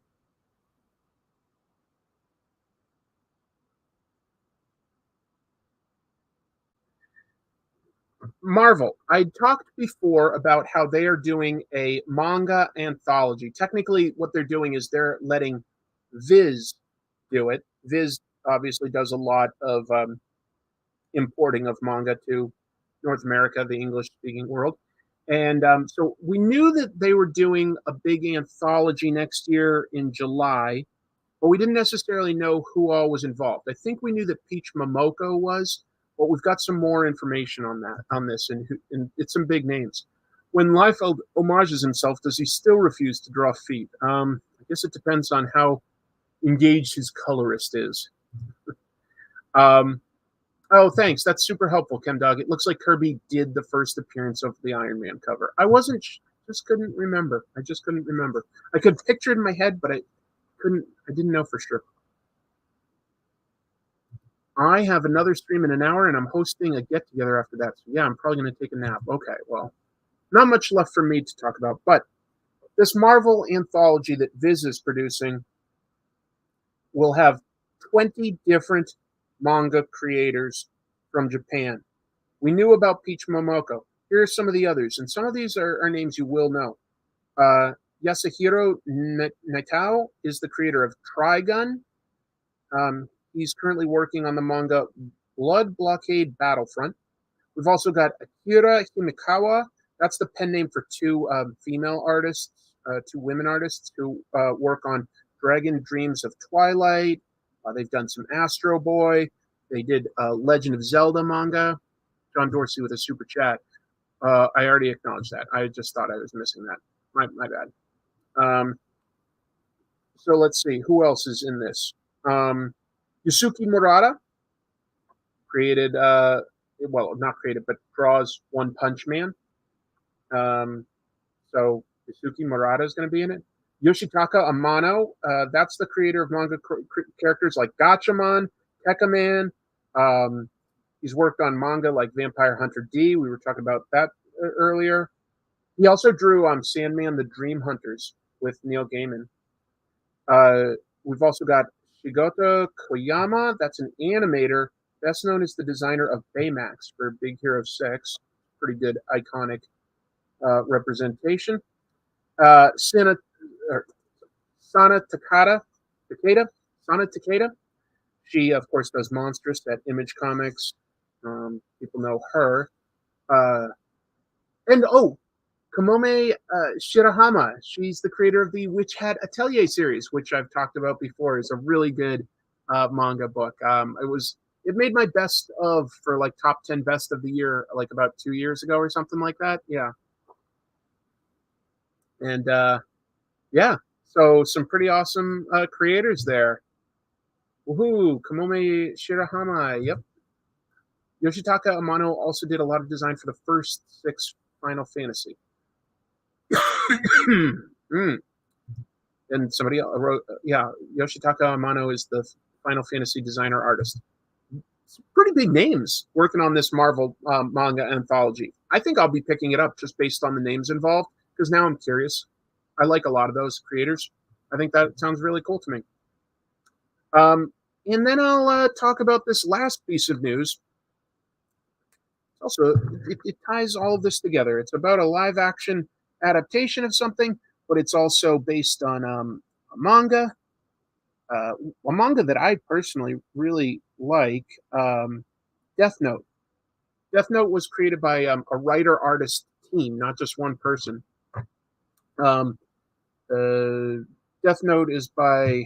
A: Marvel. I talked before about how they are doing a manga anthology. Technically, what they're doing is they're letting Viz do it. Viz obviously does a lot of importing of manga to North America, the English-speaking world. And so we knew that they were doing a big anthology next year in July, but we didn't necessarily know who all was involved. I think we knew that Peach Momoko was, but we've got some more information on this, and it's some big names. When Liefeld homages himself, does he still refuse to draw feet? I guess it depends on how engaged his colorist is. Oh, thanks. That's super helpful, ChemDog. It looks like Kirby did the first appearance of the Iron Man cover. I just couldn't remember. I could picture it in my head, but I didn't know for sure. I have another stream in an hour, and I'm hosting a get-together after that. So, yeah, I'm probably going to take a nap. Okay, well, not much left for me to talk about. But this Marvel anthology that Viz is producing will have 20 different manga creators from Japan. We knew about Peach Momoko. Here are some of the others, and some of these are names you will know. Yasuhiro Naitao is the creator of Trigun. He's currently working on the manga Blood Blockade Battlefront. We've also got Akira Himikawa. That's the pen name for two female artists, two women artists who work on Dragon Dreams of Twilight. They've done some Astro Boy. They did Legend of Zelda manga. John Dorsey with a super chat. I already acknowledged that. I just thought I was missing that. My bad. So let's see. Who else is in this? Yusuke Murata created, well, not created, but draws One Punch Man. So Yusuke Murata is going to be in it. Yoshitaka Amano, that's the creator of manga characters like Gatchaman, Tekkaman. He's worked on manga like Vampire Hunter D. We were talking about that earlier. He also drew Sandman the Dream Hunters with Neil Gaiman. We've also got Shigeto Koyama. That's an animator, best known as the designer of Baymax for Big Hero 6. Pretty good, iconic representation. Sana Takeda. She, of course, does Monstrous at Image Comics. People know her. And Kamome Shirahama. She's the creator of the Witch Hat Atelier series, which I've talked about before. Is a really good manga book. It made my best of for like top 10 best of the year, like about 2 years ago or something like that. Yeah, and yeah, so some pretty awesome creators there. Woohoo! Kamome Shirahama. Yep. Yoshitaka Amano also did a lot of design for the first 6 Final Fantasy. mm. And somebody wrote, yeah, Yoshitaka Amano is the Final Fantasy designer artist. Some pretty big names working on this Marvel manga anthology. I think I'll be picking it up just based on the names involved, because now I'm curious. I like a lot of those creators. I think that sounds really cool to me. And then I'll talk about this last piece of news. Also, it ties all of this together. It's about a live action adaptation of something, but it's also based on a manga that I personally really like, Death Note. Death Note was created by a writer-artist team, not just one person. Death Note is by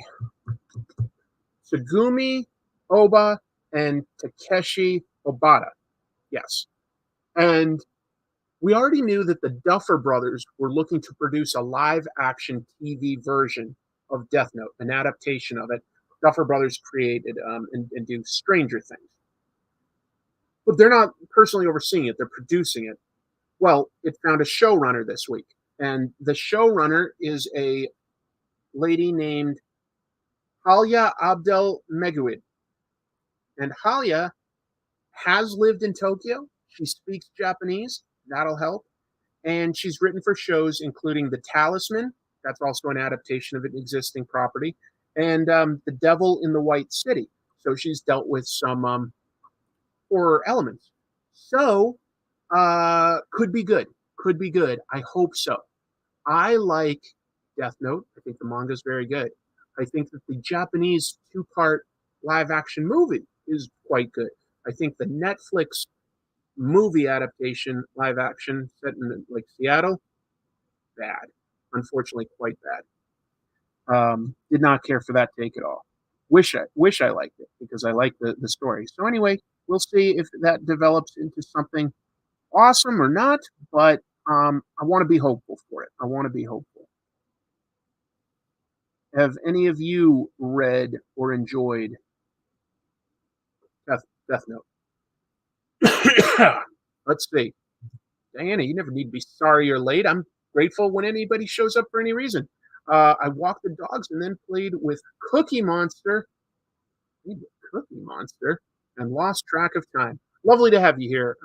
A: Tsugumi Oba and Takeshi Obata. Yes. And we already knew that the Duffer Brothers were looking to produce a live-action TV version of Death Note, an adaptation of it. Duffer Brothers created and do Stranger Things. But they're not personally overseeing it. They're producing it. Well, it found a showrunner this week. And the showrunner is a lady named Halia Abdel Meguid. And Halia has lived in Tokyo. She speaks Japanese. That'll help. And she's written for shows including The Talisman. That's also an adaptation of an existing property. And The Devil in the White City. So she's dealt with some horror elements. So, could be good. Could be good. I hope so. I like Death Note. I think the manga is very good. I think that the Japanese 2-part live-action movie is quite good. I think the Netflix movie adaptation, live-action, set in like Seattle, bad. Unfortunately, quite bad. Did not care for that take at all. Wish I liked it because I like the story. So anyway, we'll see if that develops into something awesome or not, but I want to be hopeful for it. I want to be hopeful. Have any of you read or enjoyed Death Note? Let's see. Diana, you never need to be sorry you're late. I'm grateful when anybody shows up for any reason. I walked the dogs and then played with Cookie Monster, and lost track of time. Lovely to have you here,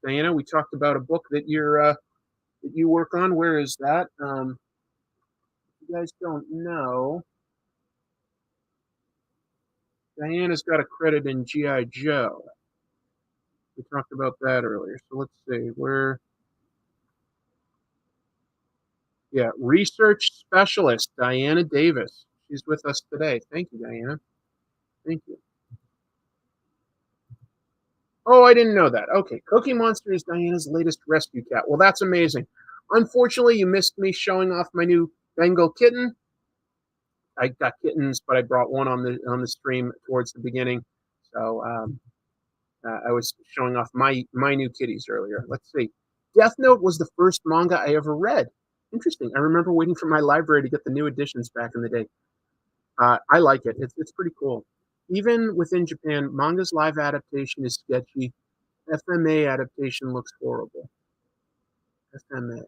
A: Diana. We talked about a book that you work on. Where is that? If you guys don't know, Diana's got a credit in G.I. Joe. We talked about that earlier. So let's see where. Yeah, research specialist Diana Davis. She's with us today. Thank you, Diana. Thank you. Oh, I didn't know that. Okay, Cookie Monster is Diana's latest rescue cat. Well, that's amazing. Unfortunately, you missed me showing off my new Bengal kitten. I got kittens, but I brought one on the stream towards the beginning. So I was showing off my new kitties earlier. Let's see. Death Note was the first manga I ever read. Interesting. I remember waiting for my library to get the new editions back in the day. I like it. It's pretty cool. Even within Japan, manga's live adaptation is sketchy. FMA adaptation looks horrible. FMA.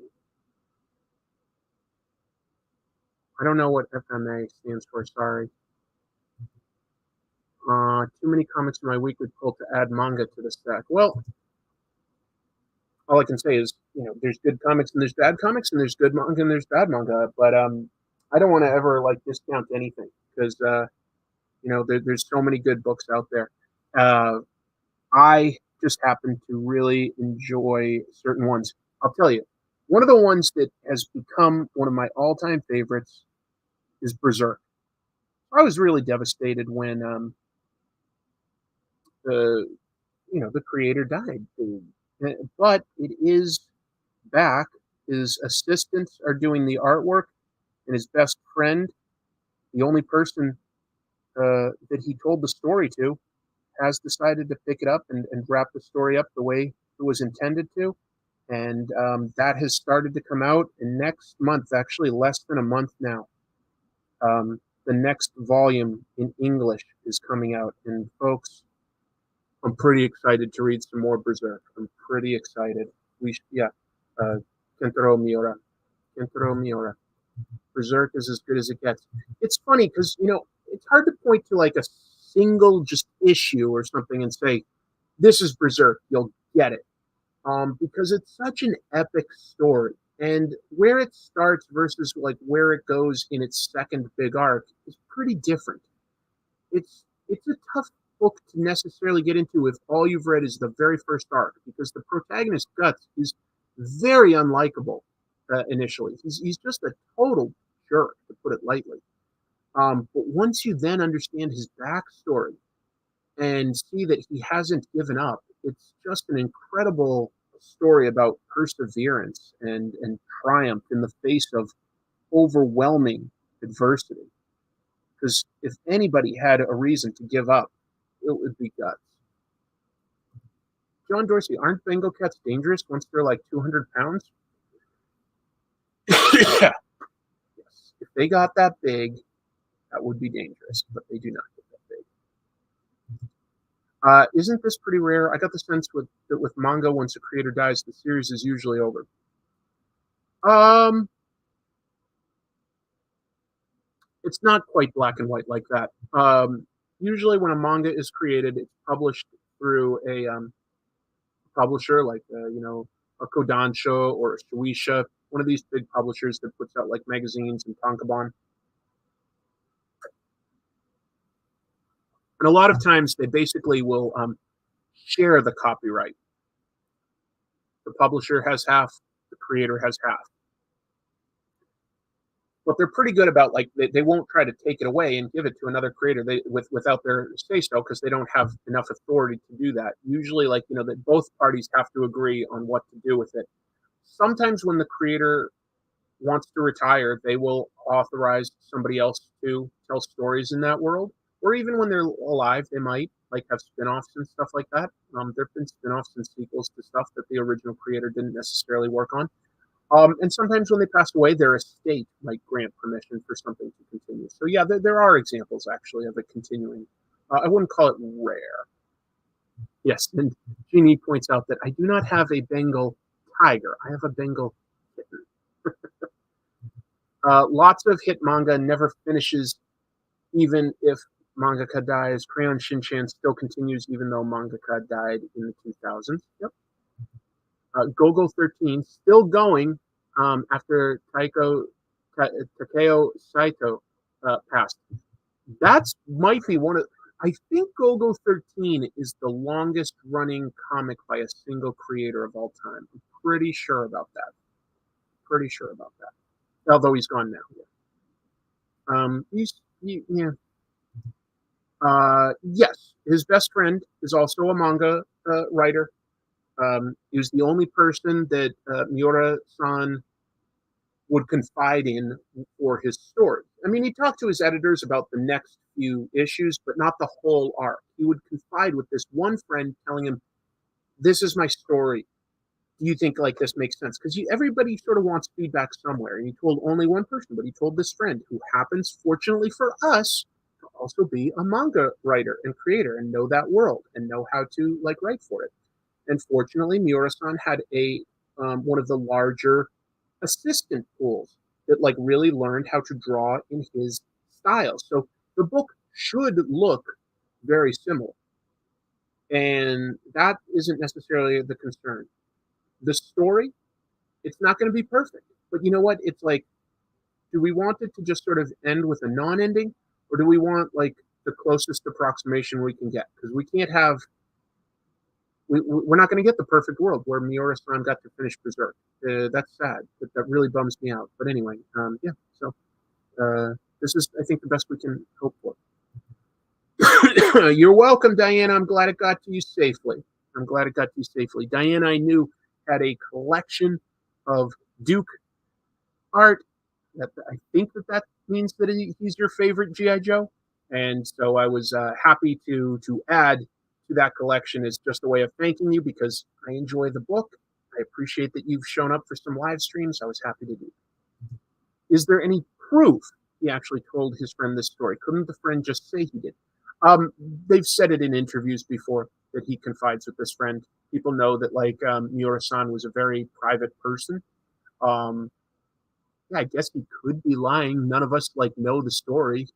A: I don't know what FMA stands for. Sorry. Too many comics in my weekly pull to add manga to the stack. Well, all I can say is, there's good comics and there's bad comics, and there's good manga and there's bad manga. But I don't want to ever discount anything because there's so many good books out there. I just happen to really enjoy certain ones. I'll tell you, one of the ones that has become one of my all-time favorites is Berserk. I was really devastated when the creator died, but it is back. his assistants are doing the artwork, and his best friend, the only person that he told the story to, has decided to pick it up and wrap the story up the way it was intended to. And that has started to come out. And next month, actually less than a month now, the next volume in English is coming out. And folks, I'm pretty excited to read some more Berserk. I'm pretty excited. Kentaro Miura. Kentaro Miura. Berserk is as good as it gets. It's funny because, it's hard to point to like a single just issue or something and say, this is Berserk, you'll get it. Because it's such an epic story. And where it starts versus like where it goes in its second big arc is pretty different. It's a tough book to necessarily get into if all you've read is the very first arc, because the protagonist, Guts, is very unlikable initially. He's just a total jerk, to put it lightly. But once you then understand his backstory and see that he hasn't given up, it's just an incredible story about perseverance and triumph in the face of overwhelming adversity. Because if anybody had a reason to give up, it would be Guts. John Dorsey, aren't Bengal cats dangerous once they're like 200 pounds? Yes. If they got that big, that would be dangerous, but they do not get that big. Isn't this pretty rare? I got the sense that with manga, once a creator dies, the series is usually over. It's not quite black and white like that. Usually when a manga is created, it's published through a publisher like, a Kodansha or a Shueisha, one of these big publishers that puts out like magazines and tankobon. And a lot of times they basically will share the copyright. The publisher has half, the creator has half. But they're pretty good about, like, they won't try to take it away and give it to another creator without their say-so, because they don't have enough authority to do that. Usually, like, that both parties have to agree on what to do with it. Sometimes when the creator wants to retire, they will authorize somebody else to tell stories in that world. Or even when they're alive, they might like have spin-offs and stuff like that. There have been spin-offs and sequels to stuff that the original creator didn't necessarily work on. And sometimes when they pass away, their estate might grant permission for something to continue. So yeah, there are examples actually of it continuing. I wouldn't call it rare. Yes, and Jeannie points out that I do not have a Bengal tiger. I have a Bengal kitten. Lots of hit manga never finishes, even if mangaka dies. Crayon Shinchan still continues even though mangaka died in the 2000s. Yep. Gogo 13 still going after Takeo Saito passed. That might be one of. I think Gogo 13 is the longest running comic by a single creator of all time. I'm pretty sure about that. Although he's gone now. Yeah. Yes, his best friend is also a manga writer. He was the only person that Miura-san would confide in for his story. I mean, he talked to his editors about the next few issues, but not the whole arc. He would confide with this one friend, telling him, "This is my story. Do you think like this makes sense?" Because everybody sort of wants feedback somewhere. And he told only one person, but he told this friend, who happens, fortunately for us, to also be a manga writer and creator and know that world and know how to like write for it. And fortunately, Miura-san had a one of the larger assistant pools that like really learned how to draw in his style. So the book should look very similar. And that isn't necessarily the concern. The story, it's not going to be perfect. But you know what? It's like, do we want it to just sort of end with a non-ending? Or do we want like the closest approximation we can get? Because we can't have... We're not going to get the perfect world where Miura-san got to finish Berserk. That's sad. That really bums me out. But anyway, yeah. So this is, I think, the best we can hope for. You're welcome, Diana. I'm glad it got to you safely. Diana, I knew, had a collection of Duke art. I think that means that he's your favorite GI Joe, and so I was happy to add to that collection as just a way of thanking you because I enjoy the book. I appreciate that you've shown up for some live streams. I was happy to do it. Is there any proof he actually told his friend this story? Couldn't the friend just say he did? They've said it in interviews before that he confides with this friend. People know that like Miura-san was a very private person. Um, yeah, I guess he could be lying. None of us like know the story,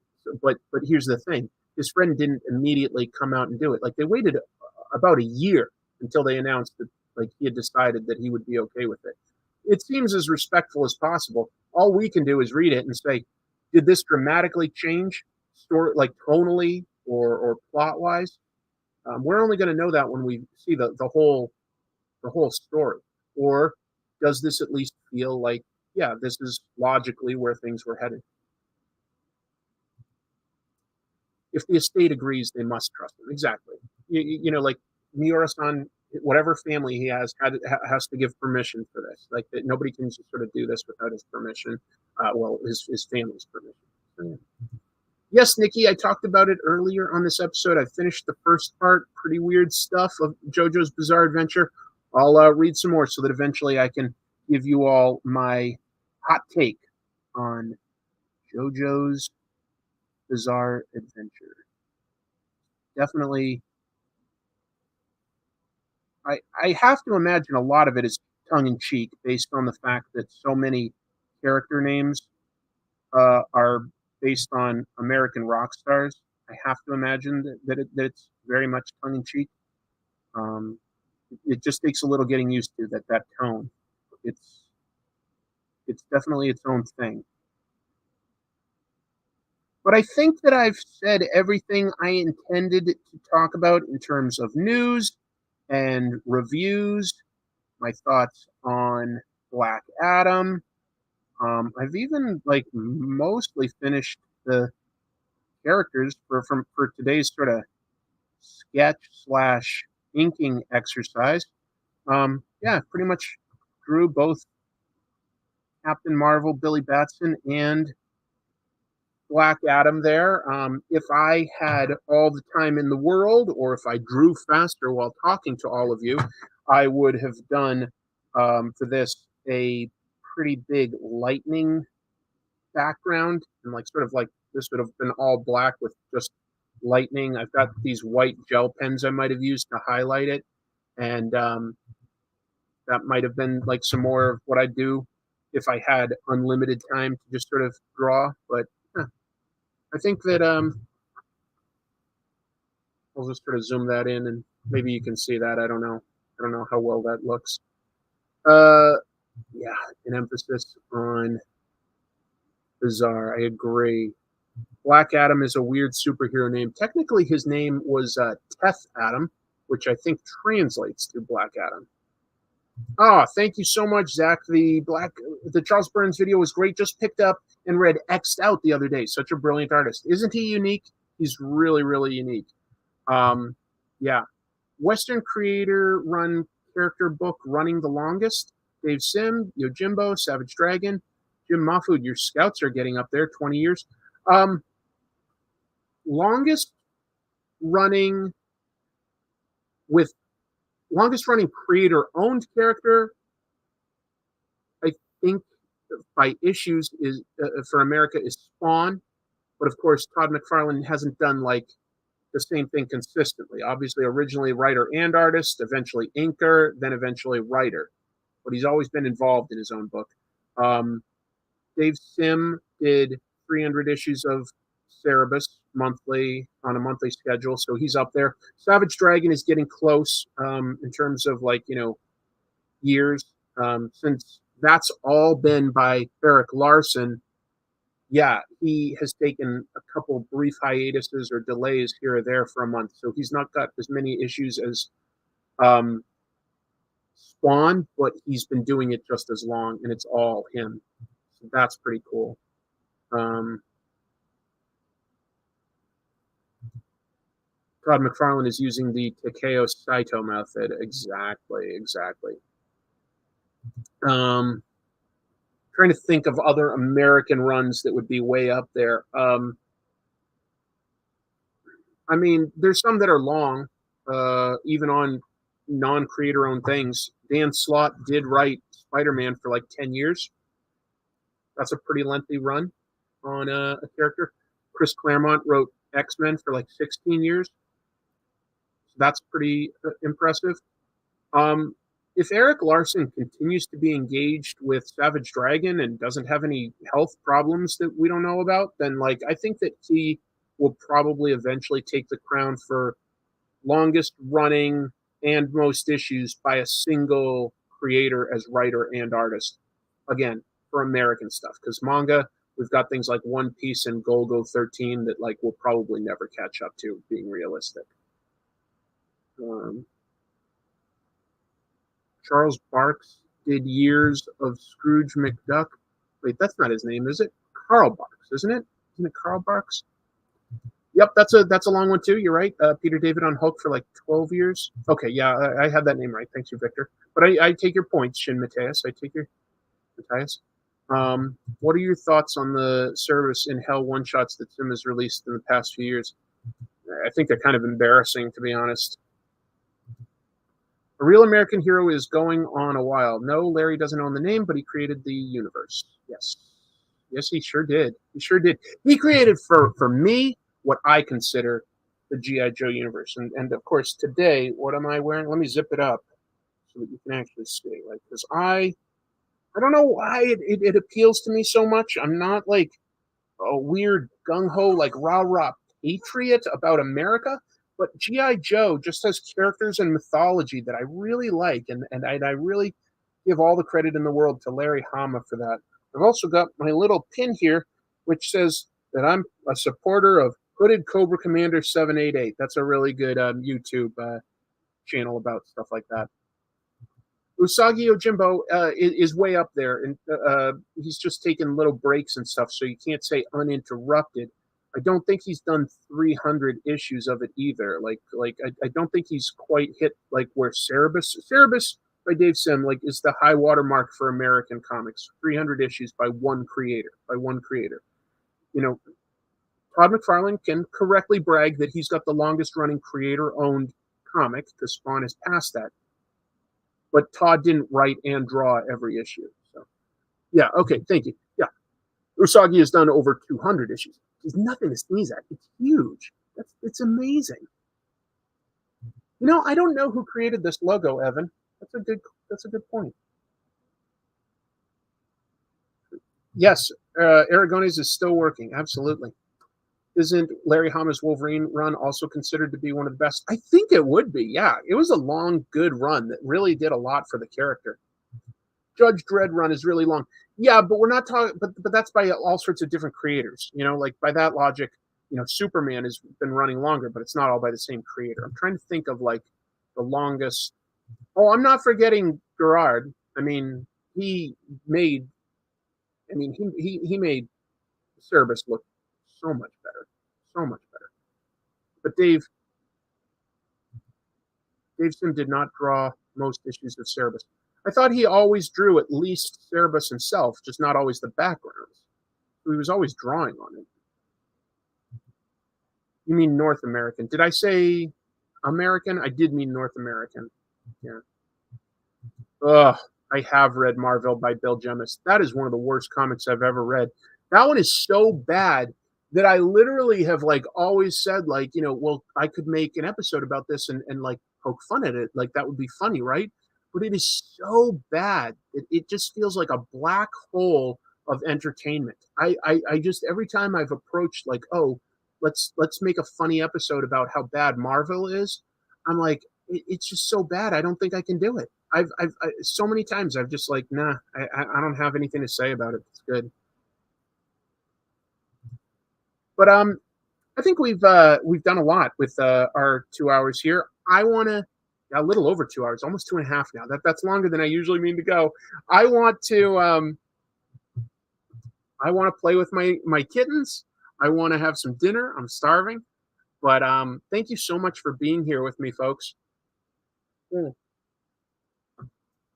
A: but here's the thing: his friend didn't immediately come out and do it. Like they waited about a year until they announced that like he had decided that he would be okay with it. It seems as respectful as possible. All we can do is read it and say, did this dramatically change story like tonally or plot wise? We're only going to know that when we see the whole story, or does this at least feel like yeah, this is logically where things were headed? If the estate agrees, they must trust him. Exactly. You know, like Miura-san, whatever family he has to give permission for this. Like that, nobody can just sort of do this without his permission. Well, his family's permission. So, yeah. Yes, Nikki, I talked about it earlier on this episode. I finished the first part, pretty weird stuff of JoJo's Bizarre Adventure. I'll read some more so that eventually I can give you all my hot take on JoJo's Bizarre Adventure. Definitely, I have to imagine a lot of it is tongue in cheek based on the fact that so many character names are based on American rock stars. I have to imagine that it's very much tongue in cheek. Um, it just takes a little getting used to that tone. It's it's definitely its own thing. But I think that I've said everything I intended to talk about in terms of news and reviews, my thoughts on Black Adam. I've even like mostly finished the characters for today's sort of sketch slash inking exercise. Yeah, pretty much drew both Captain Marvel, Billy Batson, and Black Adam there. If I had all the time in the world, or if I drew faster while talking to all of you, I would have done for this a pretty big lightning background and like sort of like this would have been all black with just lightning. I've got these white gel pens I might have used to highlight it, and that might have been like some more of what I do if I had unlimited time to just sort of draw. But I think that I'll just sort of zoom that in and maybe you can see that. I don't know. I don't know how well that looks. Uh, yeah, an emphasis on bizarre. I agree. Black Adam is a weird superhero name. Technically, his name was Teth Adam, which I think translates to Black Adam. Oh, thank you so much, Zach. The Charles Burns video was great. Just picked up and read X'd Out the other day. Such a brilliant artist. Isn't he unique? He's really, really unique. Yeah. Western creator run character book running the longest. Dave Sim, Yojimbo, Savage Dragon, Jim Mahfood. Your scouts are getting up there, 20 years. Longest running with longest running creator owned character, I think by issues is for America is Spawn, but of course Todd McFarlane hasn't done like the same thing consistently. Obviously, originally writer and artist, eventually inker, then eventually writer, but he's always been involved in his own book. Dave Sim did 300 issues of Cerebus monthly on a monthly schedule, so he's up there. Savage Dragon is getting close in terms of like years since that's all been by Eric Larson. Yeah, he has taken a couple brief hiatuses or delays here or there for a month, so he's not got as many issues as Spawn, but he's been doing it just as long, and it's all him. So that's pretty cool. Todd McFarlane is using the Takeo Saito method. Exactly. Trying to think of other American runs that would be way up there. I mean, there's some that are long, even on non-creator owned things. Dan Slott did write Spider-Man for like 10 years. That's a pretty lengthy run on a character. Chris Claremont wrote X-Men for like 16 years. So that's pretty impressive. If Eric Larson continues to be engaged with Savage Dragon and doesn't have any health problems that we don't know about, then like I think that he will probably eventually take the crown for longest running and most issues by a single creator as writer and artist. Again, for American stuff, because manga, we've got things like One Piece and Golgo 13 that like we'll probably never catch up to, being realistic. Charles Barks did years of Scrooge McDuck. Wait, that's not his name, is it? Carl Barks, isn't it? Isn't it Carl Barks? Yep, that's a long one too. You're right. Peter David on Hulk for like 12 years. Okay, yeah, I had that name right. Thanks you, Victor. But I take your point, Shin Mateus. I take your Mateus. What are your thoughts on the service in Hell one-shots that Sim has released in the past few years? I think they're kind of embarrassing, to be honest. A real American hero is going on a while. No, Larry doesn't own the name, but he created the universe. Yes. Yes, he sure did. He sure did. He created for me what I consider the G.I. Joe universe. And of course, today, what am I wearing? Let me zip it up so that you can actually see. Like, because I don't know why it appeals to me so much. I'm not like a weird gung-ho, like rah-rah patriot about America, but G.I. Joe just has characters and mythology that I really like, and I really give all the credit in the world to Larry Hama for that. I've also got my little pin here, which says that I'm a supporter of Hooded Cobra Commander 788. That's a really good YouTube channel about stuff like that. Usagi Yojimbo is way up there, and he's just taking little breaks and stuff, so you can't say uninterrupted. I don't think he's done 300 issues of it either. I don't think he's quite hit like where Cerebus by Dave Sim like is the high watermark for American comics. 300 issues by one creator. You know, Todd McFarlane can correctly brag that he's got the longest running creator-owned comic because Spawn is past that. But Todd didn't write and draw every issue. So, yeah, okay, thank you. Yeah, Usagi has done over 200 issues. There's nothing to sneeze at. It's huge. It's amazing. You know, I don't know who created this logo, Evan. That's a good point. Yes, Aragones is still working. Absolutely. Isn't Larry Hama's Wolverine run also considered to be one of the best? I think it would be, yeah. It was a long, good run that really did a lot for the character. Judge Dredd run is really long. Yeah, but we're not talking, but that's by all sorts of different creators. You know, like by that logic, you know, Superman has been running longer, but it's not all by the same creator. I'm trying to think of like the longest. Oh, I'm not forgetting Gerard. I mean, he made Cerebus look so much better. But Dave Sim did not draw most issues of Cerebus. I thought he always drew at least Cerebus himself, just not always the backgrounds. He was always drawing on it. You mean North American? Did I say American? I did mean North American. Yeah. Ugh. I have read Marvel by Bill Jemas. That is one of the worst comics I've ever read. That one is so bad that I literally have like always said, like, you know, well, I could make an episode about this and like poke fun at it. Like that would be funny, right? But it is so bad. It just feels like a black hole of entertainment. I just every time I've approached like, oh, let's make a funny episode about how bad Marvel is, I'm like, it's just so bad. I don't think I can do it. I've so many times I've just like, nah, I don't have anything to say about it. It's good. But I think we've done a lot with our 2 hours here. I want to a little over 2 hours, almost 2.5 now. That's longer than I usually mean to go. I want to play with my kittens. I want to have some dinner. I'm starving. But thank you so much for being here with me, folks.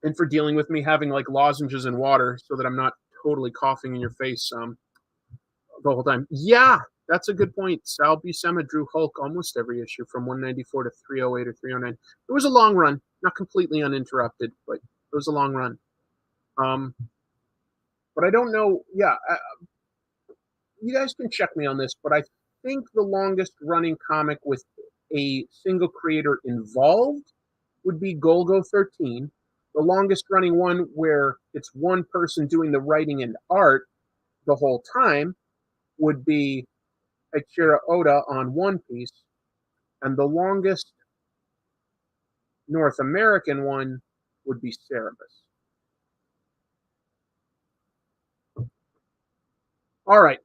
A: And for dealing with me having like lozenges and water so that I'm not totally coughing in your face the whole time. Yeah, that's a good point. Sal Buscema drew Hulk almost every issue from 194 to 308 or 309. It was a long run, not completely uninterrupted, but it was a long run. But I don't know. Yeah, you guys can check me on this, but I think the longest running comic with a single creator involved would be Golgo 13. The longest running one where it's one person doing the writing and art the whole time would be Eiichiro Oda on One Piece. And the longest North American one would be Cerebus. All right.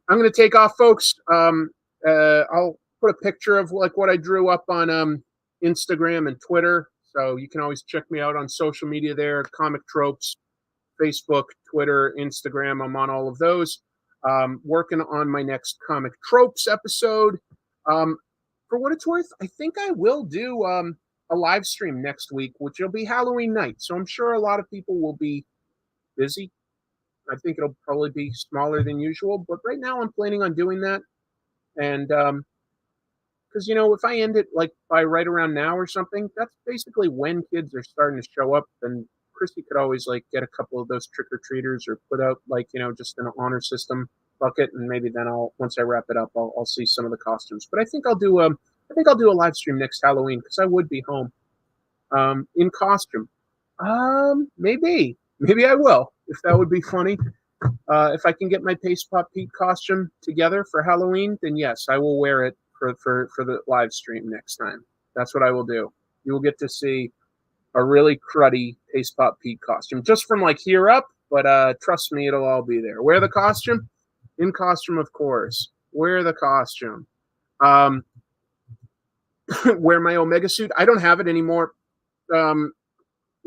A: I'm going to take off, folks. I'll put a picture of like what I drew up on Instagram and Twitter. So you can always check me out on social media there, Comic Tropes, Facebook, Twitter, Instagram. I'm on all of those. Working on my next Comic Tropes episode. For what it's worth, I think I will do a live stream next week, which will be Halloween night. So I'm sure a lot of people will be busy. I think it'll probably be smaller than usual, but right now I'm planning on doing that. And because, if I end it like by right around now or something, that's basically when kids are starting to show up. And Christy could always like get a couple of those trick-or-treaters or put out like, just an honor system bucket. And maybe then once I wrap it up, I'll see some of the costumes. But I think I'll do a live stream next Halloween because I would be home in costume. Maybe I will, if that would be funny. If I can get my Paste Pop Pete costume together for Halloween, then yes, I will wear it for the live stream next time. That's what I will do. You will get to see a really cruddy Paste Pop Pete costume, just from like here up, but trust me, it'll all be there. Wear the costume? In costume, of course. Wear the costume. Wear my Omega suit? I don't have it anymore.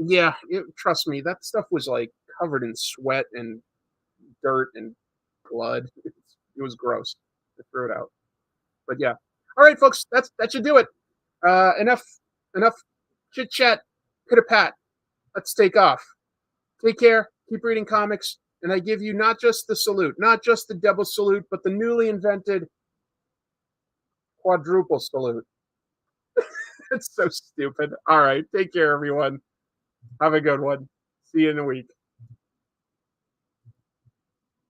A: Yeah, trust me, that stuff was like covered in sweat and dirt and blood. It was gross. I threw it out. But yeah. All right, folks, that should do it. Enough chit chat, hit a pat. Let's take off. Take care. Keep reading comics, and I give you not just the salute, not just the double salute, but the newly invented quadruple salute. It's so stupid. All right, take care, everyone. Have a good one. See you in a week.